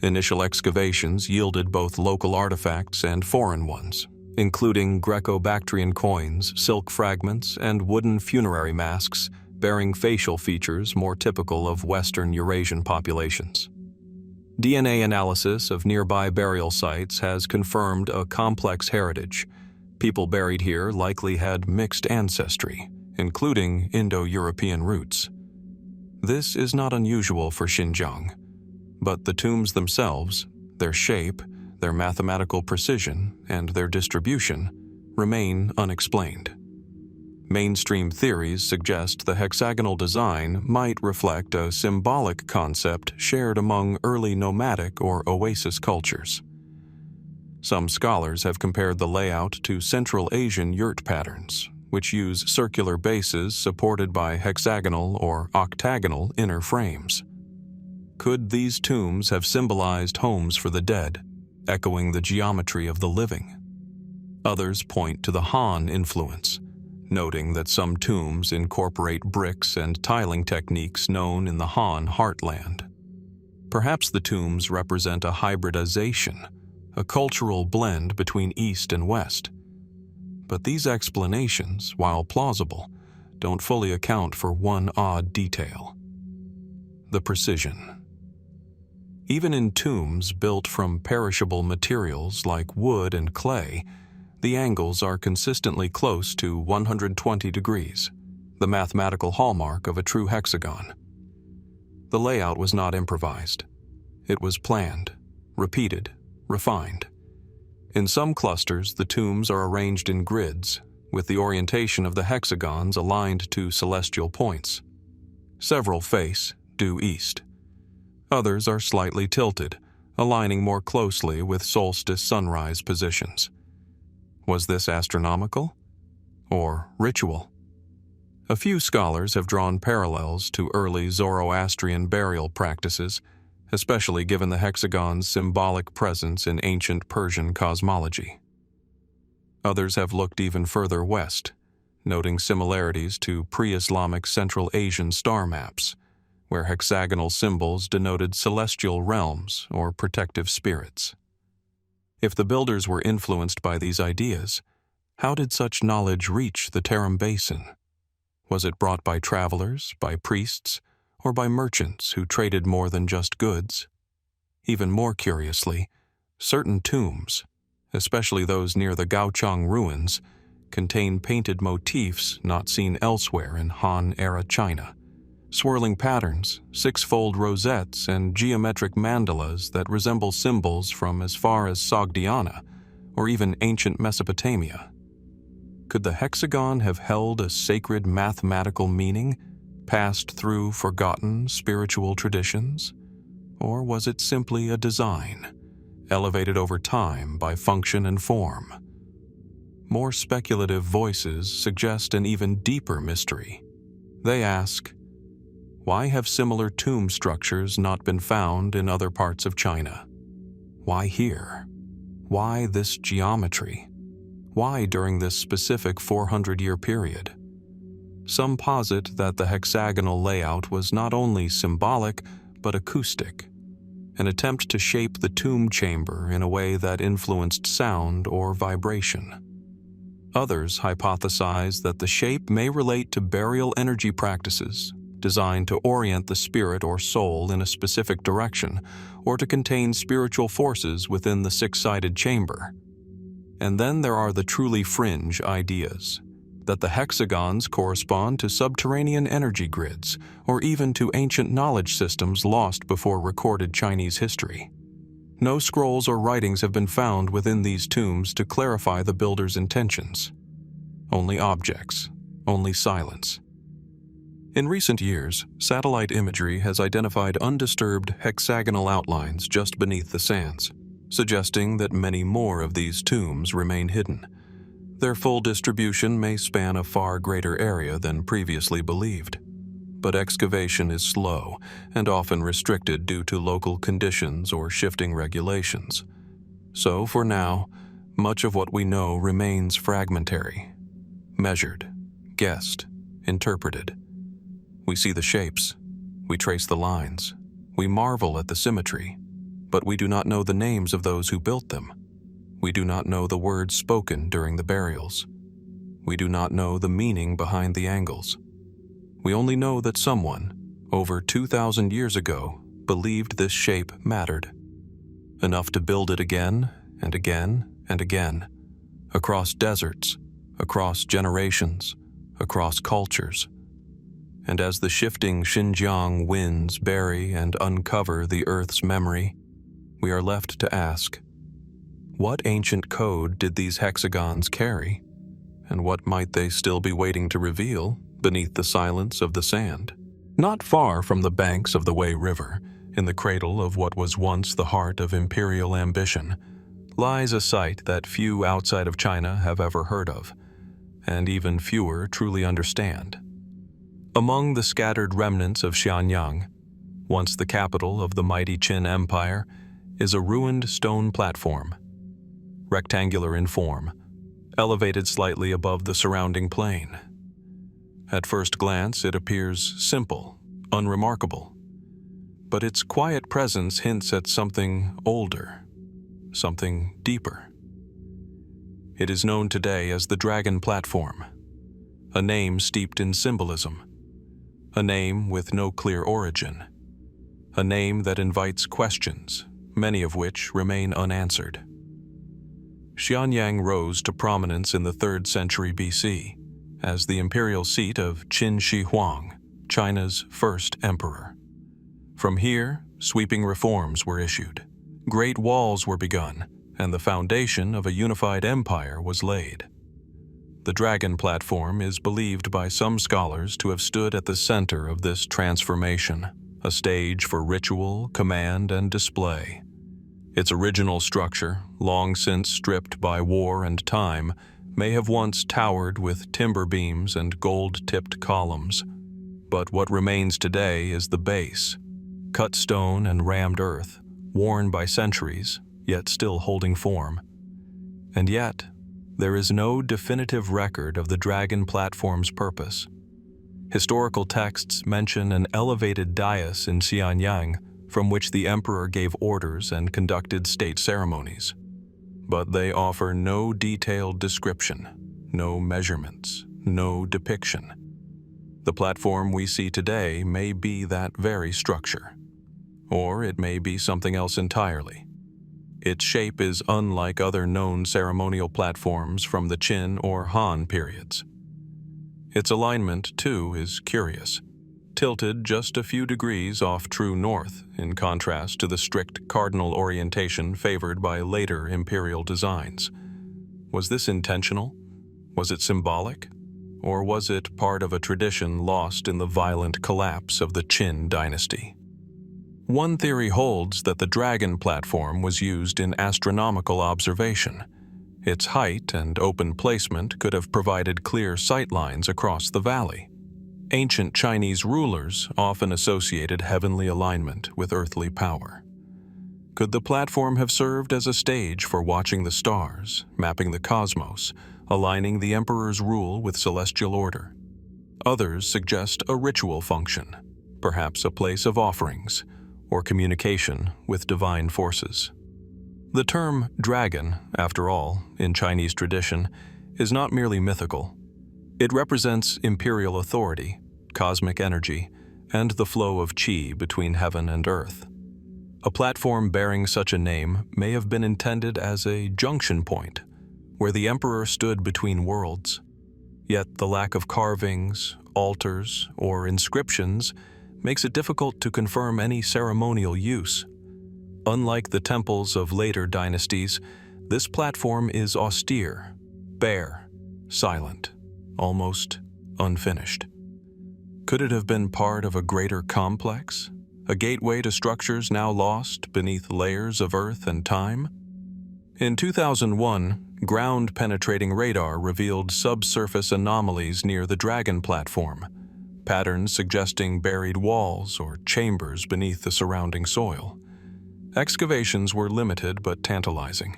Initial excavations yielded both local artifacts and foreign ones, including Greco-Bactrian coins, silk fragments, and wooden funerary masks bearing facial features more typical of Western Eurasian populations. DNA analysis of nearby burial sites has confirmed a complex heritage. People buried here likely had mixed ancestry, including Indo-European roots. This is not unusual for Xinjiang, but the tombs themselves, their shape, their mathematical precision, and their distribution remain unexplained. Mainstream theories suggest the hexagonal design might reflect a symbolic concept shared among early nomadic or oasis cultures. Some scholars have compared the layout to Central Asian yurt patterns, which use circular bases supported by hexagonal or octagonal inner frames. Could these tombs have symbolized homes for the dead, echoing the geometry of the living? Others point to the Han influence, noting that some tombs incorporate bricks and tiling techniques known in the Han heartland. Perhaps the tombs represent a hybridization, a cultural blend between East and West. But these explanations, while plausible, don't fully account for one odd detail: the precision. Even in tombs built from perishable materials like wood and clay, the angles are consistently close to 120 degrees, the mathematical hallmark of a true hexagon. The layout was not improvised. It was planned, repeated, refined. In some clusters, the tombs are arranged in grids, with the orientation of the hexagons aligned to celestial points. Several face due east. Others are slightly tilted, aligning more closely with solstice sunrise positions. Was this astronomical or ritual? A few scholars have drawn parallels to early Zoroastrian burial practices, especially given the hexagon's symbolic presence in ancient Persian cosmology. Others have looked even further west, noting similarities to pre-Islamic Central Asian star maps, where hexagonal symbols denoted celestial realms or protective spirits. If the builders were influenced by these ideas, how did such knowledge reach the Tarim Basin? Was it brought by travelers, by priests, or by merchants who traded more than just goods? Even more curiously, certain tombs, especially those near the Gaochang ruins, contain painted motifs not seen elsewhere in Han-era China. Swirling patterns, six-fold rosettes, and geometric mandalas that resemble symbols from as far as Sogdiana, or even ancient Mesopotamia. Could the hexagon have held a sacred mathematical meaning, passed through forgotten spiritual traditions? Or was it simply a design, elevated over time by function and form? More speculative voices suggest an even deeper mystery. They ask, why have similar tomb structures not been found in other parts of China? Why here? Why this geometry? Why during this specific 400-year period? Some posit that the hexagonal layout was not only symbolic, but acoustic, an attempt to shape the tomb chamber in a way that influenced sound or vibration. Others hypothesize that the shape may relate to burial energy practices, designed to orient the spirit or soul in a specific direction, or to contain spiritual forces within the six-sided chamber. And then there are the truly fringe ideas, that the hexagons correspond to subterranean energy grids, or even to ancient knowledge systems lost before recorded Chinese history. No scrolls or writings have been found within these tombs to clarify the builder's intentions. Only objects, only silence. In recent years, satellite imagery has identified undisturbed hexagonal outlines just beneath the sands, suggesting that many more of these tombs remain hidden. Their full distribution may span a far greater area than previously believed, but excavation is slow and often restricted due to local conditions or shifting regulations. So for now, much of what we know remains fragmentary, measured, guessed, interpreted. We see the shapes, we trace the lines, we marvel at the symmetry, but we do not know the names of those who built them. We do not know the words spoken during the burials. We do not know the meaning behind the angles. We only know that someone, over 2,000 years ago, believed this shape mattered. Enough to build it again and again and again, across deserts, across generations, across cultures. And as the shifting Xinjiang winds bury and uncover the Earth's memory, we are left to ask, what ancient code did these hexagons carry, and what might they still be waiting to reveal beneath the silence of the sand? Not far from the banks of the Wei River, in the cradle of what was once the heart of imperial ambition, lies a site that few outside of China have ever heard of, and even fewer truly understand. Among the scattered remnants of Xianyang, once the capital of the mighty Qin Empire, is a ruined stone platform, rectangular in form, elevated slightly above the surrounding plain. At first glance, it appears simple, unremarkable, but its quiet presence hints at something older, something deeper. It is known today as the Dragon Platform, a name steeped in symbolism, a name with no clear origin, a name that invites questions, many of which remain unanswered. Xianyang rose to prominence in the 3rd century BC as the imperial seat of Qin Shi Huang, China's first emperor. From here, sweeping reforms were issued, great walls were begun, and the foundation of a unified empire was laid. The Dragon Platform is believed by some scholars to have stood at the center of this transformation, a stage for ritual, command, and display. Its original structure, long since stripped by war and time, may have once towered with timber beams and gold-tipped columns. But what remains today is the base, cut stone and rammed earth, worn by centuries, yet still holding form. And yet, there is no definitive record of the Dragon Platform's purpose. Historical texts mention an elevated dais in Xianyang from which the emperor gave orders and conducted state ceremonies. But they offer no detailed description, no measurements, no depiction. The platform we see today may be that very structure, or it may be something else entirely. Its shape is unlike other known ceremonial platforms from the Qin or Han periods. Its alignment, too, is curious, tilted just a few degrees off true north, in contrast to the strict cardinal orientation favored by later imperial designs. Was this intentional? Was it symbolic? Or was it part of a tradition lost in the violent collapse of the Qin dynasty? One theory holds that the dragon platform was used in astronomical observation. Its height and open placement could have provided clear sightlines across the valley. Ancient Chinese rulers often associated heavenly alignment with earthly power. Could the platform have served as a stage for watching the stars, mapping the cosmos, aligning the emperor's rule with celestial order? Others suggest a ritual function, perhaps a place of offerings, or communication with divine forces. The term dragon, after all, in Chinese tradition, is not merely mythical. It represents imperial authority, cosmic energy, and the flow of qi between heaven and earth. A platform bearing such a name may have been intended as a junction point, where the emperor stood between worlds. Yet the lack of carvings, altars, or inscriptions makes it difficult to confirm any ceremonial use. Unlike the temples of later dynasties, this platform is austere, bare, silent, almost unfinished. Could it have been part of a greater complex, a gateway to structures now lost beneath layers of earth and time? In 2001, ground-penetrating radar revealed subsurface anomalies near the Dragon platform, patterns suggesting buried walls or chambers beneath the surrounding soil. Excavations were limited but tantalizing.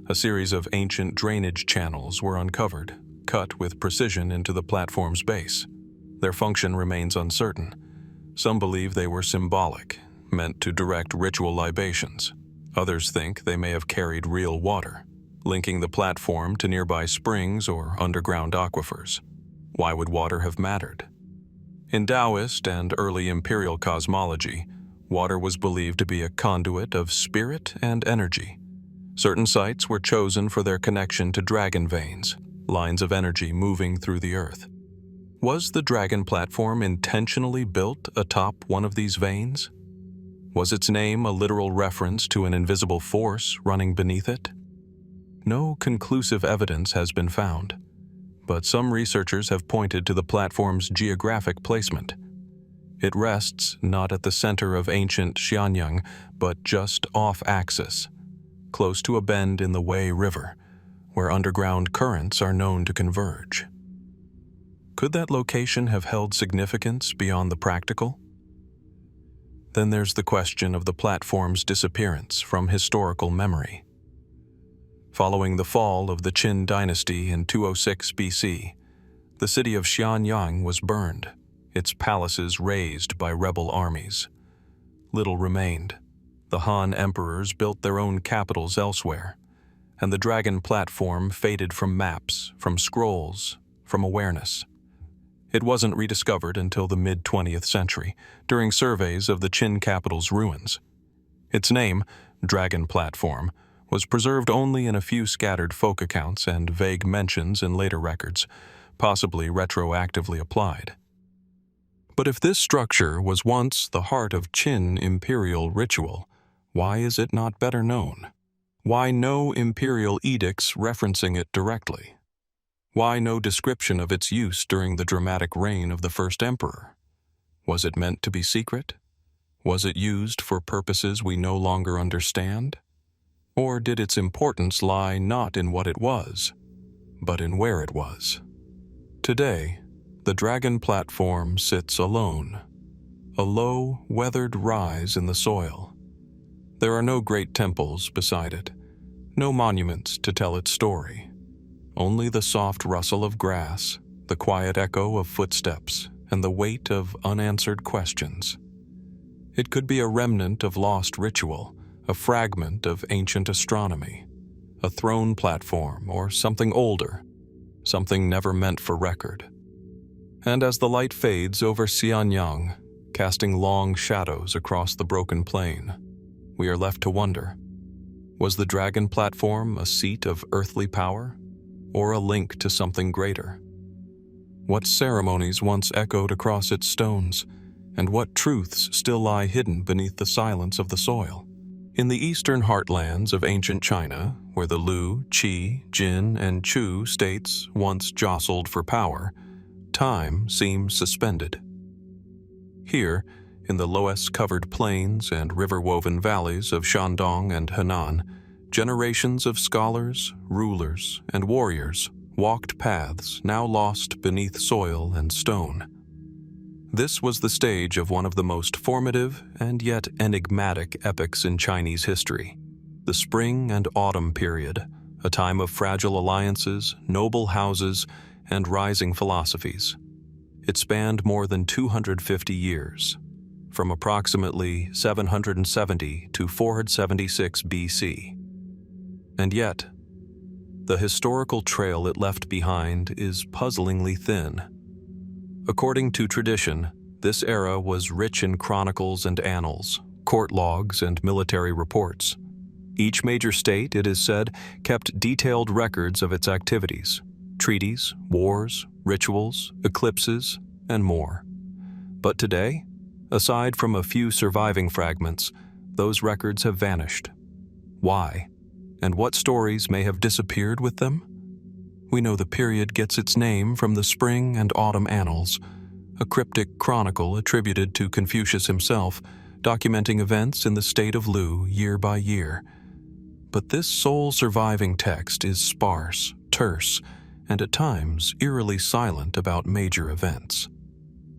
A series of ancient drainage channels were uncovered, cut with precision into the platform's base. Their function remains uncertain. Some believe they were symbolic, meant to direct ritual libations. Others think they may have carried real water, linking the platform to nearby springs or underground aquifers. Why would water have mattered? In Daoist and early Imperial cosmology, water was believed to be a conduit of spirit and energy. Certain sites were chosen for their connection to dragon veins, lines of energy moving through the earth. Was the dragon platform intentionally built atop one of these veins? Was its name a literal reference to an invisible force running beneath it? No conclusive evidence has been found, but some researchers have pointed to the platform's geographic placement. It rests not at the center of ancient Xianyang, but just off-axis, close to a bend in the Wei River, where underground currents are known to converge. Could that location have held significance beyond the practical? Then there's the question of the platform's disappearance from historical memory. Following the fall of the Qin dynasty in 206 BC, the city of Xianyang was burned, its palaces razed by rebel armies. Little remained. The Han emperors built their own capitals elsewhere, and the dragon platform faded from maps, from scrolls, from awareness. It wasn't rediscovered until the mid-20th century, during surveys of the Qin capital's ruins. Its name, Dragon Platform, was preserved only in a few scattered folk accounts and vague mentions in later records, possibly retroactively applied. But if this structure was once the heart of Qin imperial ritual, why is it not better known? Why no imperial edicts referencing it directly? Why no description of its use during the dramatic reign of the first emperor? Was it meant to be secret? Was it used for purposes we no longer understand? Or did its importance lie not in what it was, but in where it was? Today, the Dragon Platform sits alone, a low, weathered rise in the soil. There are no great temples beside it, no monuments to tell its story. Only the soft rustle of grass, the quiet echo of footsteps, and the weight of unanswered questions. It could be a remnant of lost ritual, a fragment of ancient astronomy, a throne platform, or something older, something never meant for record. And as the light fades over Xianyang, casting long shadows across the broken plain, we are left to wonder, was the dragon platform a seat of earthly power, or a link to something greater? What ceremonies once echoed across its stones, and what truths still lie hidden beneath the silence of the soil? In the eastern heartlands of ancient China, where the Lu, Qi, Jin, and Chu states once jostled for power, time seems suspended. Here, in the loess-covered plains and river-woven valleys of Shandong and Henan, generations of scholars, rulers, and warriors walked paths now lost beneath soil and stone. This was the stage of one of the most formative and yet enigmatic epochs in Chinese history, the Spring and Autumn period, a time of fragile alliances, noble houses, and rising philosophies. It spanned more than 250 years, from approximately 770 to 476 BC. And yet, the historical trail it left behind is puzzlingly thin. According to tradition, this era was rich in chronicles and annals, court logs, and military reports. Each major state, it is said, kept detailed records of its activities, treaties, wars, rituals, eclipses, and more. But today, aside from a few surviving fragments, those records have vanished. Why? And what stories may have disappeared with them? We know the period gets its name from the Spring and Autumn Annals, a cryptic chronicle attributed to Confucius himself, documenting events in the state of Lu year by year. But this sole surviving text is sparse, terse, and at times eerily silent about major events.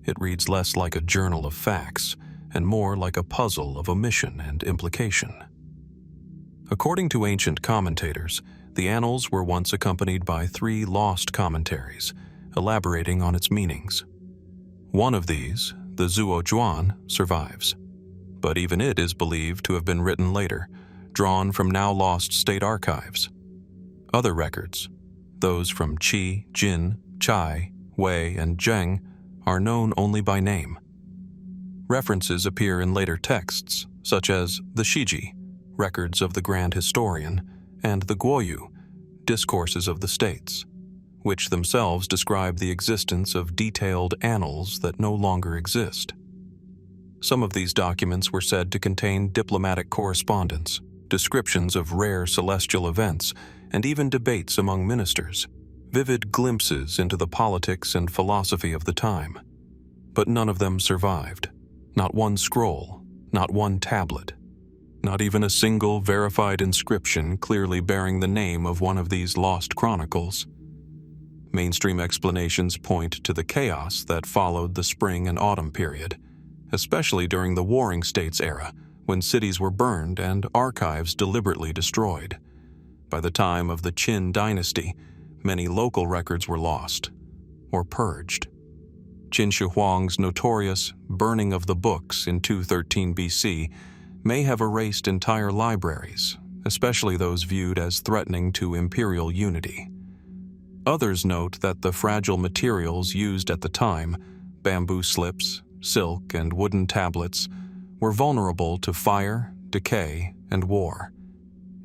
It reads less like a journal of facts and more like a puzzle of omission and implication. According to ancient commentators, the annals were once accompanied by 3 lost commentaries, elaborating on its meanings. One of these, the Zhuozhuan, survives, but even it is believed to have been written later, drawn from now-lost state archives. Other records, those from Qi, Jin, Chai, Wei, and Zheng, are known only by name. References appear in later texts, such as the Shiji, records of the Grand Historian, and the Guoyu, discourses of the states, which themselves describe the existence of detailed annals that no longer exist. Some of these documents were said to contain diplomatic correspondence, descriptions of rare celestial events, and even debates among ministers, vivid glimpses into the politics and philosophy of the time. But none of them survived. Not one scroll, not one tablet, not even a single verified inscription clearly bearing the name of one of these lost chronicles. Mainstream explanations point to the chaos that followed the Spring and Autumn period, especially during the Warring States era, when cities were burned and archives deliberately destroyed. By the time of the Qin dynasty, many local records were lost or purged. Qin Shi Huang's notorious burning of the books in 213 BC may have erased entire libraries, especially those viewed as threatening to imperial unity. Others note that the fragile materials used at the time, bamboo slips, silk, and wooden tablets, were vulnerable to fire, decay, and war.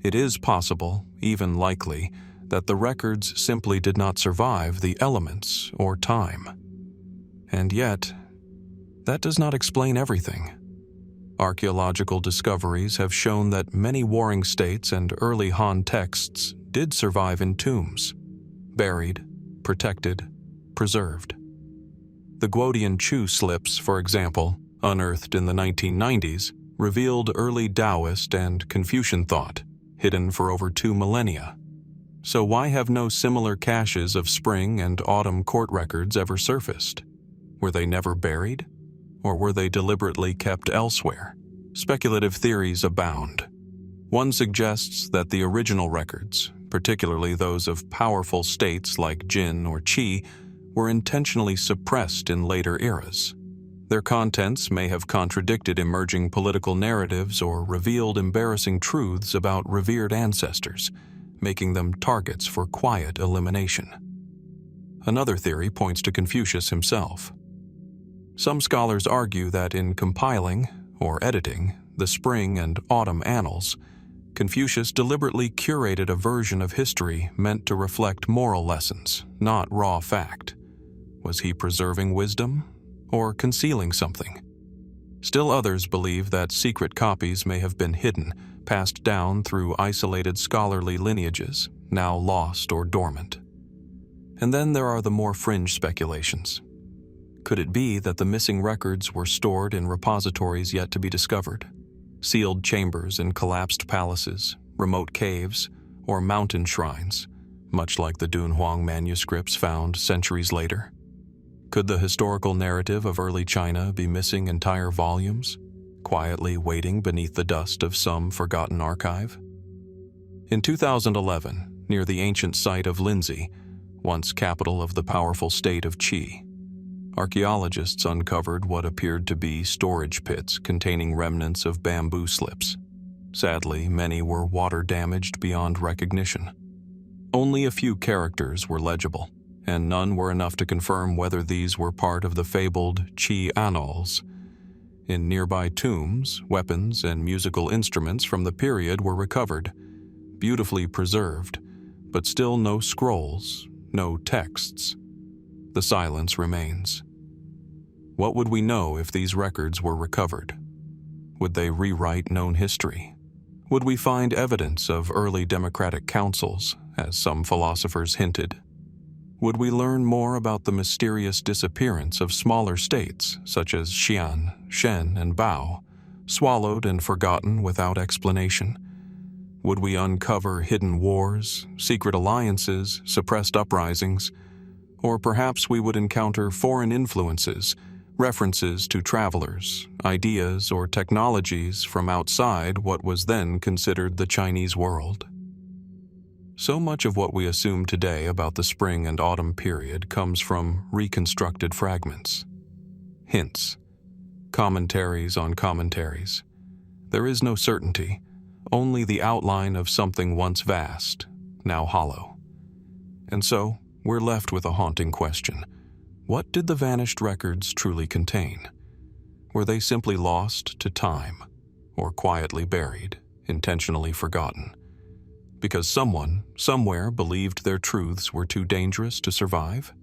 It is possible, even likely, that the records simply did not survive the elements or time. And yet, that does not explain everything. Archaeological discoveries have shown that many warring states and early Han texts did survive in tombs, buried, protected, preserved. The Guodian Chu slips, for example, unearthed in the 1990s, revealed early Daoist and Confucian thought, hidden for over 2 millennia. So why have no similar caches of Spring and Autumn court records ever surfaced? Were they never buried? Or were they deliberately kept elsewhere? Speculative theories abound. One suggests that the original records, particularly those of powerful states like Jin or Qi, were intentionally suppressed in later eras. Their contents may have contradicted emerging political narratives or revealed embarrassing truths about revered ancestors, making them targets for quiet elimination. Another theory points to Confucius himself. Some scholars argue that in compiling, or editing, the Spring and Autumn Annals, Confucius deliberately curated a version of history meant to reflect moral lessons, not raw fact. Was he preserving wisdom, or concealing something? Still others believe that secret copies may have been hidden, passed down through isolated scholarly lineages, now lost or dormant. And then there are the more fringe speculations. Could it be that the missing records were stored in repositories yet to be discovered? Sealed chambers in collapsed palaces, remote caves, or mountain shrines, much like the Dunhuang manuscripts found centuries later? Could the historical narrative of early China be missing entire volumes, quietly waiting beneath the dust of some forgotten archive? In 2011, near the ancient site of Linzi, once capital of the powerful state of Qi, archaeologists uncovered what appeared to be storage pits containing remnants of bamboo slips. Sadly, many were water-damaged beyond recognition. Only a few characters were legible, and none were enough to confirm whether these were part of the fabled Qi Annals. In nearby tombs, weapons and musical instruments from the period were recovered, beautifully preserved, but still no scrolls, no texts. The silence remains. What would we know if these records were recovered? Would they rewrite known history? Would we find evidence of early democratic councils, as some philosophers hinted? Would we learn more about the mysterious disappearance of smaller states such as Xian, Shen, and Bao, swallowed and forgotten without explanation? Would we uncover hidden wars, secret alliances, suppressed uprisings? Or perhaps we would encounter foreign influences, references to travelers, ideas, or technologies from outside what was then considered the Chinese world. So much of what we assume today about the Spring and Autumn period comes from reconstructed fragments. Hints. Commentaries on commentaries. There is no certainty, only the outline of something once vast, now hollow. And so, we're left with a haunting question. What did the vanished records truly contain? Were they simply lost to time, or quietly buried, intentionally forgotten? Because someone, somewhere, believed their truths were too dangerous to survive?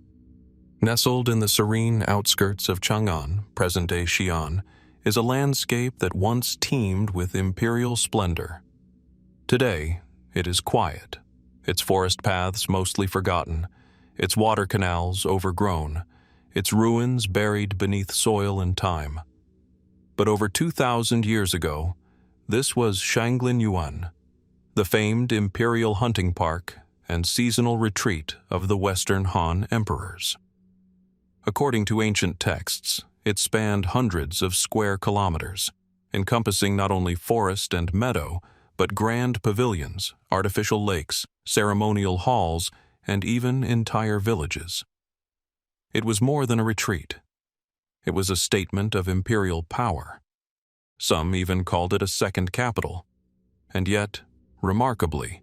Nestled in the serene outskirts of Chang'an, present-day Xi'an, is a landscape that once teemed with imperial splendor. Today, it is quiet, its forest paths mostly forgotten, its water canals overgrown, its ruins buried beneath soil and time. But over 2,000 years ago, this was Shanglin Yuan, the famed imperial hunting park and seasonal retreat of the Western Han emperors. According to ancient texts, it spanned hundreds of square kilometers, encompassing not only forest and meadow, but grand pavilions, artificial lakes, ceremonial halls, and even entire villages. It was more than a retreat. It was a statement of imperial power. Some even called it a second capital. And yet, remarkably,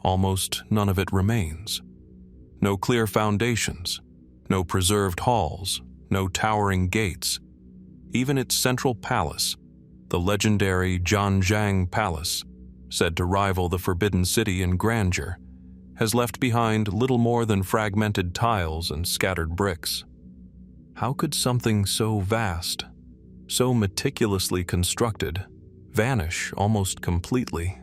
almost none of it remains. No clear foundations, no preserved halls, no towering gates. Even its central palace, the legendary Zhongshan Palace, said to rival the Forbidden City in grandeur, has left behind little more than fragmented tiles and scattered bricks. How could something so vast, so meticulously constructed, vanish almost completely?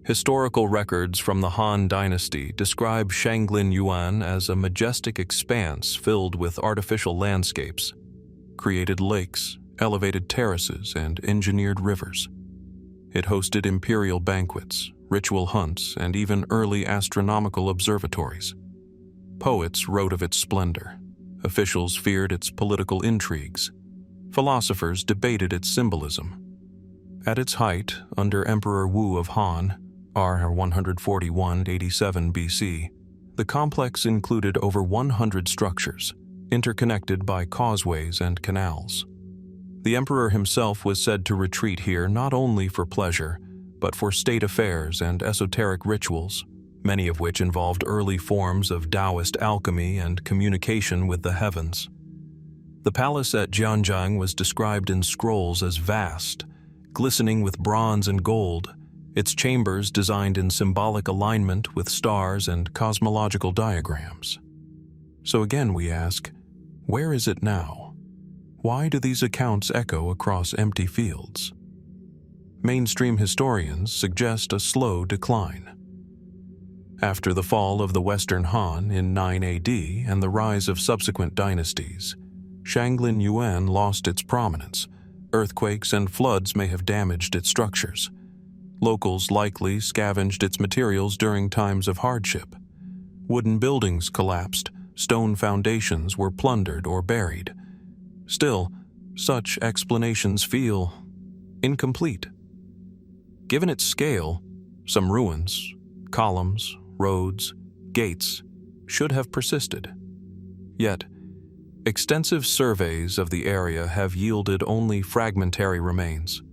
Historical records from the Han Dynasty describe Shanglin Yuan as a majestic expanse filled with artificial landscapes, created lakes, elevated terraces, and engineered rivers. It hosted imperial banquets, ritual hunts, and even early astronomical observatories. Poets wrote of its splendor. Officials feared its political intrigues. Philosophers debated its symbolism. At its height, under Emperor Wu of Han, r. 141-87 BC, the complex included over 100 structures, interconnected by causeways and canals. The emperor himself was said to retreat here not only for pleasure, but for state affairs and esoteric rituals, many of which involved early forms of Daoist alchemy and communication with the heavens. The palace at Xianyang was described in scrolls as vast, glistening with bronze and gold, its chambers designed in symbolic alignment with stars and cosmological diagrams. So again we ask, where is it now? Why do these accounts echo across empty fields? Mainstream historians suggest a slow decline. After the fall of the Western Han in 9 AD and the rise of subsequent dynasties, Shanglin Yuan lost its prominence. Earthquakes and floods may have damaged its structures. Locals likely scavenged its materials during times of hardship. Wooden buildings collapsed, stone foundations were plundered or buried. Still, such explanations feel incomplete. Given its scale, some ruins, columns, roads, gates should have persisted. Yet, extensive surveys of the area have yielded only fragmentary remains.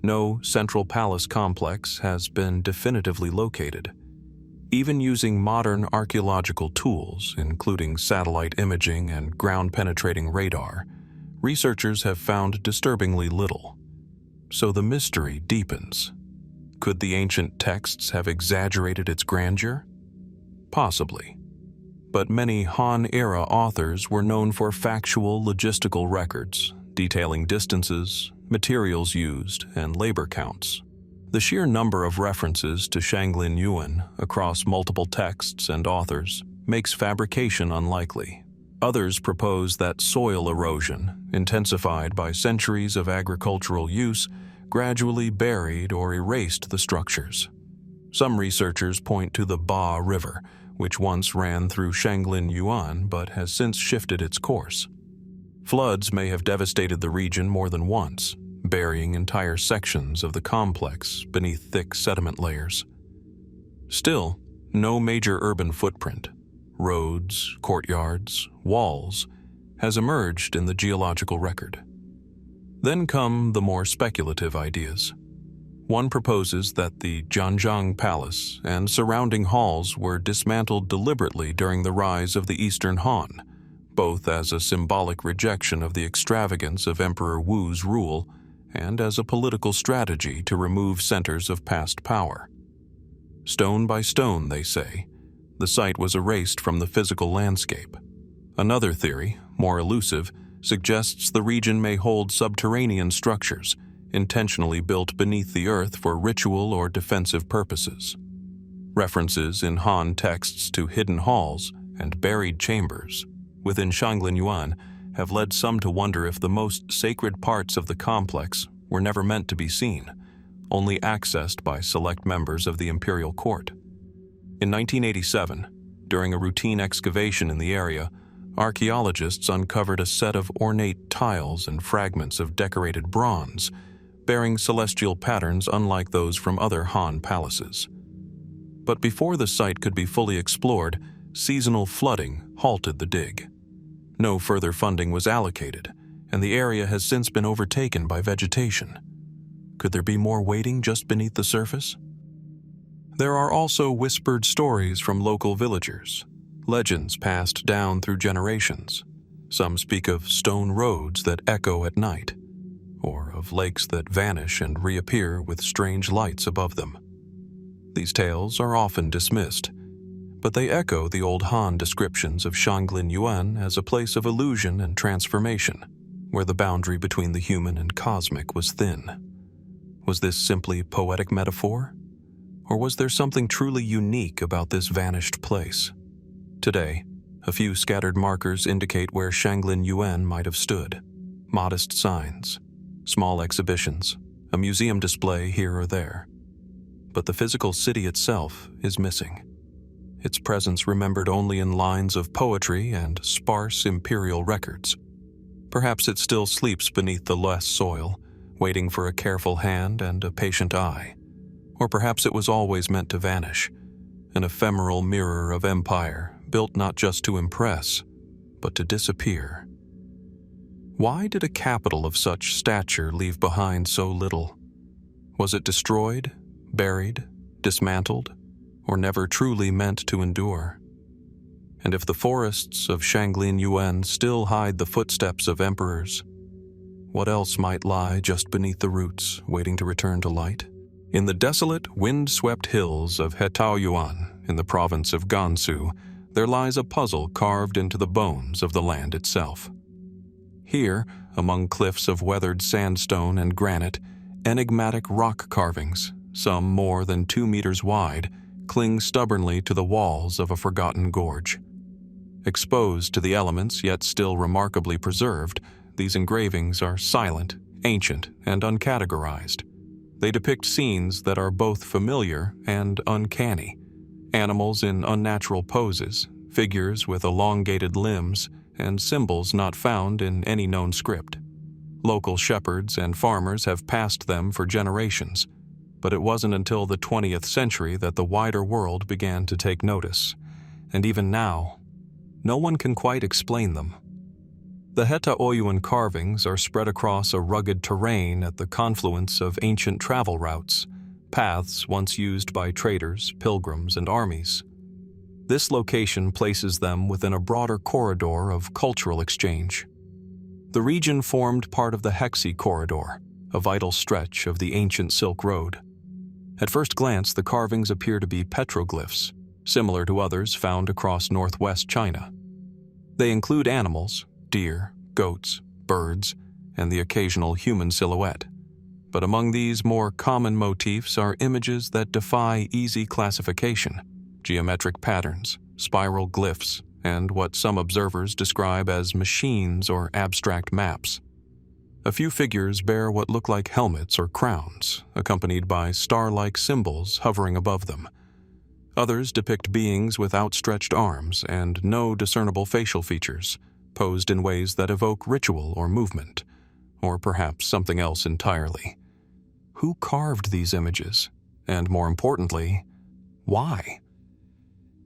No central palace complex has been definitively located. Even using modern archaeological tools, including satellite imaging and ground-penetrating radar, researchers have found disturbingly little. So the mystery deepens. Could the ancient texts have exaggerated its grandeur? Possibly. But many Han-era authors were known for factual logistical records, detailing distances, materials used, and labor counts. The sheer number of references to Shanglin Yuan across multiple texts and authors makes fabrication unlikely. Others propose that soil erosion, intensified by centuries of agricultural use, gradually buried or erased the structures. Some researchers point to the Ba River, which once ran through Shanglin Yuan but has since shifted its course. Floods may have devastated the region more than once, burying entire sections of the complex beneath thick sediment layers. Still, no major urban footprint, roads, courtyards, walls, has emerged in the geological record. Then come the more speculative ideas. One proposes that the Zhongshan Palace and surrounding halls were dismantled deliberately during the rise of the Eastern Han, both as a symbolic rejection of the extravagance of Emperor Wu's rule and as a political strategy to remove centers of past power. Stone by stone, they say, the site was erased from the physical landscape. Another theory, more elusive, suggests the region may hold subterranean structures, intentionally built beneath the earth for ritual or defensive purposes. References in Han texts to hidden halls and buried chambers within Shanglin Yuan have led some to wonder if the most sacred parts of the complex were never meant to be seen, only accessed by select members of the Imperial court. In 1987, during a routine excavation in the area, archaeologists uncovered a set of ornate tiles and fragments of decorated bronze, bearing celestial patterns unlike those from other Han palaces. But before the site could be fully explored, seasonal flooding halted the dig. No further funding was allocated, and the area has since been overtaken by vegetation. Could there be more waiting just beneath the surface? There are also whispered stories from local villagers, legends passed down through generations. Some speak of stone roads that echo at night, or of lakes that vanish and reappear with strange lights above them. These tales are often dismissed, but they echo the old Han descriptions of Shanglin Yuan as a place of illusion and transformation, where the boundary between the human and cosmic was thin. Was this simply poetic metaphor? Or was there something truly unique about this vanished place? Today, a few scattered markers indicate where Shanglin Yuan might have stood. Modest signs, small exhibitions, a museum display here or there. But the physical city itself is missing. Its presence remembered only in lines of poetry and sparse imperial records. Perhaps it still sleeps beneath the loess soil, waiting for a careful hand and a patient eye. Or perhaps it was always meant to vanish, an ephemeral mirror of empire built not just to impress, but to disappear. Why did a capital of such stature leave behind so little? Was it destroyed, buried, dismantled, or never truly meant to endure. And if the forests of Shanglin Yuan still hide the footsteps of emperors, what else might lie just beneath the roots, waiting to return to light? In the desolate, wind-swept hills of Hetaoyuan, in the province of Gansu, there lies a puzzle carved into the bones of the land itself. Here, among cliffs of weathered sandstone and granite, enigmatic rock carvings, some more than 2 meters wide, cling stubbornly to the walls of a forgotten gorge. Exposed to the elements, yet still remarkably preserved, these engravings are silent, ancient, and uncategorized. They depict scenes that are both familiar and uncanny. Animals in unnatural poses, figures with elongated limbs, and symbols not found in any known script. Local shepherds and farmers have passed them for generations, but it wasn't until the 20th century that the wider world began to take notice. And even now, no one can quite explain them. The Hetaoyuan carvings are spread across a rugged terrain at the confluence of ancient travel routes, paths once used by traders, pilgrims, and armies. This location places them within a broader corridor of cultural exchange. The region formed part of the Hexi corridor, a vital stretch of the ancient Silk Road. At first glance, the carvings appear to be petroglyphs, similar to others found across northwest China. They include animals, deer, goats, birds, and the occasional human silhouette. But among these more common motifs are images that defy easy classification: geometric patterns, spiral glyphs, and what some observers describe as machines or abstract maps. A few figures bear what look like helmets or crowns, accompanied by star-like symbols hovering above them. Others depict beings with outstretched arms and no discernible facial features, posed in ways that evoke ritual or movement, or perhaps something else entirely. Who carved these images? And more importantly, why?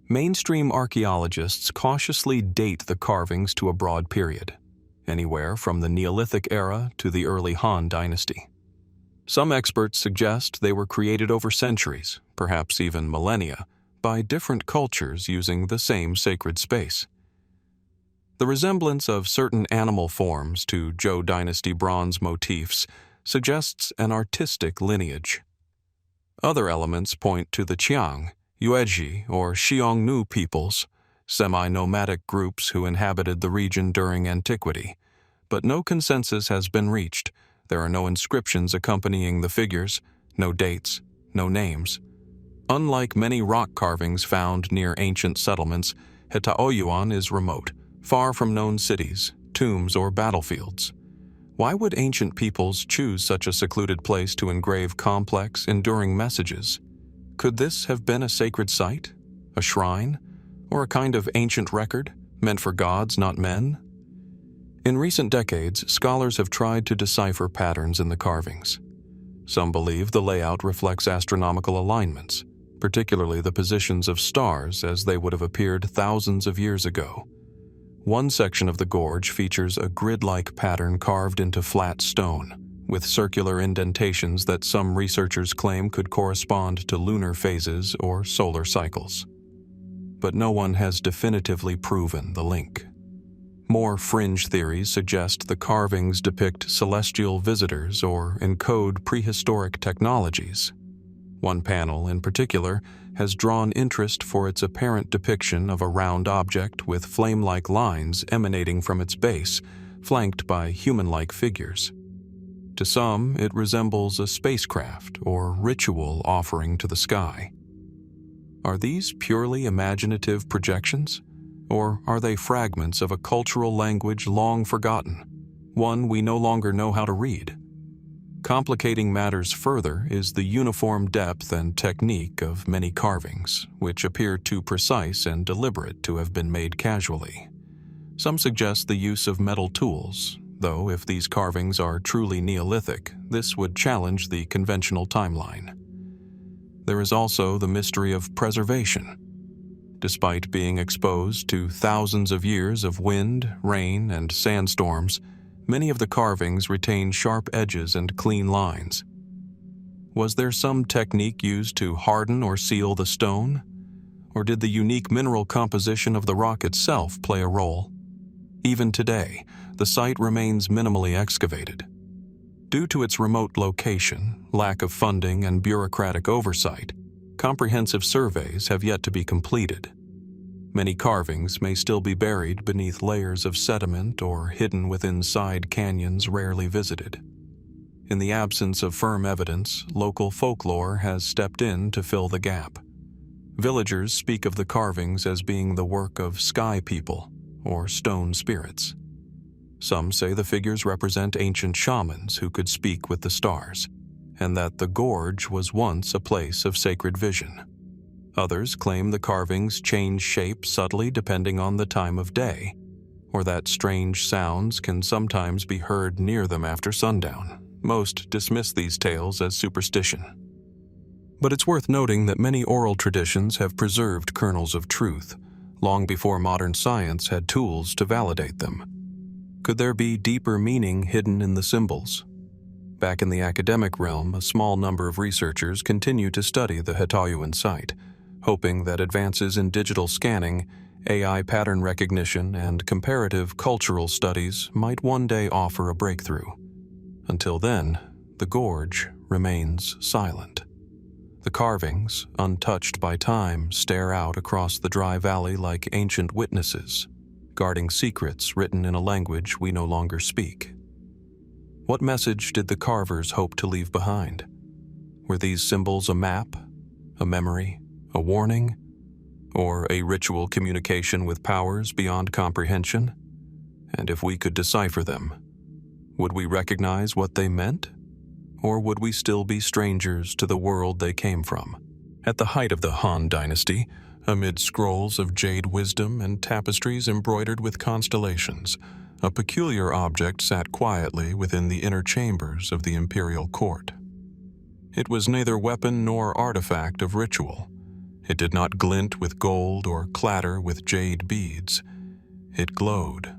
Mainstream archaeologists cautiously date the carvings to a broad period, anywhere from the Neolithic era to the early Han dynasty. Some experts suggest they were created over centuries, perhaps even millennia, by different cultures using the same sacred space. The resemblance of certain animal forms to Zhou dynasty bronze motifs suggests an artistic lineage. Other elements point to the Qiang, Yuezhi, or Xiongnu peoples, semi-nomadic groups who inhabited the region during antiquity. But no consensus has been reached. There are no inscriptions accompanying the figures, no dates, no names. Unlike many rock carvings found near ancient settlements, Hetaoyuan is remote, far from known cities, tombs, or battlefields. Why would ancient peoples choose such a secluded place to engrave complex, enduring messages? Could this have been a sacred site, a shrine, or a kind of ancient record meant for gods, not men? In recent decades, scholars have tried to decipher patterns in the carvings. Some believe the layout reflects astronomical alignments, particularly the positions of stars as they would have appeared thousands of years ago. One section of the gorge features a grid-like pattern carved into flat stone, with circular indentations that some researchers claim could correspond to lunar phases or solar cycles. But no one has definitively proven the link. More fringe theories suggest the carvings depict celestial visitors or encode prehistoric technologies. One panel, in particular, has drawn interest for its apparent depiction of a round object with flame-like lines emanating from its base, flanked by human-like figures. To some, it resembles a spacecraft or ritual offering to the sky. Are these purely imaginative projections? Or are they fragments of a cultural language long forgotten, one we no longer know how to read? Complicating matters further is the uniform depth and technique of many carvings, which appear too precise and deliberate to have been made casually. Some suggest the use of metal tools, though if these carvings are truly Neolithic, this would challenge the conventional timeline. There is also the mystery of preservation. Despite being exposed to thousands of years of wind, rain, and sandstorms, many of the carvings retain sharp edges and clean lines. Was there some technique used to harden or seal the stone? or did the unique mineral composition of the rock itself play a role? Even today, the site remains minimally excavated. Due to its remote location, lack of funding, and bureaucratic oversight, comprehensive surveys have yet to be completed. Many carvings may still be buried beneath layers of sediment or hidden within side canyons rarely visited. In the absence of firm evidence, local folklore has stepped in to fill the gap. Villagers speak of the carvings as being the work of sky people, or stone spirits. Some say the figures represent ancient shamans who could speak with the stars, and that the gorge was once a place of sacred vision. Others claim the carvings change shape subtly depending on the time of day, or that strange sounds can sometimes be heard near them after sundown. Most dismiss these tales as superstition. But it's worth noting that many oral traditions have preserved kernels of truth, long before modern science had tools to validate them. Could there be deeper meaning hidden in the symbols? Back in the academic realm, a small number of researchers continue to study the Hetaoyuan site, hoping that advances in digital scanning, AI pattern recognition, and comparative cultural studies might one day offer a breakthrough. Until then, the gorge remains silent. The carvings, untouched by time, stare out across the dry valley like ancient witnesses, guarding secrets written in a language we no longer speak. What message did the carvers hope to leave behind? Were these symbols a map, a memory, a warning, or a ritual communication with powers beyond comprehension? And if we could decipher them, would we recognize what they meant? Or would we still be strangers to the world they came from? At the height of the Han dynasty, amid scrolls of jade wisdom and tapestries embroidered with constellations, a peculiar object sat quietly within the inner chambers of the imperial court. It was neither weapon nor artifact of ritual. It did not glint with gold or clatter with jade beads. It glowed.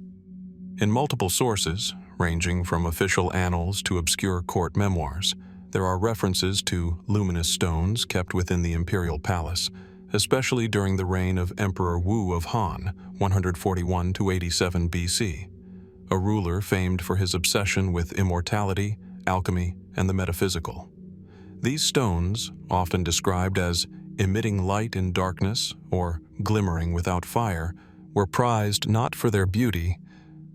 In multiple sources, ranging from official annals to obscure court memoirs, there are references to luminous stones kept within the imperial palace, especially during the reign of Emperor Wu of Han, 141 to 87 BC, a ruler famed for his obsession with immortality, alchemy, and the metaphysical. These stones, often described as emitting light in darkness or glimmering without fire, were prized not for their beauty,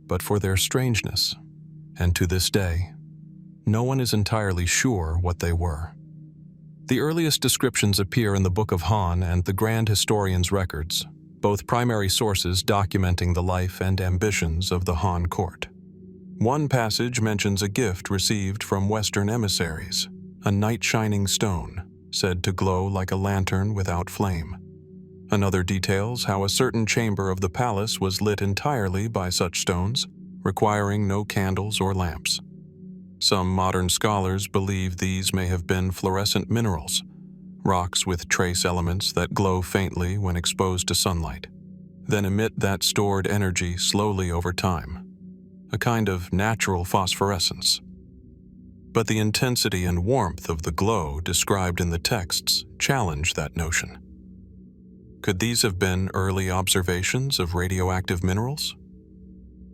but for their strangeness. And to this day, no one is entirely sure what they were. The earliest descriptions appear in the Book of Han and the Grand Historian's records, both primary sources documenting the life and ambitions of the Han court. One passage mentions a gift received from Western emissaries, a night-shining stone, said to glow like a lantern without flame. Another details how a certain chamber of the palace was lit entirely by such stones, requiring no candles or lamps. Some modern scholars believe these may have been fluorescent minerals, rocks with trace elements that glow faintly when exposed to sunlight, then emit that stored energy slowly over time, a kind of natural phosphorescence. But the intensity and warmth of the glow described in the texts challenge that notion. Could these have been early observations of radioactive minerals?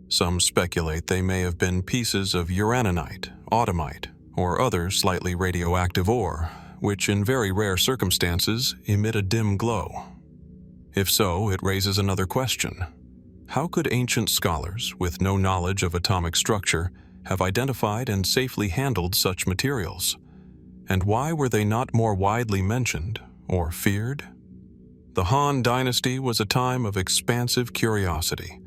Some speculate they may have been pieces of uraninite, automite, or other slightly radioactive ore, which in very rare circumstances emit a dim glow. If so, it raises another question. How could ancient scholars, with no knowledge of atomic structure, have identified and safely handled such materials? And why were they not more widely mentioned or feared? The Han dynasty was a time of expansive curiosity.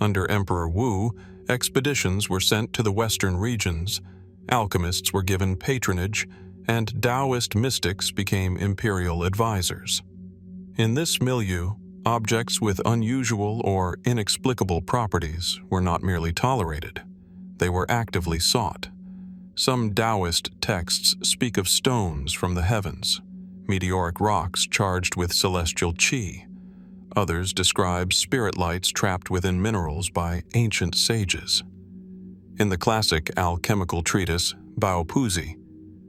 Under Emperor Wu, expeditions were sent to the western regions, alchemists were given patronage, and Daoist mystics became imperial advisors. In this milieu, objects with unusual or inexplicable properties were not merely tolerated, they were actively sought. Some Daoist texts speak of stones from the heavens, meteoric rocks charged with celestial qi. Others describe spirit lights trapped within minerals by ancient sages. In the classic alchemical treatise, Baopuzi,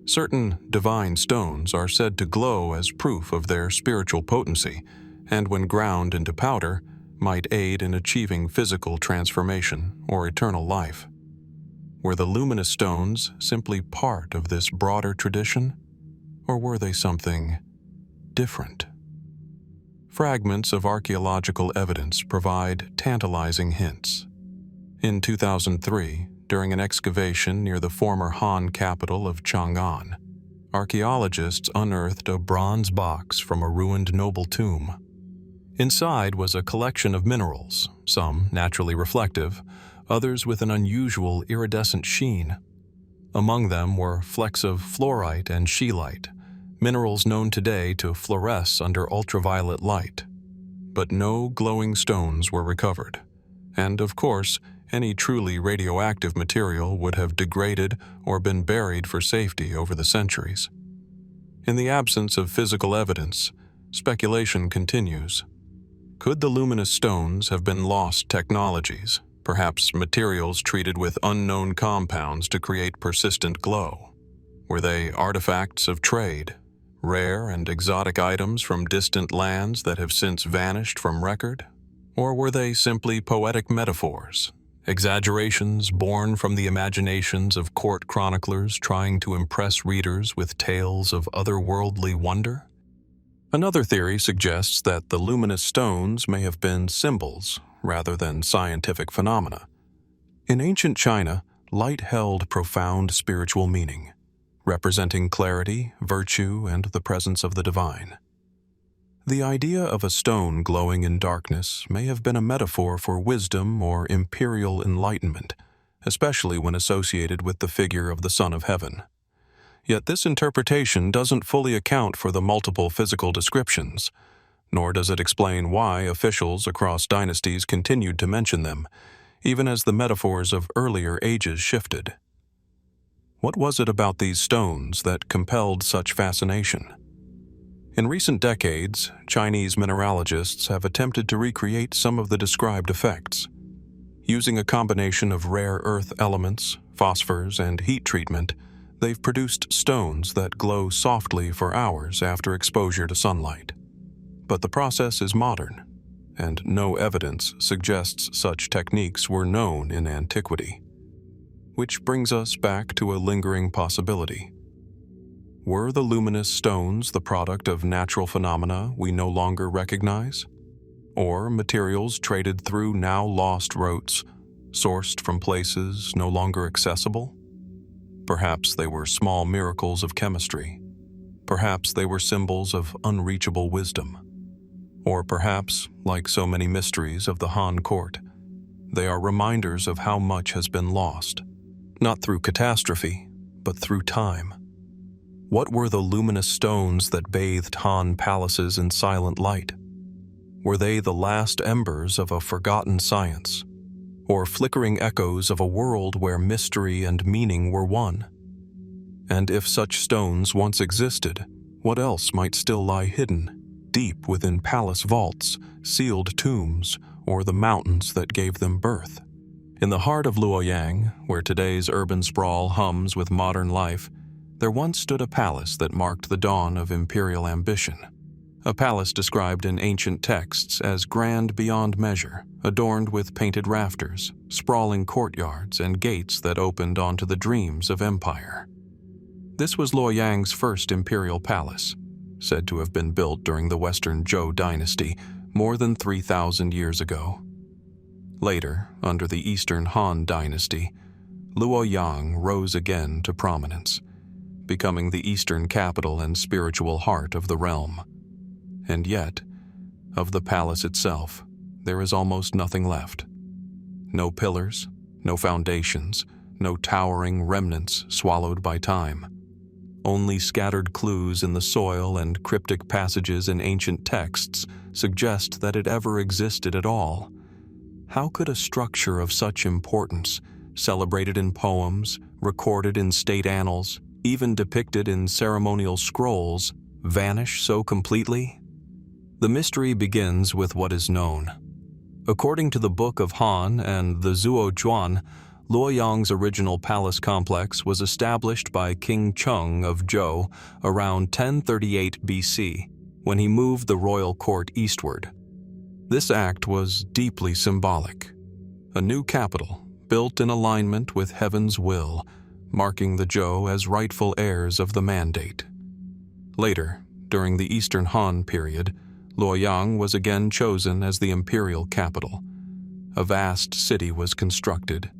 certain divine stones are said to glow as proof of their spiritual potency, and when ground into powder, might aid in achieving physical transformation or eternal life. Were the luminous stones simply part of this broader tradition, or were they something different? Fragments of archaeological evidence provide tantalizing hints. In 2003, during an excavation near the former Han capital of Chang'an, archaeologists unearthed a bronze box from a ruined noble tomb. Inside was a collection of minerals, some naturally reflective, others with an unusual iridescent sheen. Among them were flecks of fluorite and scheelite, minerals known today to fluoresce under ultraviolet light. But no glowing stones were recovered, and of course, any truly radioactive material would have degraded or been buried for safety over the centuries. In the absence of physical evidence, speculation continues. Could the luminous stones have been lost technologies, perhaps materials treated with unknown compounds to create persistent glow? Were they artifacts of trade, rare and exotic items from distant lands that have since vanished from record? Or were they simply poetic metaphors, exaggerations born from the imaginations of court chroniclers trying to impress readers with tales of otherworldly wonder? Another theory suggests that the luminous stones may have been symbols rather than scientific phenomena. In ancient China, light held profound spiritual meaning, representing clarity, virtue, and the presence of the divine. The idea of a stone glowing in darkness may have been a metaphor for wisdom or imperial enlightenment, especially when associated with the figure of the Son of Heaven. Yet this interpretation doesn't fully account for the multiple physical descriptions, nor does it explain why officials across dynasties continued to mention them, even as the metaphors of earlier ages shifted. What was it about these stones that compelled such fascination? In recent decades, Chinese mineralogists have attempted to recreate some of the described effects. Using a combination of rare earth elements, phosphors, and heat treatment, they've produced stones that glow softly for hours after exposure to sunlight. But the process is modern, and no evidence suggests such techniques were known in antiquity. Which brings us back to a lingering possibility. Were the luminous stones the product of natural phenomena we no longer recognize? Or materials traded through now lost routes, sourced from places no longer accessible? Perhaps they were small miracles of chemistry. Perhaps they were symbols of unreachable wisdom. Or perhaps, like so many mysteries of the Han court, they are reminders of how much has been lost. Not through catastrophe, but through time. What were the luminous stones that bathed Han palaces in silent light? Were they the last embers of a forgotten science, or flickering echoes of a world where mystery and meaning were one? And if such stones once existed, what else might still lie hidden, deep within palace vaults, sealed tombs, or the mountains that gave them birth? In the heart of Luoyang, where today's urban sprawl hums with modern life, there once stood a palace that marked the dawn of imperial ambition. A palace described in ancient texts as grand beyond measure, adorned with painted rafters, sprawling courtyards, and gates that opened onto the dreams of empire. This was Luoyang's first imperial palace, said to have been built during the Western Zhou dynasty more than 3,000 years ago. Later, under the Eastern Han dynasty, Luoyang rose again to prominence, becoming the eastern capital and spiritual heart of the realm. And yet, of the palace itself, there is almost nothing left. No pillars, no foundations, no towering remnants swallowed by time. Only scattered clues in the soil and cryptic passages in ancient texts suggest that it ever existed at all. How could a structure of such importance, celebrated in poems, recorded in state annals, even depicted in ceremonial scrolls, vanish so completely? The mystery begins with what is known. According to the Book of Han and the Zuo Zhuan, Luoyang's original palace complex was established by King Cheng of Zhou around 1038 BC. when he moved the royal court eastward. This act was deeply symbolic. A new capital, built in alignment with heaven's will, marking the Zhou as rightful heirs of the mandate. Later, during the Eastern Han period, Luoyang was again chosen as the imperial capital. A vast city was constructed,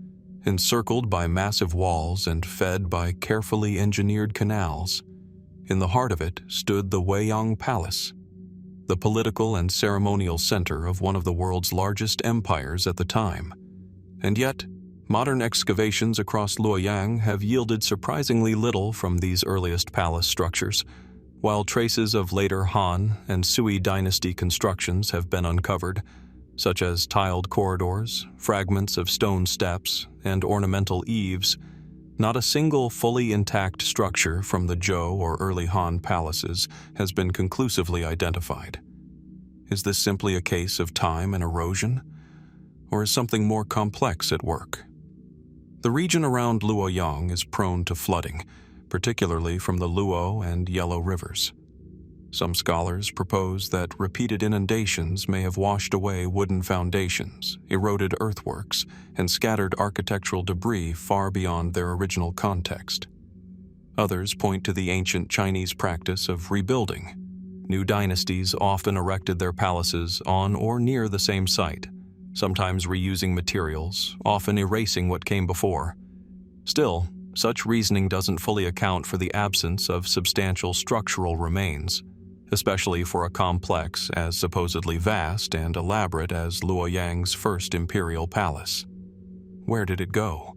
encircled by massive walls and fed by carefully engineered canals. In the heart of it stood the Luoyang Palace, the political and ceremonial center of one of the world's largest empires at the time. And yet, modern excavations across Luoyang have yielded surprisingly little from these earliest palace structures, while traces of later Han and Sui dynasty constructions have been uncovered, such as tiled corridors, fragments of stone steps, and ornamental eaves. Not a single fully intact structure from the Zhou or early Han palaces has been conclusively identified. Is this simply a case of time and erosion, or is something more complex at work? The region around Luoyang is prone to flooding, particularly from the Luo and Yellow rivers. Some scholars propose that repeated inundations may have washed away wooden foundations, eroded earthworks, and scattered architectural debris far beyond their original context. Others point to the ancient Chinese practice of rebuilding. New dynasties often erected their palaces on or near the same site, sometimes reusing materials, often erasing what came before. Still, such reasoning doesn't fully account for the absence of substantial structural remains, especially for a complex as supposedly vast and elaborate as Luoyang's first imperial palace. Where did it go?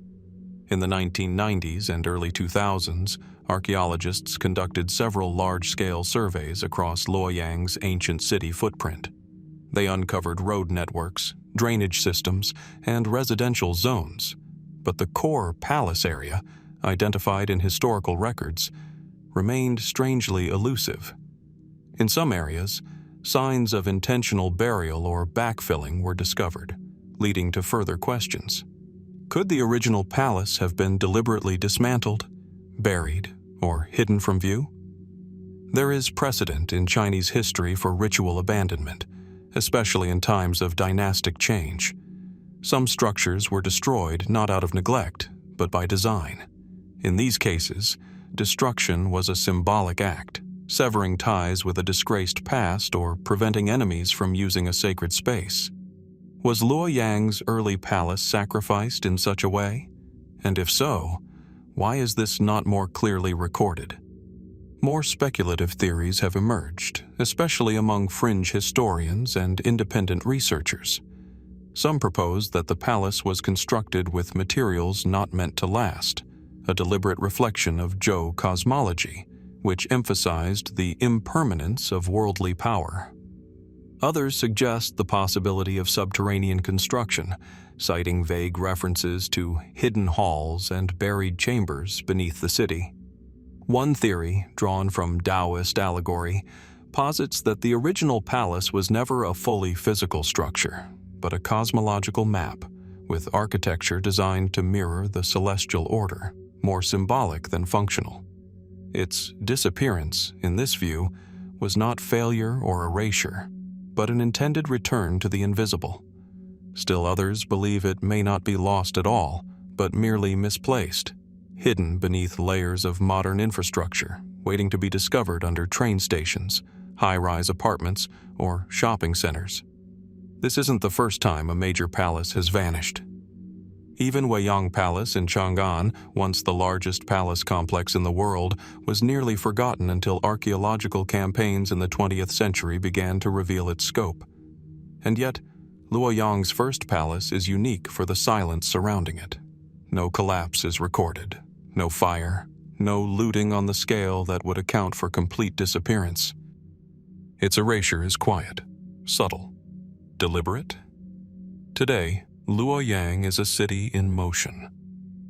In the 1990s and early 2000s, archaeologists conducted several large-scale surveys across Luoyang's ancient city footprint. They uncovered road networks, drainage systems, and residential zones, but the core palace area, identified in historical records, remained strangely elusive. In some areas, signs of intentional burial or backfilling were discovered, leading to further questions. Could the original palace have been deliberately dismantled, buried, or hidden from view? There is precedent in Chinese history for ritual abandonment, especially in times of dynastic change. Some structures were destroyed not out of neglect, but by design. In these cases, destruction was a symbolic act, severing ties with a disgraced past or preventing enemies from using a sacred space. Was Luoyang's early palace sacrificed in such a way? And if so, why is this not more clearly recorded? More speculative theories have emerged, especially among fringe historians and independent researchers. Some propose that the palace was constructed with materials not meant to last, a deliberate reflection of Zhou cosmology, which emphasized the impermanence of worldly power. Others suggest the possibility of subterranean construction, citing vague references to hidden halls and buried chambers beneath the city. One theory, drawn from Daoist allegory, posits that the original palace was never a fully physical structure, but a cosmological map, with architecture designed to mirror the celestial order, more symbolic than functional. Its disappearance, in this view, was not failure or erasure, but an intended return to the invisible. Still others believe it may not be lost at all, but merely misplaced, hidden beneath layers of modern infrastructure, waiting to be discovered under train stations, high-rise apartments, or shopping centers. This isn't the first time a major palace has vanished. Even Luoyang Palace in Chang'an, once the largest palace complex in the world, was nearly forgotten until archaeological campaigns in the 20th century began to reveal its scope. And yet, Luoyang's first palace is unique for the silence surrounding it. No collapse is recorded, no fire, no looting on the scale that would account for complete disappearance. Its erasure is quiet, subtle, deliberate. Today, Luoyang is a city in motion.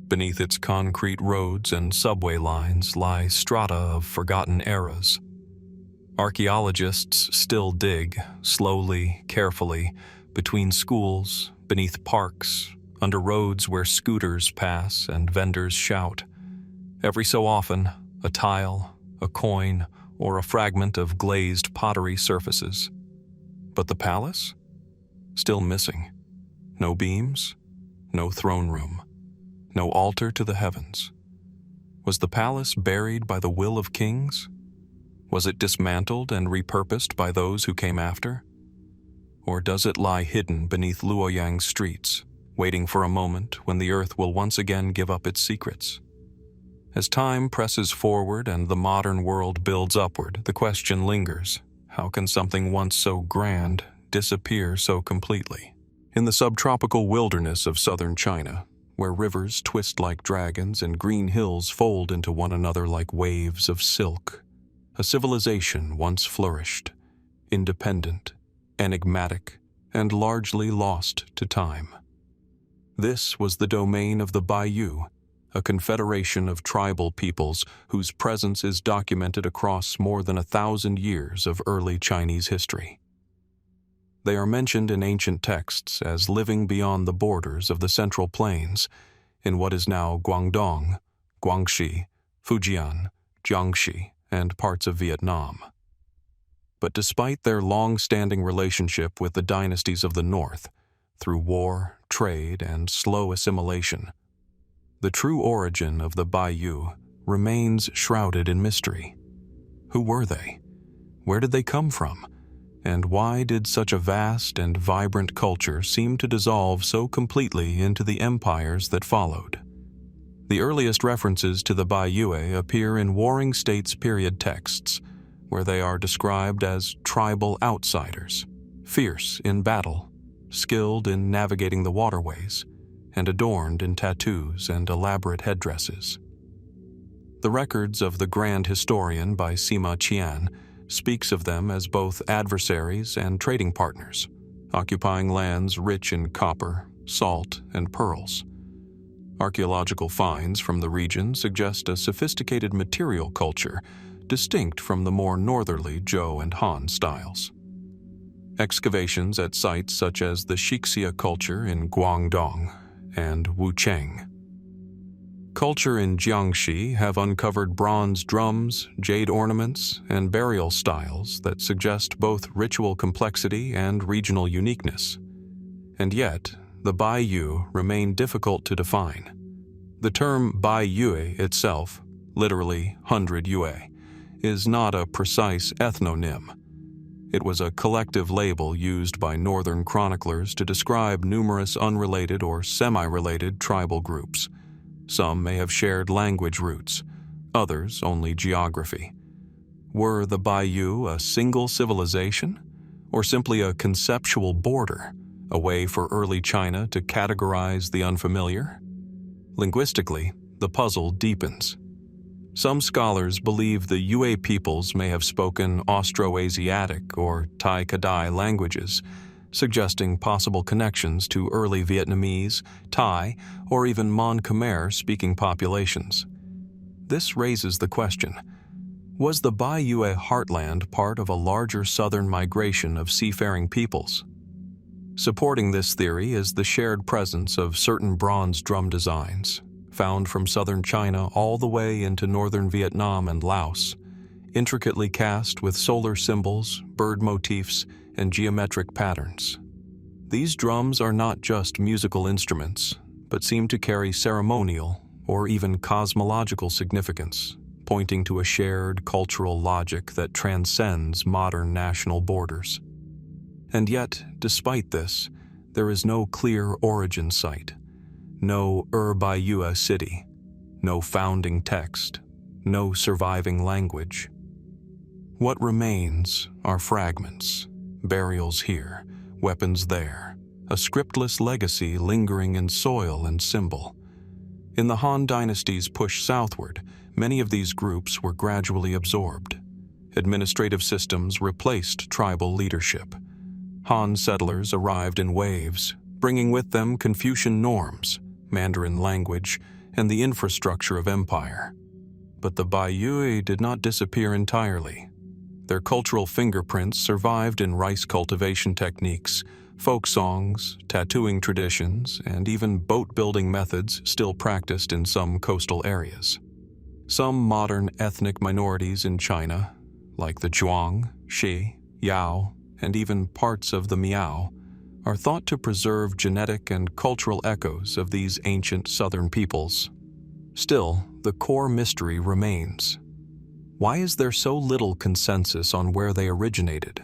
Beneath its concrete roads and subway lines lie strata of forgotten eras. Archaeologists still dig, slowly, carefully, between schools, beneath parks, under roads where scooters pass and vendors shout. Every so often, a tile, a coin, or a fragment of glazed pottery surfaces. But the palace? Still missing. No beams, no throne room, no altar to the heavens. Was the palace buried by the will of kings? Was it dismantled and repurposed by those who came after? Or does it lie hidden beneath Luoyang's streets, waiting for a moment when the earth will once again give up its secrets? As time presses forward and the modern world builds upward, the question lingers: how can something once so grand disappear so completely? In the subtropical wilderness of southern China, where rivers twist like dragons and green hills fold into one another like waves of silk, a civilization once flourished, independent, enigmatic, and largely lost to time. This was the domain of the Baiyue, a confederation of tribal peoples whose presence is documented across more than 1,000 years of early Chinese history. They are mentioned in ancient texts as living beyond the borders of the Central Plains in what is now Guangdong, Guangxi, Fujian, Jiangxi, and parts of Vietnam. But despite their long-standing relationship with the dynasties of the north, through war, trade, and slow assimilation, the true origin of the Baiyue remains shrouded in mystery. Who were they? Where did they come from? And why did such a vast and vibrant culture seem to dissolve so completely into the empires that followed? The earliest references to the Baiyue appear in Warring States period texts, where they are described as tribal outsiders, fierce in battle, skilled in navigating the waterways, and adorned in tattoos and elaborate headdresses. The records of the Grand Historian by Sima Qian speaks of them as both adversaries and trading partners, occupying lands rich in copper, salt, and pearls. Archaeological finds from the region suggest a sophisticated material culture distinct from the more northerly Zhou and Han styles. Excavations at sites such as the Xixia culture in Guangdong and Wucheng culture in Jiangxi have uncovered bronze drums, jade ornaments, and burial styles that suggest both ritual complexity and regional uniqueness. And yet, the Baiyue remain difficult to define. The term Baiyue itself, literally 100 Yue, is not a precise ethnonym. It was a collective label used by northern chroniclers to describe numerous unrelated or semi-related tribal groups. Some may have shared language roots, others only geography. Were the Baiyue a single civilization, or simply a conceptual border, a way for early China to categorize the unfamiliar? Linguistically, the puzzle deepens. Some scholars believe the Yue peoples may have spoken Austroasiatic or Tai Kadai languages, suggesting possible connections to early Vietnamese, Thai, or even Mon Khmer-speaking populations. This raises the question: was the Baiyue heartland part of a larger southern migration of seafaring peoples? Supporting this theory is the shared presence of certain bronze drum designs, found from southern China all the way into northern Vietnam and Laos, intricately cast with solar symbols, bird motifs, and geometric patterns. These drums are not just musical instruments, but seem to carry ceremonial or even cosmological significance, pointing to a shared cultural logic that transcends modern national borders. And yet, despite this, there is no clear origin site, no Baiyue city, no founding text, no surviving language. What remains are fragments, burials here, weapons there, a scriptless legacy lingering in soil and symbol. In the Han Dynasty's push southward, many of these groups were gradually absorbed. Administrative systems replaced tribal leadership. Han settlers arrived in waves, bringing with them Confucian norms, Mandarin language, and the infrastructure of empire. But the Baiyue did not disappear entirely. Their cultural fingerprints survived in rice cultivation techniques, folk songs, tattooing traditions, and even boat-building methods still practiced in some coastal areas. Some modern ethnic minorities in China, like the Zhuang, Shi, Yao, and even parts of the Miao, are thought to preserve genetic and cultural echoes of these ancient southern peoples. Still, the core mystery remains. Why is there so little consensus on where they originated?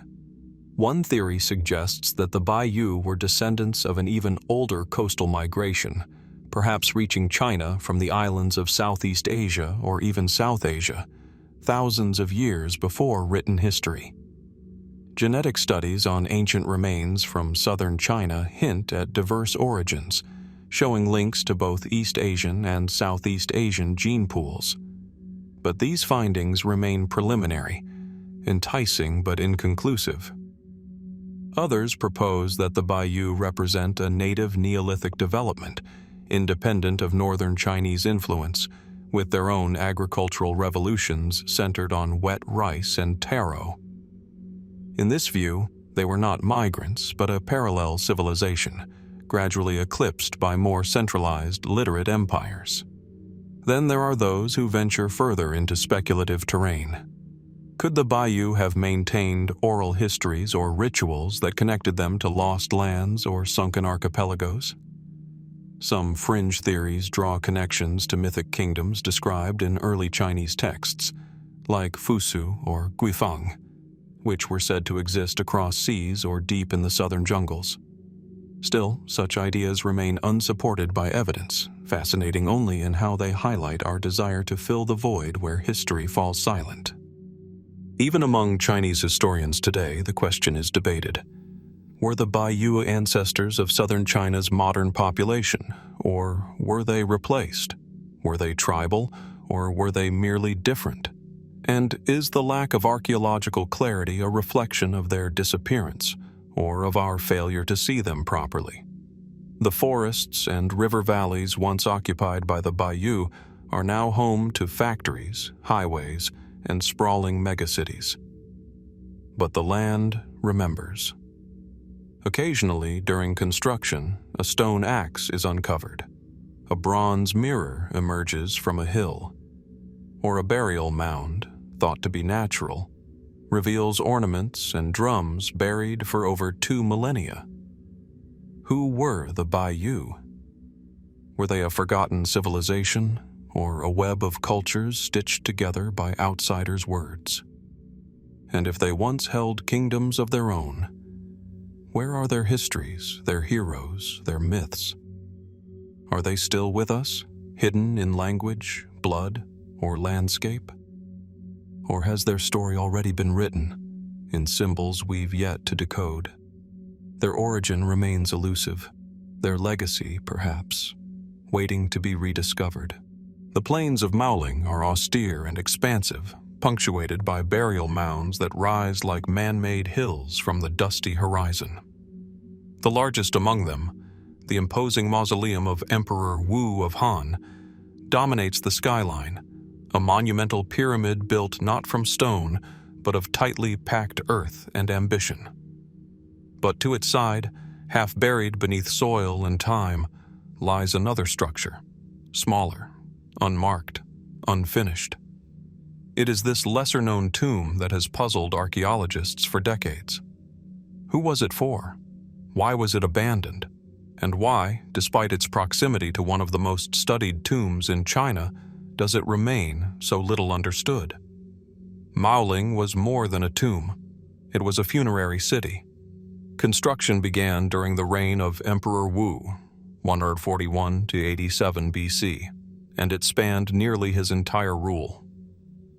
One theory suggests that the Baiyue were descendants of an even older coastal migration, perhaps reaching China from the islands of Southeast Asia or even South Asia, thousands of years before written history. Genetic studies on ancient remains from southern China hint at diverse origins, showing links to both East Asian and Southeast Asian gene pools. But these findings remain preliminary, enticing but inconclusive. Others propose that the Baiyue represent a native Neolithic development, independent of northern Chinese influence, with their own agricultural revolutions centered on wet rice and taro. In this view, they were not migrants, but a parallel civilization, gradually eclipsed by more centralized, literate empires. Then there are those who venture further into speculative terrain. Could the Baiyue have maintained oral histories or rituals that connected them to lost lands or sunken archipelagos? Some fringe theories draw connections to mythic kingdoms described in early Chinese texts, like Fusu or Guifang, which were said to exist across seas or deep in the southern jungles. Still, such ideas remain unsupported by evidence, fascinating only in how they highlight our desire to fill the void where history falls silent. Even among Chinese historians today, the question is debated. Were the Baiyue ancestors of southern China's modern population, or were they replaced? Were they tribal, or were they merely different? And is the lack of archaeological clarity a reflection of their disappearance, or of our failure to see them properly? The forests and river valleys once occupied by the Baiyue are now home to factories, highways, and sprawling megacities. But the land remembers. Occasionally, during construction, a stone axe is uncovered. A bronze mirror emerges from a hill. Or a burial mound, thought to be natural, reveals ornaments and drums buried for over 2 millennia. Who were the Baiyue? Were they a forgotten civilization, or a web of cultures stitched together by outsiders' words? And if they once held kingdoms of their own, where are their histories, their heroes, their myths? Are they still with us, hidden in language, blood, or landscape? Or has their story already been written, in symbols we've yet to decode? Their origin remains elusive, their legacy, perhaps, waiting to be rediscovered. The plains of Maoling are austere and expansive, punctuated by burial mounds that rise like man-made hills from the dusty horizon. The largest among them, the imposing mausoleum of Emperor Wu of Han, dominates the skyline, a monumental pyramid built not from stone, but of tightly packed earth and ambition. But to its side, half buried beneath soil and time, lies another structure, smaller, unmarked, unfinished. It is this lesser-known tomb that has puzzled archaeologists for decades. Who was it for? Why was it abandoned? And why, despite its proximity to one of the most studied tombs in China, does it remain so little understood? Maoling was more than a tomb. It was a funerary city. Construction began during the reign of Emperor Wu, 141 to 87 BC, and it spanned nearly his entire rule.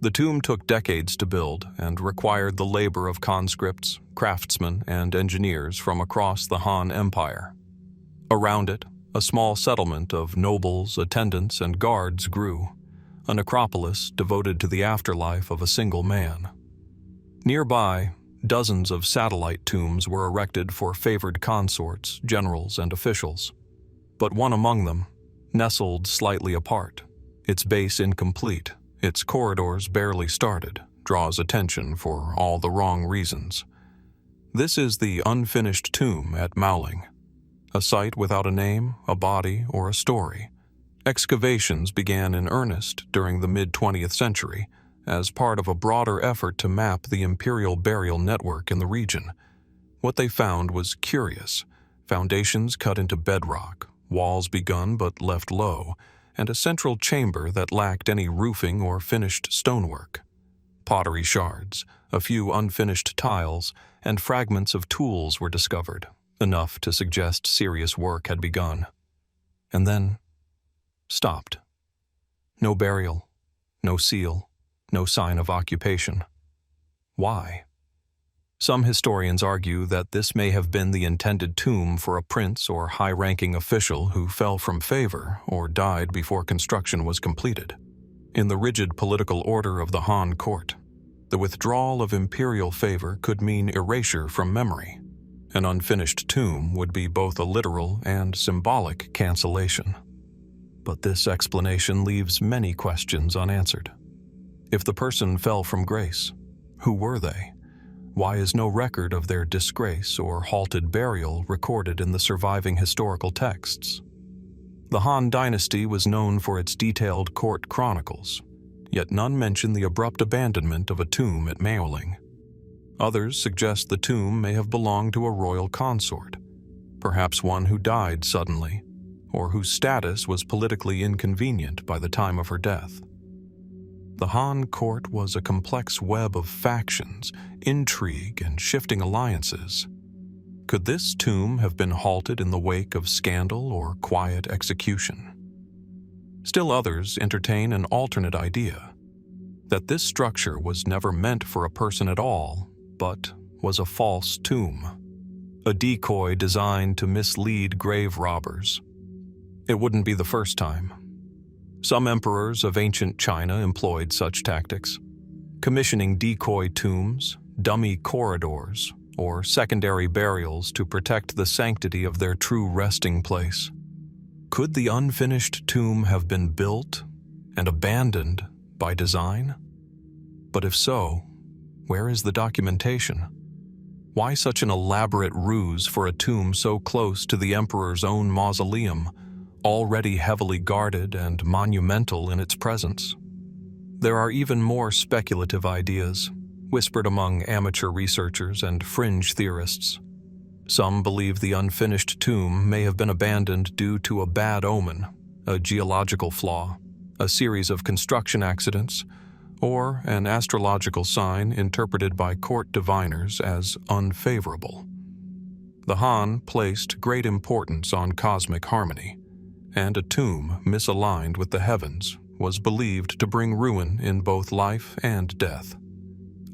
The tomb took decades to build and required the labor of conscripts, craftsmen, and engineers from across the Han Empire. Around it, a small settlement of nobles, attendants, and guards grew, a necropolis devoted to the afterlife of a single man. Nearby, dozens of satellite tombs were erected for favored consorts, generals, and officials. But one among them, nestled slightly apart, its base incomplete, its corridors barely started, draws attention for all the wrong reasons. This is the unfinished tomb at Maoling, a site without a name, a body, or a story. Excavations began in earnest during the mid-20th century, as part of a broader effort to map the Imperial burial network in the region. What they found was curious: foundations cut into bedrock, walls begun but left low, and a central chamber that lacked any roofing or finished stonework. Pottery shards, a few unfinished tiles, and fragments of tools were discovered, enough to suggest serious work had begun. And then stopped. No burial, no seal, no sign of occupation. Why? Some historians argue that this may have been the intended tomb for a prince or high-ranking official who fell from favor or died before construction was completed. In the rigid political order of the Han court, the withdrawal of imperial favor could mean erasure from memory. An unfinished tomb would be both a literal and symbolic cancellation. But this explanation leaves many questions unanswered. If the person fell from grace, who were they? Why is no record of their disgrace or halted burial recorded in the surviving historical texts? The Han dynasty was known for its detailed court chronicles, yet none mention the abrupt abandonment of a tomb at Maoling. Others suggest the tomb may have belonged to a royal consort, perhaps one who died suddenly, or whose status was politically inconvenient by the time of her death. The Han court was a complex web of factions, intrigue, and shifting alliances. Could this tomb have been halted in the wake of scandal or quiet execution? Still others entertain an alternate idea, that this structure was never meant for a person at all, but was a false tomb, a decoy designed to mislead grave robbers. It wouldn't be the first time. Some emperors of ancient China employed such tactics, commissioning decoy tombs, dummy corridors, or secondary burials to protect the sanctity of their true resting place. Could the unfinished tomb have been built and abandoned by design? But if so, where is the documentation? Why such an elaborate ruse for a tomb so close to the emperor's own mausoleum, already heavily guarded and monumental in its presence? There are even more speculative ideas, whispered among amateur researchers and fringe theorists. Some believe the unfinished tomb may have been abandoned due to a bad omen, a geological flaw, a series of construction accidents, or an astrological sign interpreted by court diviners as unfavorable. The Han placed great importance on cosmic harmony, and a tomb misaligned with the heavens was believed to bring ruin in both life and death.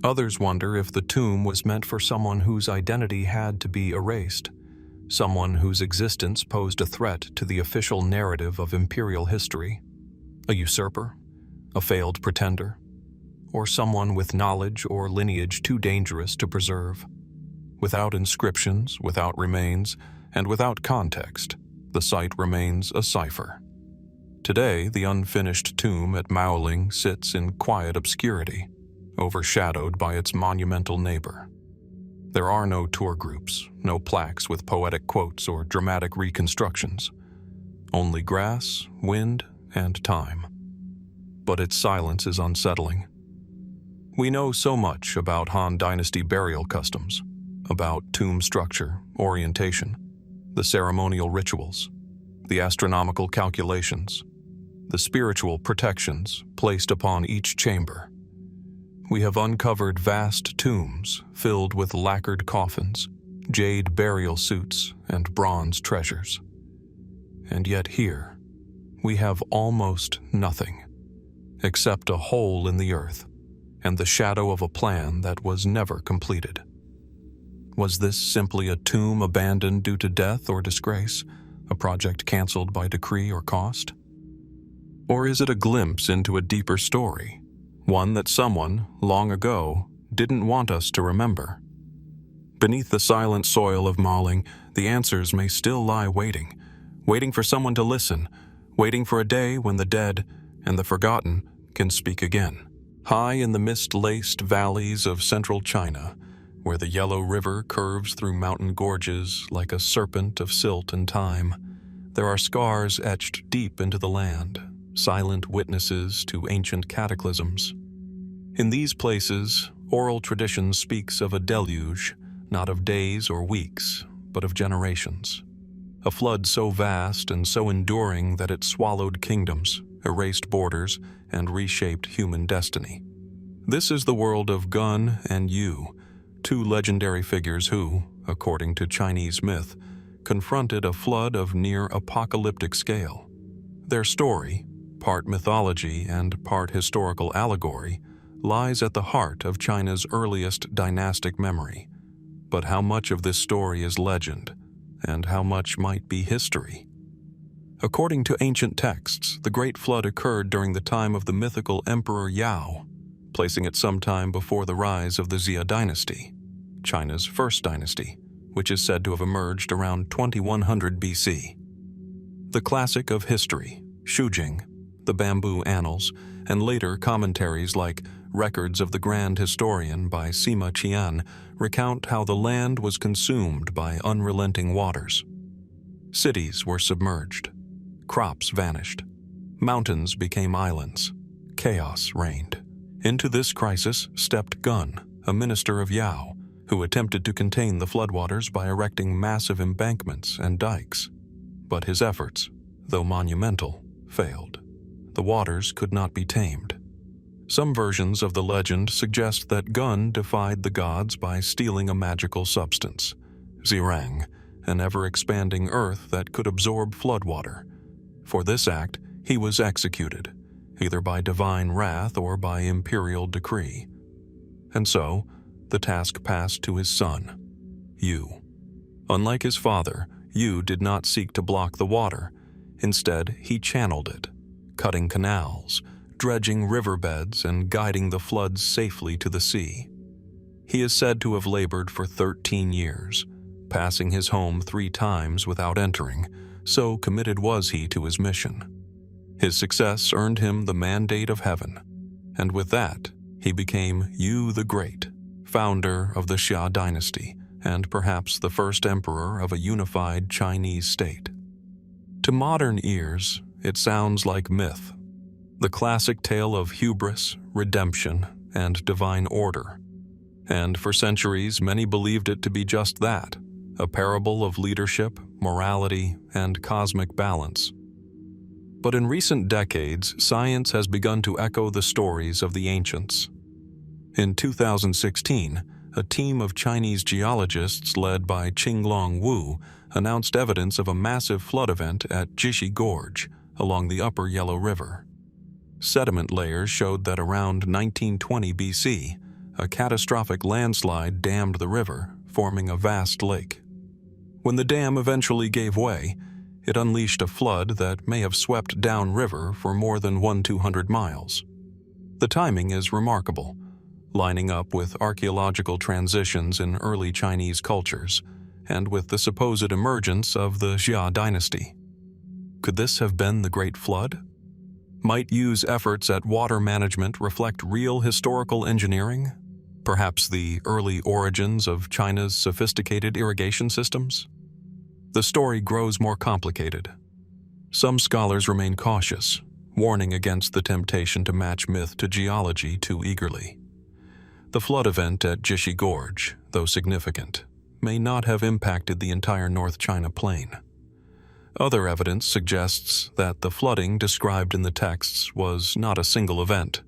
Others wonder if the tomb was meant for someone whose identity had to be erased, someone whose existence posed a threat to the official narrative of imperial history, a usurper, a failed pretender, or someone with knowledge or lineage too dangerous to preserve. Without inscriptions, without remains, and without context, the site remains a cipher. Today, the unfinished tomb at Maoling sits in quiet obscurity, overshadowed by its monumental neighbor. There are no tour groups, no plaques with poetic quotes or dramatic reconstructions. Only grass, wind, and time. But its silence is unsettling. We know so much about Han Dynasty burial customs, about tomb structure, orientation, the ceremonial rituals, the astronomical calculations, the spiritual protections placed upon each chamber. We have uncovered vast tombs filled with lacquered coffins, jade burial suits, and bronze treasures. And yet here, we have almost nothing, except a hole in the earth and the shadow of a plan that was never completed. Was this simply a tomb abandoned due to death or disgrace, a project canceled by decree or cost? Or is it a glimpse into a deeper story, one that someone, long ago, didn't want us to remember? Beneath the silent soil of Maoling, the answers may still lie waiting for someone to listen, waiting for a day when the dead and the forgotten can speak again. High in the mist-laced valleys of central China, where the yellow river curves through mountain gorges like a serpent of silt and time, there are scars etched deep into the land, silent witnesses to ancient cataclysms. In these places, oral tradition speaks of a deluge, not of days or weeks, but of generations. A flood so vast and so enduring that it swallowed kingdoms, erased borders, and reshaped human destiny. This is the world of Gun and Yu, two legendary figures who, according to Chinese myth, confronted a flood of near-apocalyptic scale. Their story, part mythology and part historical allegory, lies at the heart of China's earliest dynastic memory. But how much of this story is legend, and how much might be history? According to ancient texts, the Great Flood occurred during the time of the mythical Emperor Yao, placing it sometime before the rise of the Xia dynasty, China's first dynasty, which is said to have emerged around 2100 BC. The classic of history, Shujing, the Bamboo Annals, and later commentaries like Records of the Grand Historian by Sima Qian recount how the land was consumed by unrelenting waters. Cities were submerged. Crops vanished. Mountains became islands. Chaos reigned. Into this crisis stepped Gun, a minister of Yao, who attempted to contain the floodwaters by erecting massive embankments and dikes. But his efforts, though monumental, failed. The waters could not be tamed. Some versions of the legend suggest that Gun defied the gods by stealing a magical substance, Zirang, an ever-expanding earth that could absorb floodwater. For this act, he was executed, either by divine wrath or by imperial decree. And so, the task passed to his son, Yu. Unlike his father, Yu did not seek to block the water. Instead, he channeled it, cutting canals, dredging riverbeds, and guiding the floods safely to the sea. He is said to have labored for 13 years, passing his home 3 times without entering, so committed was he to his mission. His success earned him the mandate of heaven, and with that, he became Yu the Great, founder of the Xia dynasty, and perhaps the first emperor of a unified Chinese state. To modern ears, it sounds like myth, the classic tale of hubris, redemption, and divine order. And for centuries, many believed it to be just that, a parable of leadership, morality, and cosmic balance. But in recent decades, science has begun to echo the stories of the ancients. In 2016, a team of Chinese geologists led by Qinglong Wu announced evidence of a massive flood event at Jishi Gorge along the upper Yellow River. Sediment layers showed that around 1920 BC, a catastrophic landslide dammed the river, forming a vast lake. When the dam eventually gave way, it unleashed a flood that may have swept downriver for more than 200 miles. The timing is remarkable, lining up with archaeological transitions in early Chinese cultures, and with the supposed emergence of the Xia dynasty. Could this have been the Great Flood? Might Yu's efforts at water management reflect real historical engineering? Perhaps the early origins of China's sophisticated irrigation systems? The story grows more complicated. Some scholars remain cautious, warning against the temptation to match myth to geology too eagerly. The flood event at Jishi Gorge, though significant, may not have impacted the entire North China plain. Other evidence suggests that the flooding described in the texts was not a single event,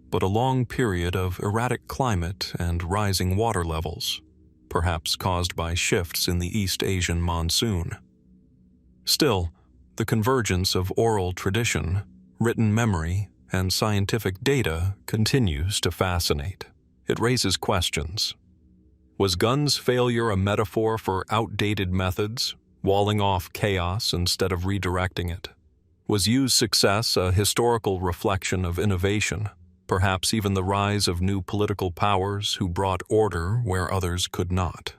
but a long period of erratic climate and rising water levels, perhaps caused by shifts in the East Asian monsoon. Still, the convergence of oral tradition, written memory, and scientific data continues to fascinate. It raises questions. Was Gun's failure a metaphor for outdated methods, walling off chaos instead of redirecting it? Was Yu's success a historical reflection of innovation, perhaps even the rise of new political powers who brought order where others could not?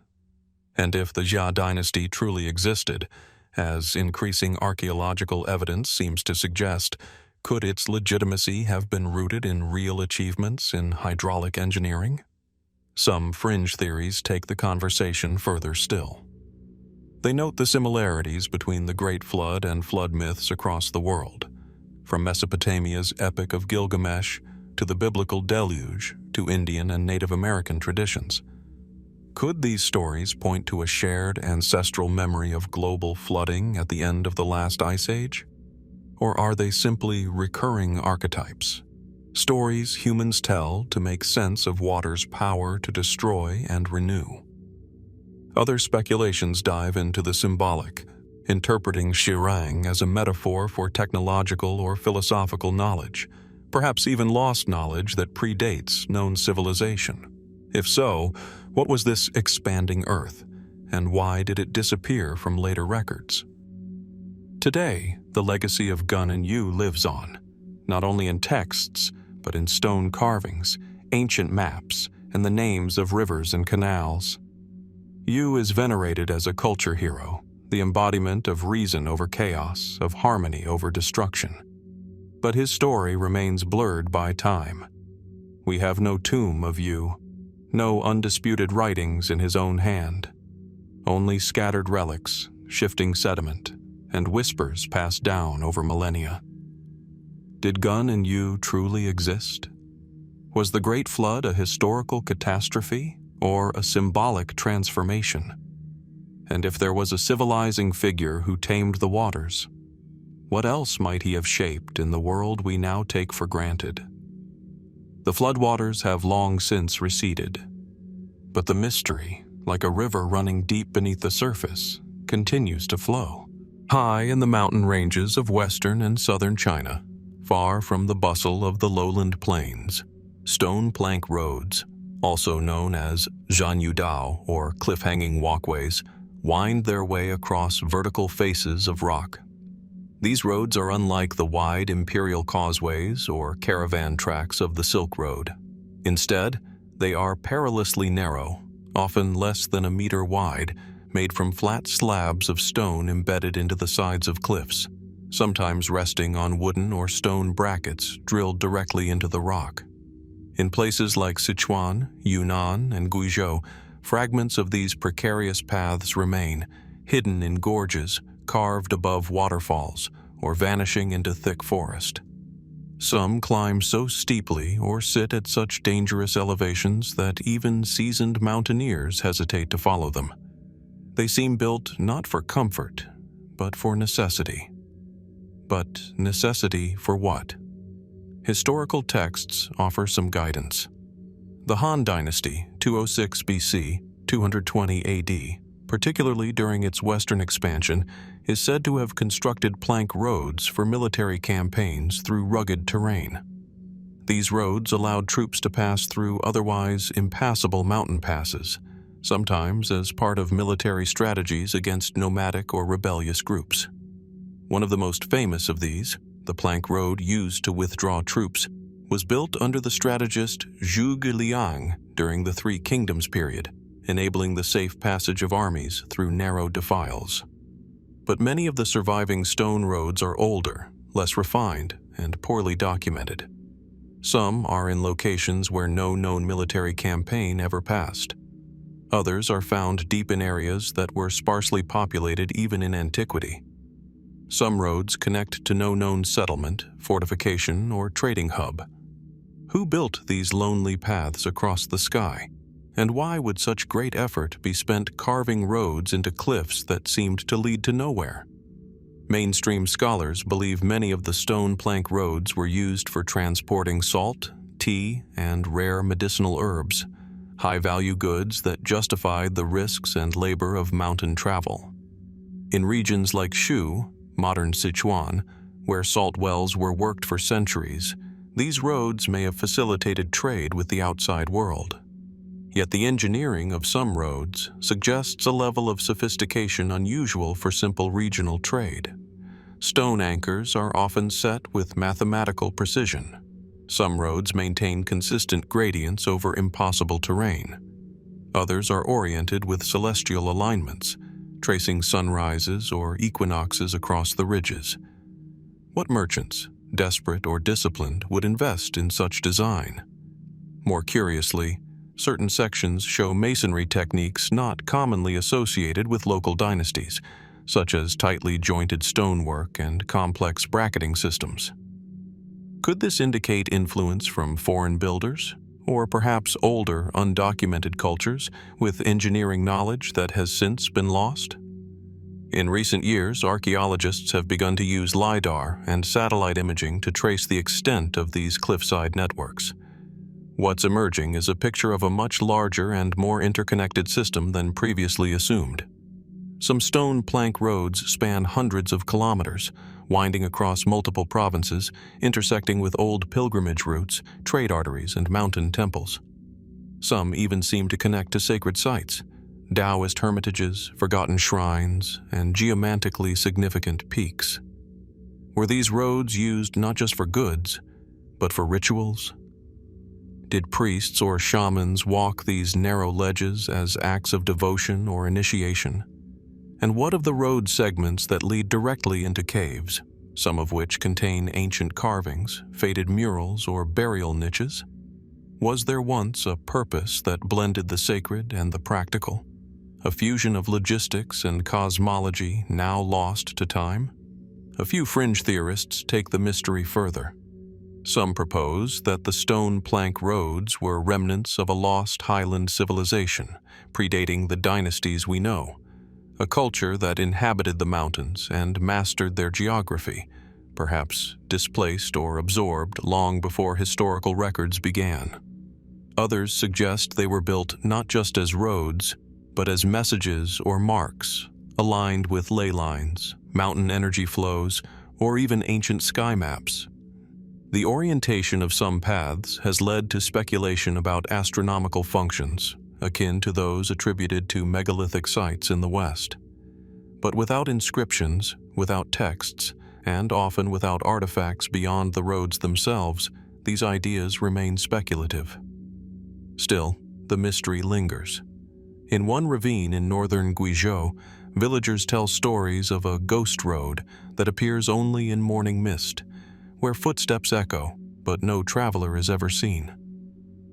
And if the Xia dynasty truly existed, as increasing archaeological evidence seems to suggest, could its legitimacy have been rooted in real achievements in hydraulic engineering? Some fringe theories take the conversation further still. They note the similarities between the Great Flood and flood myths across the world, from Mesopotamia's Epic of Gilgamesh, to the biblical deluge, to Indian and Native American traditions. Could these stories point to a shared ancestral memory of global flooding at the end of the last ice age? Or are they simply recurring archetypes? Stories humans tell to make sense of water's power to destroy and renew. Other speculations dive into the symbolic, interpreting Xianyang as a metaphor for technological or philosophical knowledge, perhaps even lost knowledge that predates known civilization. If so, what was this expanding Earth, and why did it disappear from later records? Today, the legacy of Gun and Yu lives on, not only in texts, but in stone carvings, ancient maps, and the names of rivers and canals. Yu is venerated as a culture hero, the embodiment of reason over chaos, of harmony over destruction. But his story remains blurred by time. We have no tomb of Yu, no undisputed writings in his own hand, only scattered relics, shifting sediment, and whispers passed down over millennia. Did Gun and Yu truly exist? Was the Great Flood a historical catastrophe or a symbolic transformation? And if there was a civilizing figure who tamed the waters, what else might he have shaped in the world we now take for granted? The floodwaters have long since receded, but the mystery, like a river running deep beneath the surface, continues to flow. High in the mountain ranges of western and southern China, far from the bustle of the lowland plains, stone plank roads, also known as zhanyudao or cliff-hanging walkways, wind their way across vertical faces of rock. These roads are unlike the wide imperial causeways or caravan tracks of the Silk Road. Instead, they are perilously narrow, often less than a meter wide, made from flat slabs of stone embedded into the sides of cliffs, sometimes resting on wooden or stone brackets drilled directly into the rock. In places like Sichuan, Yunnan, and Guizhou, fragments of these precarious paths remain, hidden in gorges, carved above waterfalls, or vanishing into thick forest. Some climb so steeply or sit at such dangerous elevations that even seasoned mountaineers hesitate to follow them. They seem built not for comfort, but for necessity. But necessity for what? Historical texts offer some guidance. The Han Dynasty, 206 BC, 220 AD, particularly during its western expansion, is said to have constructed plank roads for military campaigns through rugged terrain. These roads allowed troops to pass through otherwise impassable mountain passes, sometimes as part of military strategies against nomadic or rebellious groups. One of the most famous of these, the plank road used to withdraw troops, was built under the strategist Zhuge Liang during the Three Kingdoms period, enabling the safe passage of armies through narrow defiles. But many of the surviving stone roads are older, less refined, and poorly documented. Some are in locations where no known military campaign ever passed. Others are found deep in areas that were sparsely populated even in antiquity. Some roads connect to no known settlement, fortification, or trading hub. Who built these lonely paths across the sky? And why would such great effort be spent carving roads into cliffs that seemed to lead to nowhere? Mainstream scholars believe many of the stone plank roads were used for transporting salt, tea, and rare medicinal herbs, high-value goods that justified the risks and labor of mountain travel. In regions like Shu, modern Sichuan, where salt wells were worked for centuries, these roads may have facilitated trade with the outside world. Yet the engineering of some roads suggests a level of sophistication unusual for simple regional trade. Stone anchors are often set with mathematical precision. Some roads maintain consistent gradients over impossible terrain. Others are oriented with celestial alignments, tracing sunrises or equinoxes across the ridges. What merchants, desperate or disciplined, would invest in such design? More curiously, certain sections show masonry techniques not commonly associated with local dynasties, such as tightly jointed stonework and complex bracketing systems. Could this indicate influence from foreign builders, or perhaps older, undocumented cultures with engineering knowledge that has since been lost? In recent years, archaeologists have begun to use LiDAR and satellite imaging to trace the extent of these cliffside networks. What's emerging is a picture of a much larger and more interconnected system than previously assumed. Some stone plank roads span hundreds of kilometers, winding across multiple provinces, intersecting with old pilgrimage routes, trade arteries, and mountain temples. Some even seem to connect to sacred sites, Daoist hermitages, forgotten shrines, and geomantically significant peaks. Were these roads used not just for goods, but for rituals? Did priests or shamans walk these narrow ledges as acts of devotion or initiation? And what of the road segments that lead directly into caves, some of which contain ancient carvings, faded murals, or burial niches? Was there once a purpose that blended the sacred and the practical? A fusion of logistics and cosmology now lost to time? A few fringe theorists take the mystery further. Some propose that the stone plank roads were remnants of a lost highland civilization, predating the dynasties we know, a culture that inhabited the mountains and mastered their geography, perhaps displaced or absorbed long before historical records began. Others suggest they were built not just as roads, but as messages or marks, aligned with ley lines, mountain energy flows, or even ancient sky maps. The orientation of some paths has led to speculation about astronomical functions, akin to those attributed to megalithic sites in the West. But without inscriptions, without texts, and often without artifacts beyond the roads themselves, these ideas remain speculative. Still, the mystery lingers. In one ravine in northern Guizhou, villagers tell stories of a ghost road that appears only in morning mist, where footsteps echo, but no traveler is ever seen.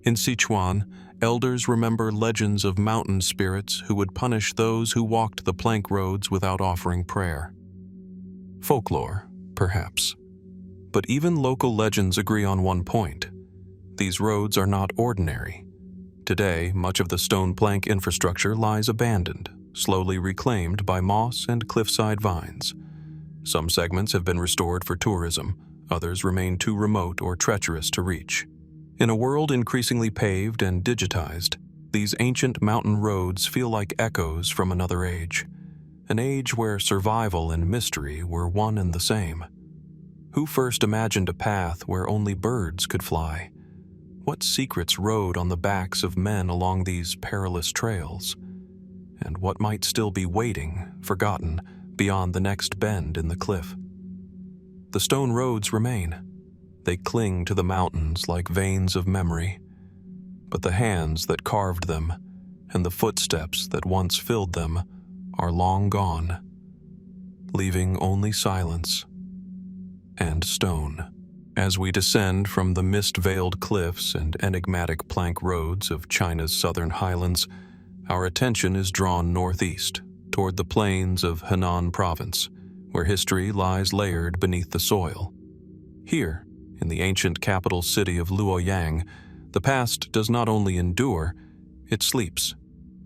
In Sichuan, elders remember legends of mountain spirits who would punish those who walked the plank roads without offering prayer. Folklore, perhaps. But even local legends agree on one point. These roads are not ordinary. Today, much of the stone plank infrastructure lies abandoned, slowly reclaimed by moss and cliffside vines. Some segments have been restored for tourism, others remain too remote or treacherous to reach. In a world increasingly paved and digitized, these ancient mountain roads feel like echoes from another age, an age where survival and mystery were one and the same. Who first imagined a path where only birds could fly? What secrets rode on the backs of men along these perilous trails? And what might still be waiting, forgotten, beyond the next bend in the cliff? The stone roads remain. They cling to the mountains like veins of memory. But the hands that carved them and the footsteps that once filled them are long gone, leaving only silence and stone. As we descend from the mist-veiled cliffs and enigmatic plank roads of China's southern highlands, our attention is drawn northeast, toward the plains of Henan province, where history lies layered beneath the soil. Here, in the ancient capital city of Luoyang, the past does not only endure, it sleeps.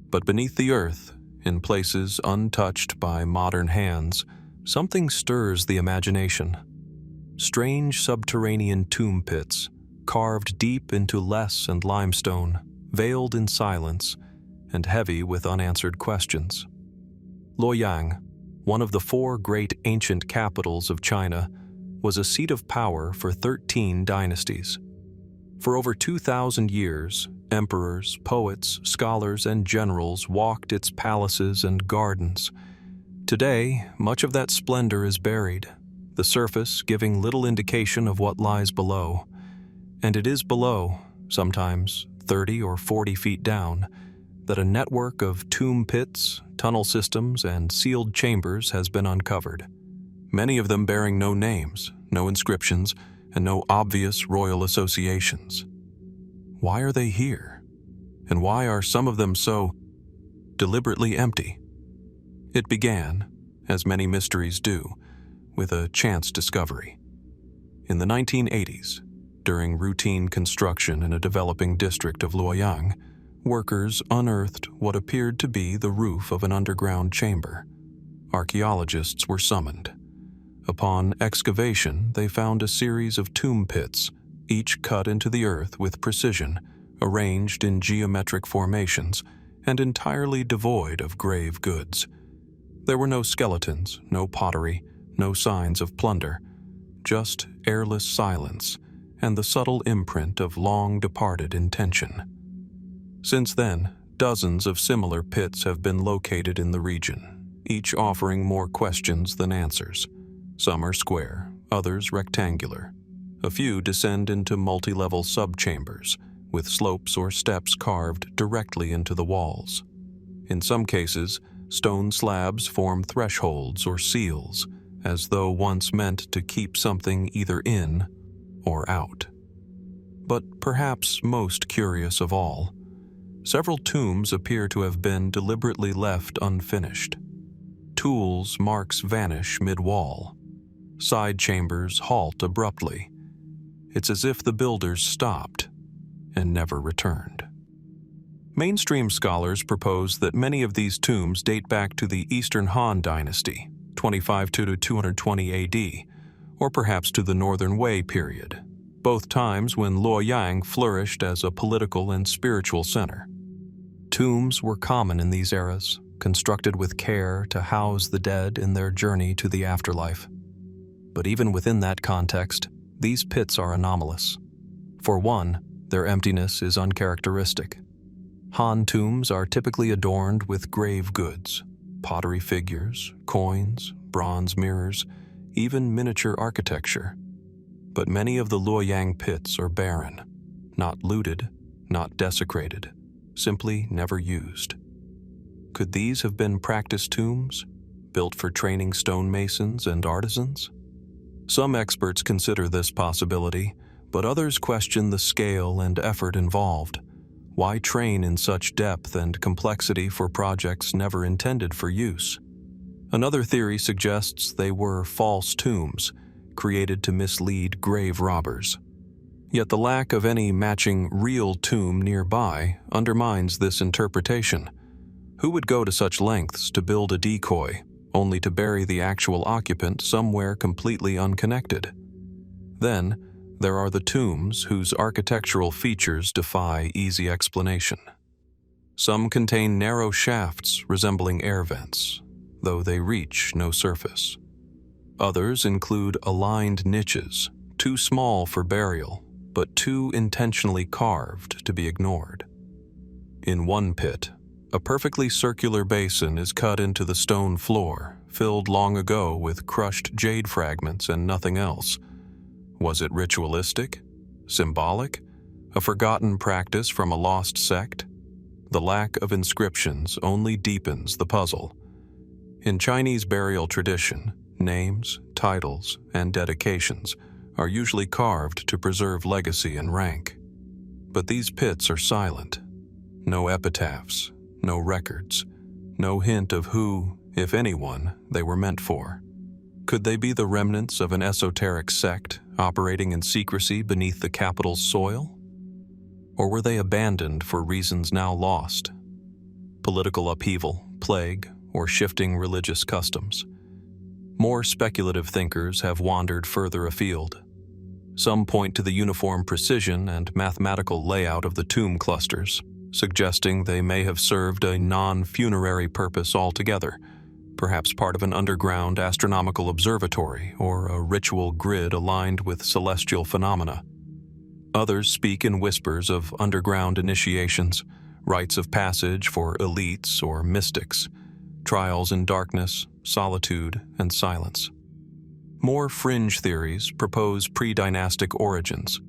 But beneath the earth, in places untouched by modern hands, something stirs the imagination. Strange subterranean tomb pits, carved deep into less and limestone, veiled in silence, and heavy with unanswered questions. Luoyang, one of the 4 great ancient capitals of China, was a seat of power for 13 dynasties. For over 2,000 years, emperors, poets, scholars, and generals walked its palaces and gardens. Today, much of that splendor is buried, the surface giving little indication of what lies below. And it is below, sometimes 30 or 40 feet down, that a network of tomb pits, tunnel systems, and sealed chambers has been uncovered, many of them bearing no names, no inscriptions, and no obvious royal associations. Why are they here? And why are some of them so deliberately empty? It began, as many mysteries do, with a chance discovery. In the 1980s, during routine construction in a developing district of Luoyang, workers unearthed what appeared to be the roof of an underground chamber. Archaeologists were summoned. Upon excavation, they found a series of tomb pits, each cut into the earth with precision, arranged in geometric formations, and entirely devoid of grave goods. There were no skeletons, no pottery, no signs of plunder, just airless silence and the subtle imprint of long-departed intention. Since then, dozens of similar pits have been located in the region, each offering more questions than answers. Some are square, others rectangular. A few descend into multi-level subchambers, with slopes or steps carved directly into the walls. In some cases, stone slabs form thresholds or seals, as though once meant to keep something either in or out. But perhaps most curious of all, several tombs appear to have been deliberately left unfinished. Tools marks vanish mid-wall. Side chambers halt abruptly. It's as if the builders stopped and never returned. Mainstream scholars propose that many of these tombs date back to the Eastern Han Dynasty, 25 to 220 AD, or perhaps to the Northern Wei period, both times when Luoyang flourished as a political and spiritual center. Tombs were common in these eras, constructed with care to house the dead in their journey to the afterlife. But even within that context, these pits are anomalous. For one, their emptiness is uncharacteristic. Han tombs are typically adorned with grave goods, pottery figures, coins, bronze mirrors, even miniature architecture. But many of the Luoyang pits are barren, not looted, not desecrated, simply never used. Could these have been practice tombs, built for training stonemasons and artisans? Some experts consider this possibility, but others question the scale and effort involved. Why train in such depth and complexity for projects never intended for use? Another theory suggests they were false tombs, created to mislead grave robbers. Yet the lack of any matching real tomb nearby undermines this interpretation. Who would go to such lengths to build a decoy, only to bury the actual occupant somewhere completely unconnected? Then, there are the tombs whose architectural features defy easy explanation. Some contain narrow shafts resembling air vents, though they reach no surface. Others include aligned niches, too small for burial, but too intentionally carved to be ignored. In one pit, a perfectly circular basin is cut into the stone floor, filled long ago with crushed jade fragments and nothing else. Was it ritualistic? Symbolic? A forgotten practice from a lost sect? The lack of inscriptions only deepens the puzzle. In Chinese burial tradition, names, titles, and dedications are usually carved to preserve legacy and rank. But these pits are silent. No epitaphs, no records, no hint of who, if anyone, they were meant for. Could they be the remnants of an esoteric sect operating in secrecy beneath the capital's soil? Or were they abandoned for reasons now lost? Political upheaval, plague, or shifting religious customs? More speculative thinkers have wandered further afield. Some point to the uniform precision and mathematical layout of the tomb clusters, suggesting they may have served a non-funerary purpose altogether, perhaps part of an underground astronomical observatory or a ritual grid aligned with celestial phenomena. Others speak in whispers of underground initiations, rites of passage for elites or mystics, trials in darkness, solitude, and silence. More fringe theories propose pre-dynastic origins,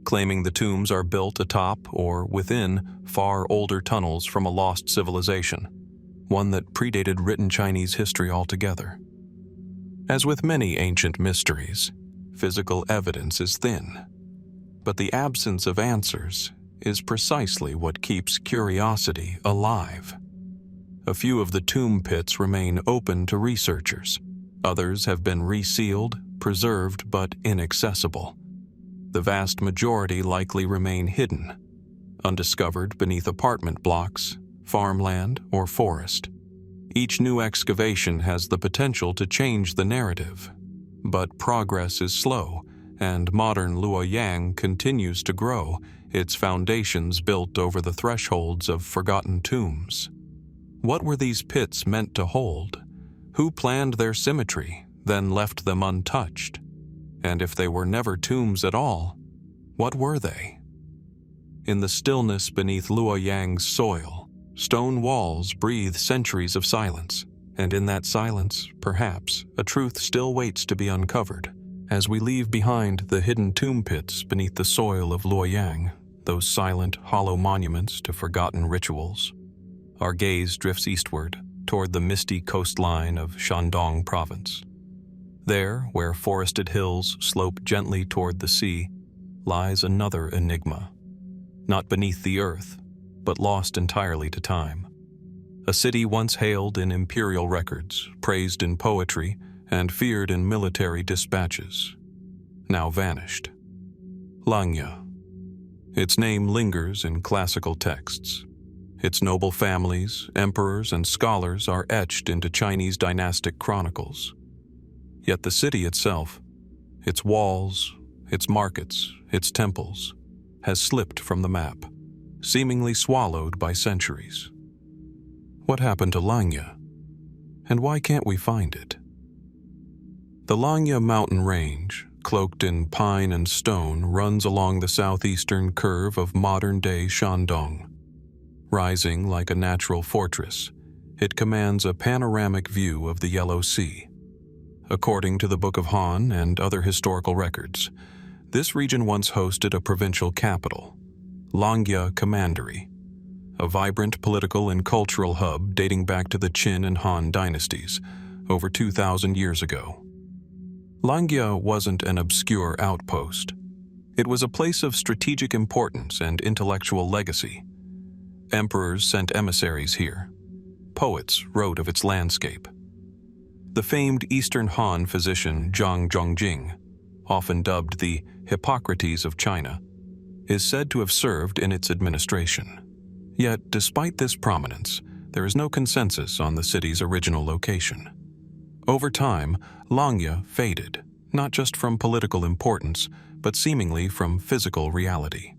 claiming the tombs are built atop or within far older tunnels from a lost civilization, one that predated written Chinese history altogether. As with many ancient mysteries, physical evidence is thin, but the absence of answers is precisely what keeps curiosity alive. A few of the tomb pits remain open to researchers. Others have been resealed, preserved but inaccessible. The vast majority likely remain hidden, undiscovered beneath apartment blocks, farmland, or forest. Each new excavation has the potential to change the narrative, but progress is slow, and modern Luoyang continues to grow, its foundations built over the thresholds of forgotten tombs. What were these pits meant to hold? Who planned their symmetry, then left them untouched? And if they were never tombs at all, what were they? In the stillness beneath Luoyang's soil, stone walls breathe centuries of silence, and in that silence, perhaps, a truth still waits to be uncovered. As we leave behind the hidden tomb pits beneath the soil of Luoyang, those silent, hollow monuments to forgotten rituals, our gaze drifts eastward toward the misty coastline of Shandong province. There, where forested hills slope gently toward the sea, lies another enigma. Not beneath the earth, but lost entirely to time. A city once hailed in imperial records, praised in poetry, and feared in military dispatches, now vanished. Langya. Its name lingers in classical texts. Its noble families, emperors, and scholars are etched into Chinese dynastic chronicles. Yet the city itself, its walls, its markets, its temples, has slipped from the map, seemingly swallowed by centuries. What happened to Langya? And why can't we find it? The Langya mountain range, cloaked in pine and stone, runs along the southeastern curve of modern-day Shandong. Rising like a natural fortress, it commands a panoramic view of the Yellow Sea. According to the Book of Han and other historical records, this region once hosted a provincial capital, Langya Commandery, a vibrant political and cultural hub dating back to the Qin and Han dynasties, over 2,000 years ago. Langya wasn't an obscure outpost. It was a place of strategic importance and intellectual legacy. Emperors sent emissaries here. Poets wrote of its landscape. The famed Eastern Han physician Zhang Zhongjing, often dubbed the Hippocrates of China, is said to have served in its administration. Yet, despite this prominence, there is no consensus on the city's original location. Over time, Langya faded, not just from political importance, but seemingly from physical reality.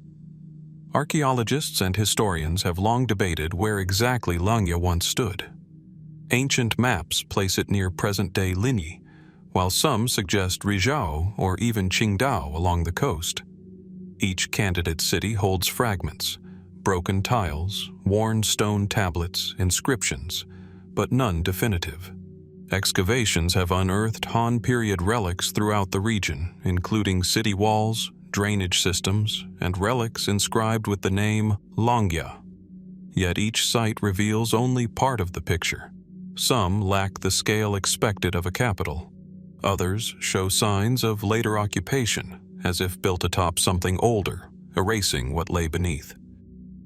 Archaeologists and historians have long debated where exactly Langya once stood. Ancient maps place it near present-day Linyi, while some suggest Rizhao or even Qingdao along the coast. Each candidate city holds fragments, broken tiles, worn stone tablets, inscriptions, but none definitive. Excavations have unearthed Han period relics throughout the region, including city walls, drainage systems, and relics inscribed with the name Langya. Yet each site reveals only part of the picture. Some lack the scale expected of a capital. Others show signs of later occupation, as if built atop something older, erasing what lay beneath.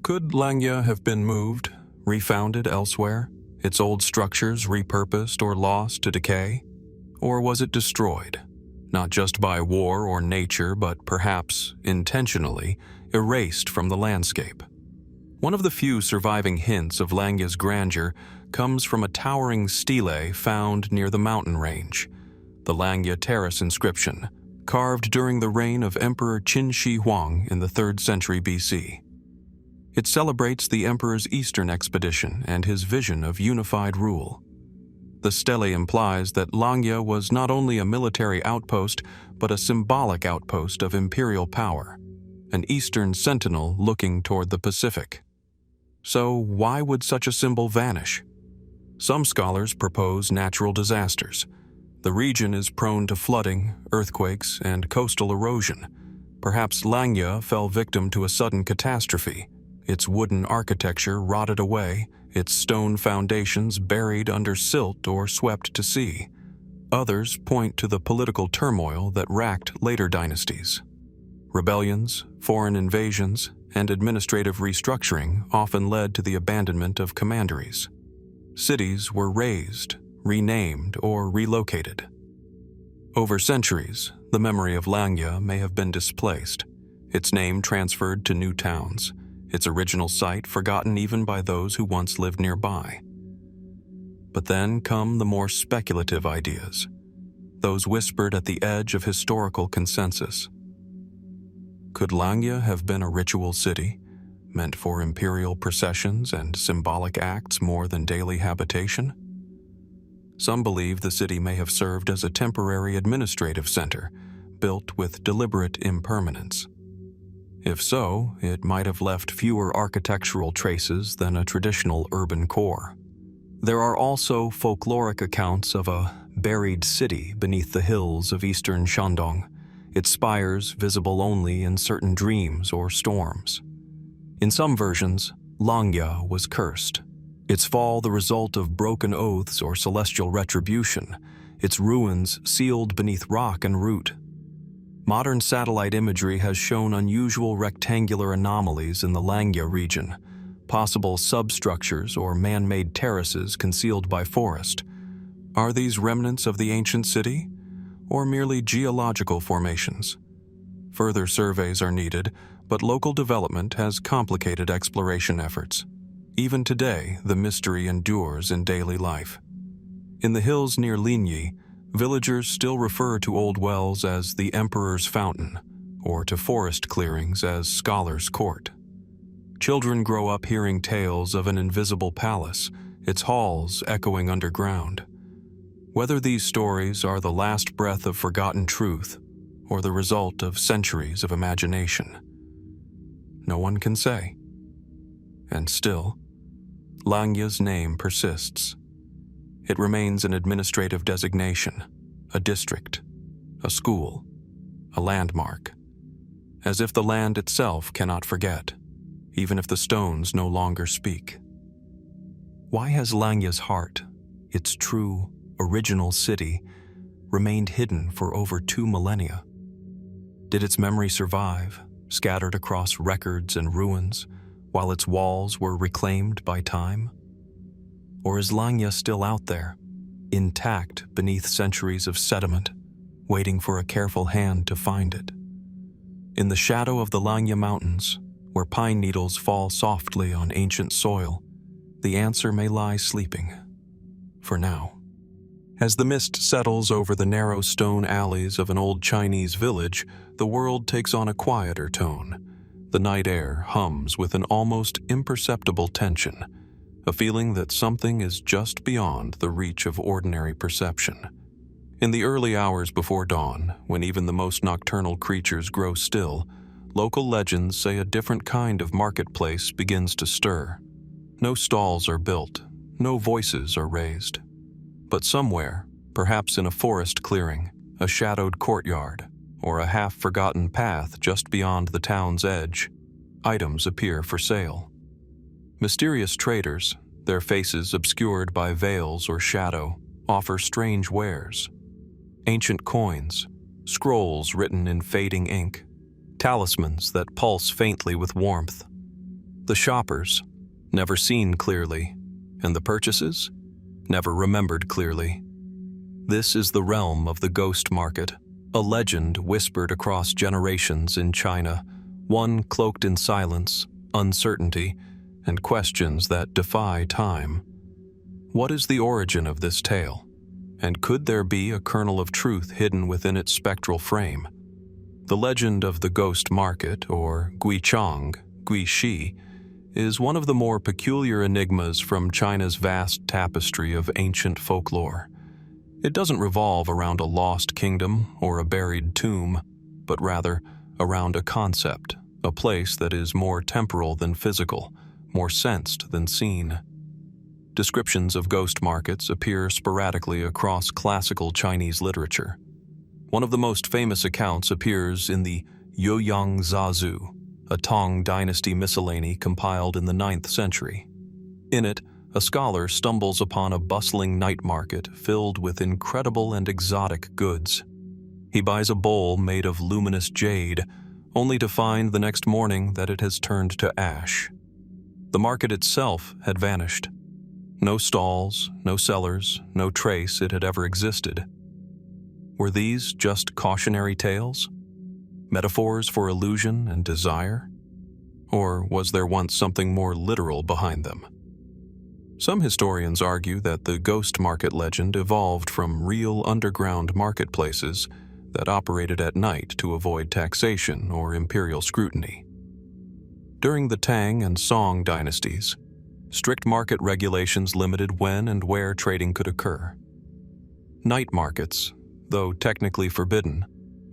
Could Langya have been moved, refounded elsewhere, its old structures repurposed or lost to decay? Or was it destroyed, not just by war or nature, but perhaps, intentionally, erased from the landscape? One of the few surviving hints of Langya's grandeur comes from a towering stele found near the mountain range, the Langya Terrace inscription, carved during the reign of Emperor Qin Shi Huang in the 3rd century BC. It celebrates the emperor's eastern expedition and his vision of unified rule. The stele implies that Langya was not only a military outpost, but a symbolic outpost of imperial power, an eastern sentinel looking toward the Pacific. So why would such a symbol vanish? Some scholars propose natural disasters. The region is prone to flooding, earthquakes, and coastal erosion. Perhaps Langya fell victim to a sudden catastrophe, its wooden architecture rotted away, its stone foundations buried under silt or swept to sea. Others point to the political turmoil that racked later dynasties. Rebellions, foreign invasions, and administrative restructuring often led to the abandonment of commanderies. Cities were razed, renamed, or relocated. Over centuries, the memory of Langya may have been displaced, its name transferred to new towns, its original site forgotten even by those who once lived nearby. But then come the more speculative ideas, those whispered at the edge of historical consensus. Could Langya have been a ritual city, meant for imperial processions and symbolic acts more than daily habitation? Some believe the city may have served as a temporary administrative center, built with deliberate impermanence. If so, it might have left fewer architectural traces than a traditional urban core. There are also folkloric accounts of a buried city beneath the hills of eastern Shandong, its spires visible only in certain dreams or storms. In some versions, Langya was cursed, its fall the result of broken oaths or celestial retribution, its ruins sealed beneath rock and root. Modern satellite imagery has shown unusual rectangular anomalies in the Langya region, possible substructures or man-made terraces concealed by forest. Are these remnants of the ancient city, or merely geological formations? Further surveys are needed, but local development has complicated exploration efforts. Even today, the mystery endures in daily life. In the hills near Linyi, villagers still refer to old wells as the Emperor's Fountain, or to forest clearings as Scholar's Court. Children grow up hearing tales of an invisible palace, its halls echoing underground. Whether these stories are the last breath of forgotten truth or the result of centuries of imagination, no one can say. And still, Langya's name persists. It remains an administrative designation, a district, a school, a landmark, as if the land itself cannot forget, even if the stones no longer speak. Why has Langya's heart, its true, original city, remained hidden for over 2 millennia? Did its memory survive, scattered across records and ruins, while its walls were reclaimed by time? Or is Langya still out there, intact beneath centuries of sediment, waiting for a careful hand to find it? In the shadow of the Langya Mountains, where pine needles fall softly on ancient soil, the answer may lie sleeping, for now. As the mist settles over the narrow stone alleys of an old Chinese village, the world takes on a quieter tone. The night air hums with an almost imperceptible tension, a feeling that something is just beyond the reach of ordinary perception. In the early hours before dawn, when even the most nocturnal creatures grow still, local legends say a different kind of marketplace begins to stir. No stalls are built, no voices are raised. But somewhere, perhaps in a forest clearing, a shadowed courtyard, or a half-forgotten path just beyond the town's edge, items appear for sale. Mysterious traders, their faces obscured by veils or shadow, offer strange wares. Ancient coins, scrolls written in fading ink, talismans that pulse faintly with warmth. The shoppers, never seen clearly, and the purchases, never remembered clearly. This is the realm of the ghost market, a legend whispered across generations in China, one cloaked in silence, uncertainty, and questions that defy time. What is the origin of this tale? And could there be a kernel of truth hidden within its spectral frame? The legend of the ghost market, or Guichang, Guishi, is one of the more peculiar enigmas from China's vast tapestry of ancient folklore. It doesn't revolve around a lost kingdom or a buried tomb, but rather around a concept, a place that is more temporal than physical, more sensed than seen. Descriptions of ghost markets appear sporadically across classical Chinese literature. One of the most famous accounts appears in the Yuan Zazu, a Tang dynasty miscellany compiled in the 9th century. In it, a scholar stumbles upon a bustling night market filled with incredible and exotic goods. He buys a bowl made of luminous jade, only to find the next morning that it has turned to ash. The market itself had vanished. No stalls, no sellers, no trace it had ever existed. Were these just cautionary tales? Metaphors for illusion and desire? Or was there once something more literal behind them? Some historians argue that the ghost market legend evolved from real underground marketplaces that operated at night to avoid taxation or imperial scrutiny. During the Tang and Song dynasties, strict market regulations limited when and where trading could occur. Night markets, though technically forbidden,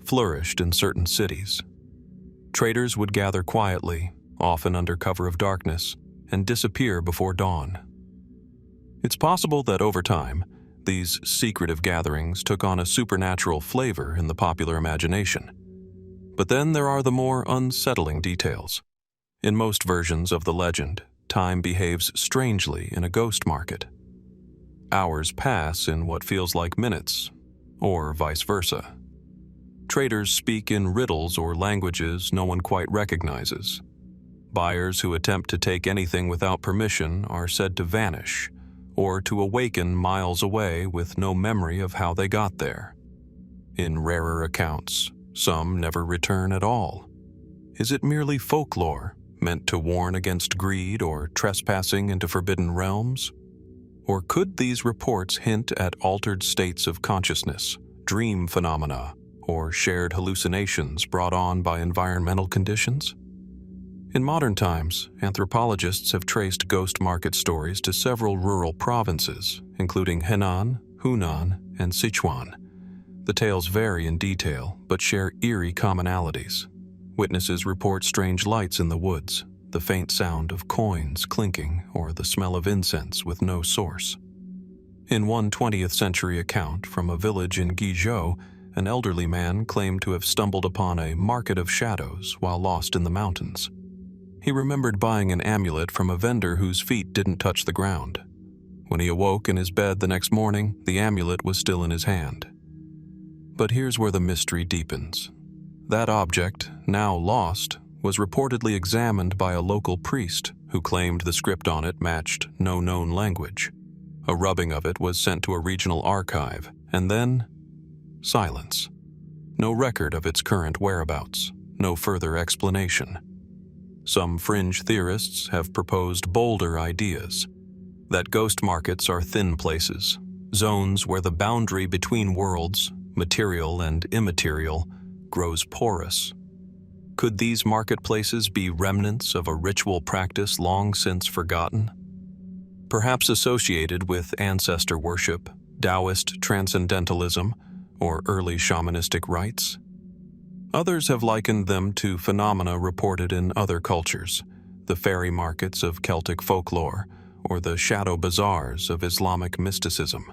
flourished in certain cities. Traders would gather quietly, often under cover of darkness, and disappear before dawn. It's possible that over time, these secretive gatherings took on a supernatural flavor in the popular imagination. But then there are the more unsettling details. In most versions of the legend, time behaves strangely in a ghost market. Hours pass in what feels like minutes, or vice versa. Traders speak in riddles or languages no one quite recognizes. Buyers who attempt to take anything without permission are said to vanish, or to awaken miles away with no memory of how they got there. In rarer accounts, some never return at all. Is it merely folklore, meant to warn against greed or trespassing into forbidden realms? Or could these reports hint at altered states of consciousness, dream phenomena, or shared hallucinations brought on by environmental conditions? In modern times, anthropologists have traced ghost market stories to several rural provinces, including Henan, Hunan, and Sichuan. The tales vary in detail, but share eerie commonalities. Witnesses report strange lights in the woods, the faint sound of coins clinking, or the smell of incense with no source. In one 20th century account from a village in Guizhou, an elderly man claimed to have stumbled upon a market of shadows while lost in the mountains. He remembered buying an amulet from a vendor whose feet didn't touch the ground. When he awoke in his bed the next morning, the amulet was still in his hand. But here's where the mystery deepens. That object, now lost, was reportedly examined by a local priest who claimed the script on it matched no known language. A rubbing of it was sent to a regional archive, and then silence. No record of its current whereabouts, no further explanation. Some fringe theorists have proposed bolder ideas, that ghost markets are thin places, zones where the boundary between worlds, material and immaterial, grows porous. Could these marketplaces be remnants of a ritual practice long since forgotten? Perhaps associated with ancestor worship, Daoist transcendentalism, or early shamanistic rites? Others have likened them to phenomena reported in other cultures, the fairy markets of Celtic folklore, or the shadow bazaars of Islamic mysticism.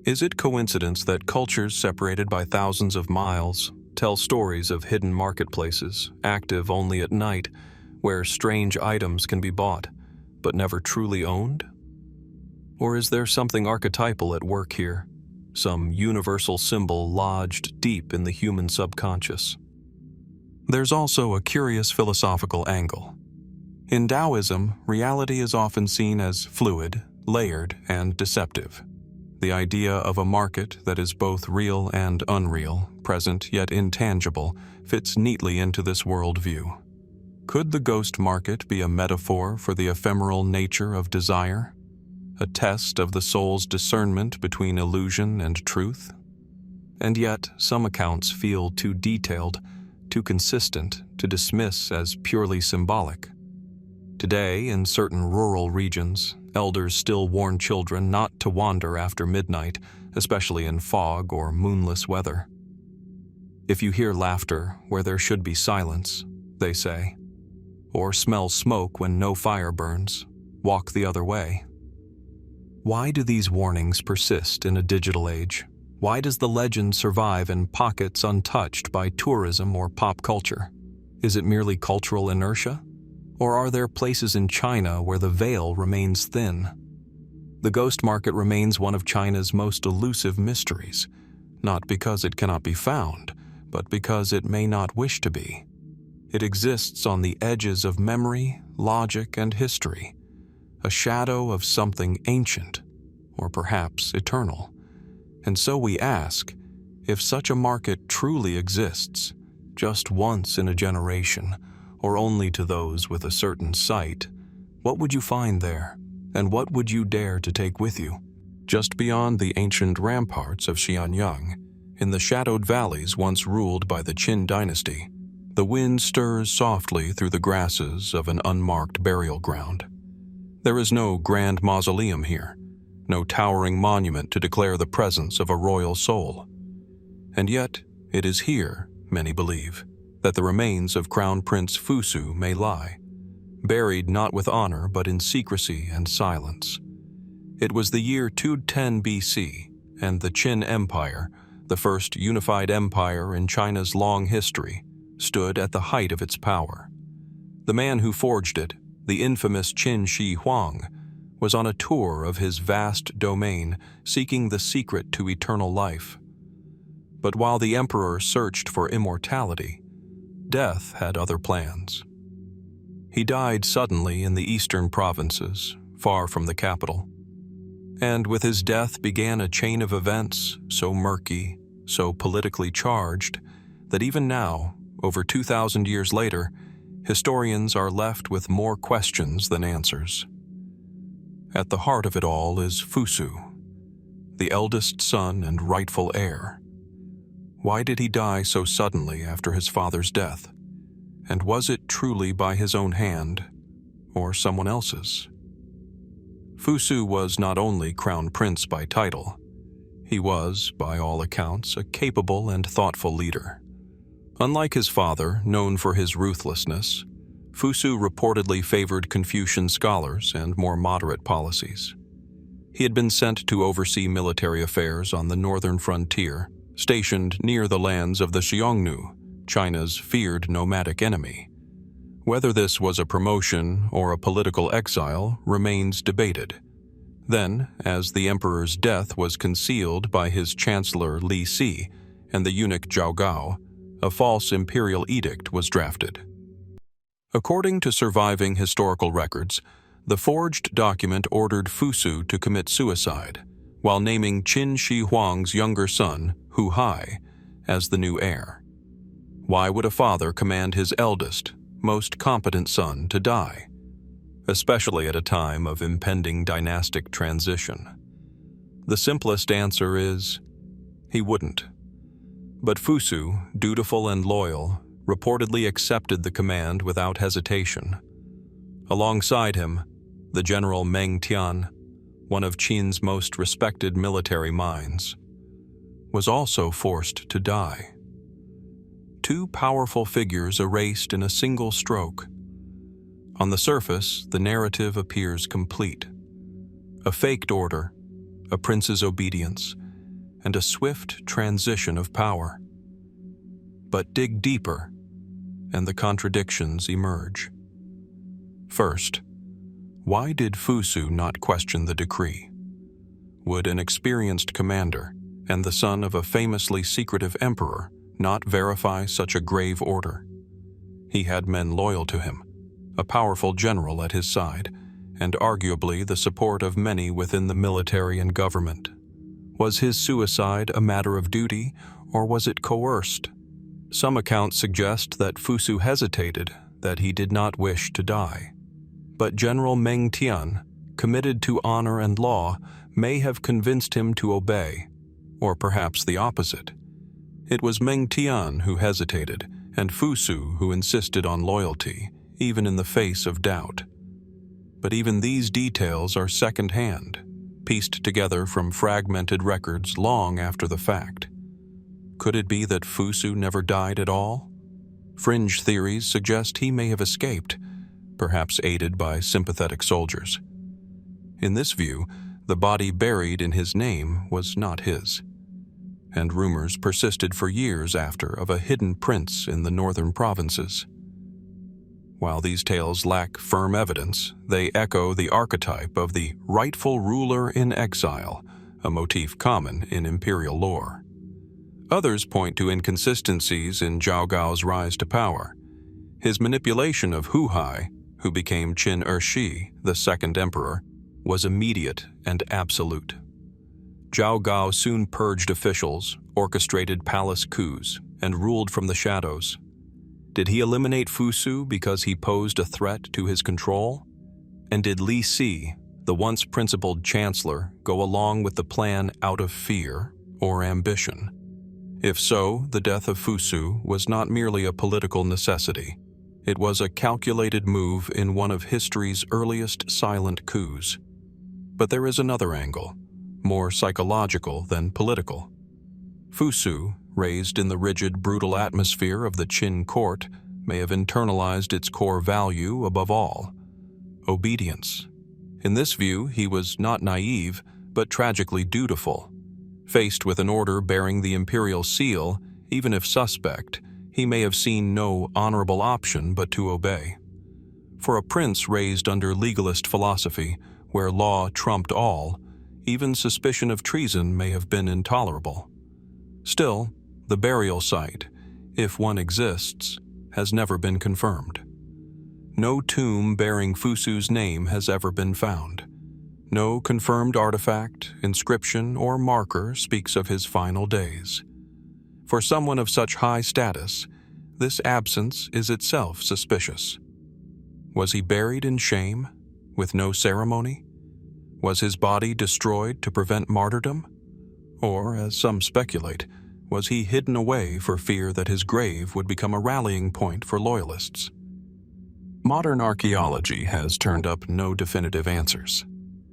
Is it coincidence that cultures separated by thousands of miles tell stories of hidden marketplaces, active only at night, where strange items can be bought, but never truly owned? Or is there something archetypal at work here? Some universal symbol lodged deep in the human subconscious? There's also a curious philosophical angle. In Taoism, reality is often seen as fluid, layered, and deceptive. The idea of a market that is both real and unreal, present yet intangible, fits neatly into this worldview. Could the ghost market be a metaphor for the ephemeral nature of desire? A test of the soul's discernment between illusion and truth? And yet, some accounts feel too detailed, too consistent to dismiss as purely symbolic. Today, in certain rural regions, elders still warn children not to wander after midnight, especially in fog or moonless weather. If you hear laughter where there should be silence, they say, or smell smoke when no fire burns, walk the other way. Why do these warnings persist in a digital age? Why does the legend survive in pockets untouched by tourism or pop culture? Is it merely cultural inertia? Or are there places in China where the veil remains thin? The ghost market remains one of China's most elusive mysteries, not because it cannot be found, but because it may not wish to be. It exists on the edges of memory, logic, and history, a shadow of something ancient, or perhaps eternal. And so we ask, If such a market truly exists, just once in a generation, or only to those with a certain sight, what would you find there, and what would you dare to take with you? Just beyond the ancient ramparts of Xianyang, in the shadowed valleys once ruled by the Qin dynasty, the wind stirs softly through the grasses of an unmarked burial ground. There is no grand mausoleum here, no towering monument to declare the presence of a royal soul. And yet, it is here, many believe, that the remains of Crown Prince Fusu may lie, buried not with honor but in secrecy and silence. It was the year 210 BC, and the Qin Empire, the first unified empire in China's long history, stood at the height of its power. The man who forged it, the infamous Qin Shi Huang, was on a tour of his vast domain seeking the secret to eternal life. But while the emperor searched for immortality, death had other plans. He died suddenly in the eastern provinces, far from the capital. And with his death began a chain of events so murky, so politically charged, that even now, over 2,000 years later, historians are left with more questions than answers. At the heart of it all is Fusu, the eldest son and rightful heir. Why did he die so suddenly after his father's death? And was it truly by his own hand, or someone else's? Fusu was not only crown prince by title, he was, by all accounts, a capable and thoughtful leader. Unlike his father, known for his ruthlessness, Fusu reportedly favored Confucian scholars and more moderate policies. He had been sent to oversee military affairs on the northern frontier, stationed near the lands of the Xiongnu, China's feared nomadic enemy. Whether this was a promotion or a political exile remains debated. Then, as the emperor's death was concealed by his chancellor Li Si and the eunuch Zhao Gao, a false imperial edict was drafted. According to surviving historical records, the forged document ordered Fusu to commit suicide, while naming Qin Shi Huang's younger son, Hubei, as the new heir. Why would a father command his eldest, most competent son to die, especially at a time of impending dynastic transition? The simplest answer is, he wouldn't. But Fusu, dutiful and loyal, reportedly accepted the command without hesitation. Alongside him, the general Meng Tian, one of Qin's most respected military minds, was also forced to die. Two powerful figures erased in a single stroke. On the surface, the narrative appears complete. A faked order, a prince's obedience, and a swift transition of power. But dig deeper, and the contradictions emerge. First, why did Fusu not question the decree? Would an experienced commander and the son of a famously secretive emperor not verify such a grave order? He had men loyal to him, a powerful general at his side, and arguably the support of many within the military and government. Was his suicide a matter of duty, or was it coerced? Some accounts suggest that Fusu hesitated, that he did not wish to die. But General Meng Tian, committed to honor and law, may have convinced him to obey, or perhaps the opposite. It was Meng Tian who hesitated, and Fusu who insisted on loyalty, even in the face of doubt. But even these details are second-hand, pieced together from fragmented records long after the fact. Could it be that Fusu never died at all? Fringe theories suggest he may have escaped, perhaps aided by sympathetic soldiers. In this view, the body buried in his name was not his, and rumors persisted for years after of a hidden prince in the northern provinces. While these tales lack firm evidence, they echo the archetype of the rightful ruler in exile, a motif common in imperial lore. Others point to inconsistencies in Zhao Gao's rise to power. His manipulation of Hubei, who became Qin Ershi, the second emperor, was immediate and absolute. Zhao Gao soon purged officials, orchestrated palace coups, and ruled from the shadows. Did he eliminate Fusu because he posed a threat to his control? And did Li Si, the once principled chancellor, go along with the plan out of fear or ambition? If so, the death of Fusu was not merely a political necessity. It was a calculated move in one of history's earliest silent coups. But there is another angle, more psychological than political. Fusu, raised in the rigid, brutal atmosphere of the Qin court, may have internalized its core value above all: obedience. In this view, he was not naive, but tragically dutiful. Faced with an order bearing the imperial seal, even if suspect, he may have seen no honorable option but to obey. For a prince raised under legalist philosophy, where law trumped all, even suspicion of treason may have been intolerable. Still, the burial site, if one exists, has never been confirmed. No tomb bearing Fusu's name has ever been found. No confirmed artifact, inscription, or marker speaks of his final days. For someone of such high status, this absence is itself suspicious. Was he buried in shame, with no ceremony? Was his body destroyed to prevent martyrdom? Or, as some speculate, was he hidden away for fear that his grave would become a rallying point for loyalists? Modern archaeology has turned up no definitive answers.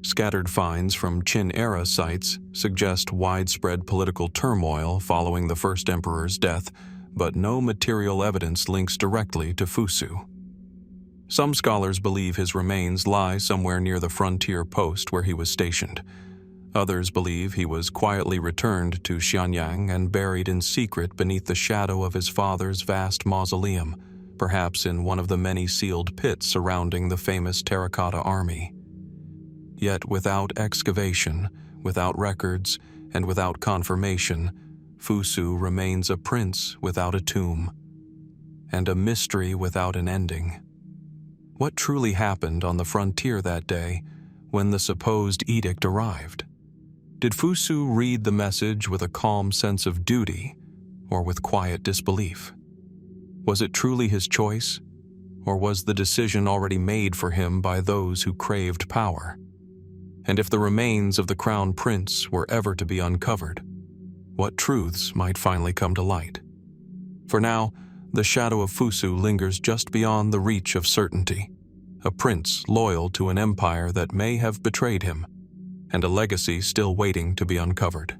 Scattered finds from Qin-era sites suggest widespread political turmoil following the first emperor's death, but no material evidence links directly to Fusu. Some scholars believe his remains lie somewhere near the frontier post where he was stationed. Others believe he was quietly returned to Xianyang and buried in secret beneath the shadow of his father's vast mausoleum, perhaps in one of the many sealed pits surrounding the famous terracotta army. Yet without excavation, without records, and without confirmation, Fusu remains a prince without a tomb, and a mystery without an ending. What truly happened on the frontier that day when the supposed edict arrived? Did Fusu read the message with a calm sense of duty, or with quiet disbelief? Was it truly his choice, or was the decision already made for him by those who craved power? And if the remains of the crown prince were ever to be uncovered, what truths might finally come to light? For now, the shadow of Fusu lingers just beyond the reach of certainty, a prince loyal to an empire that may have betrayed him, and a legacy still waiting to be uncovered.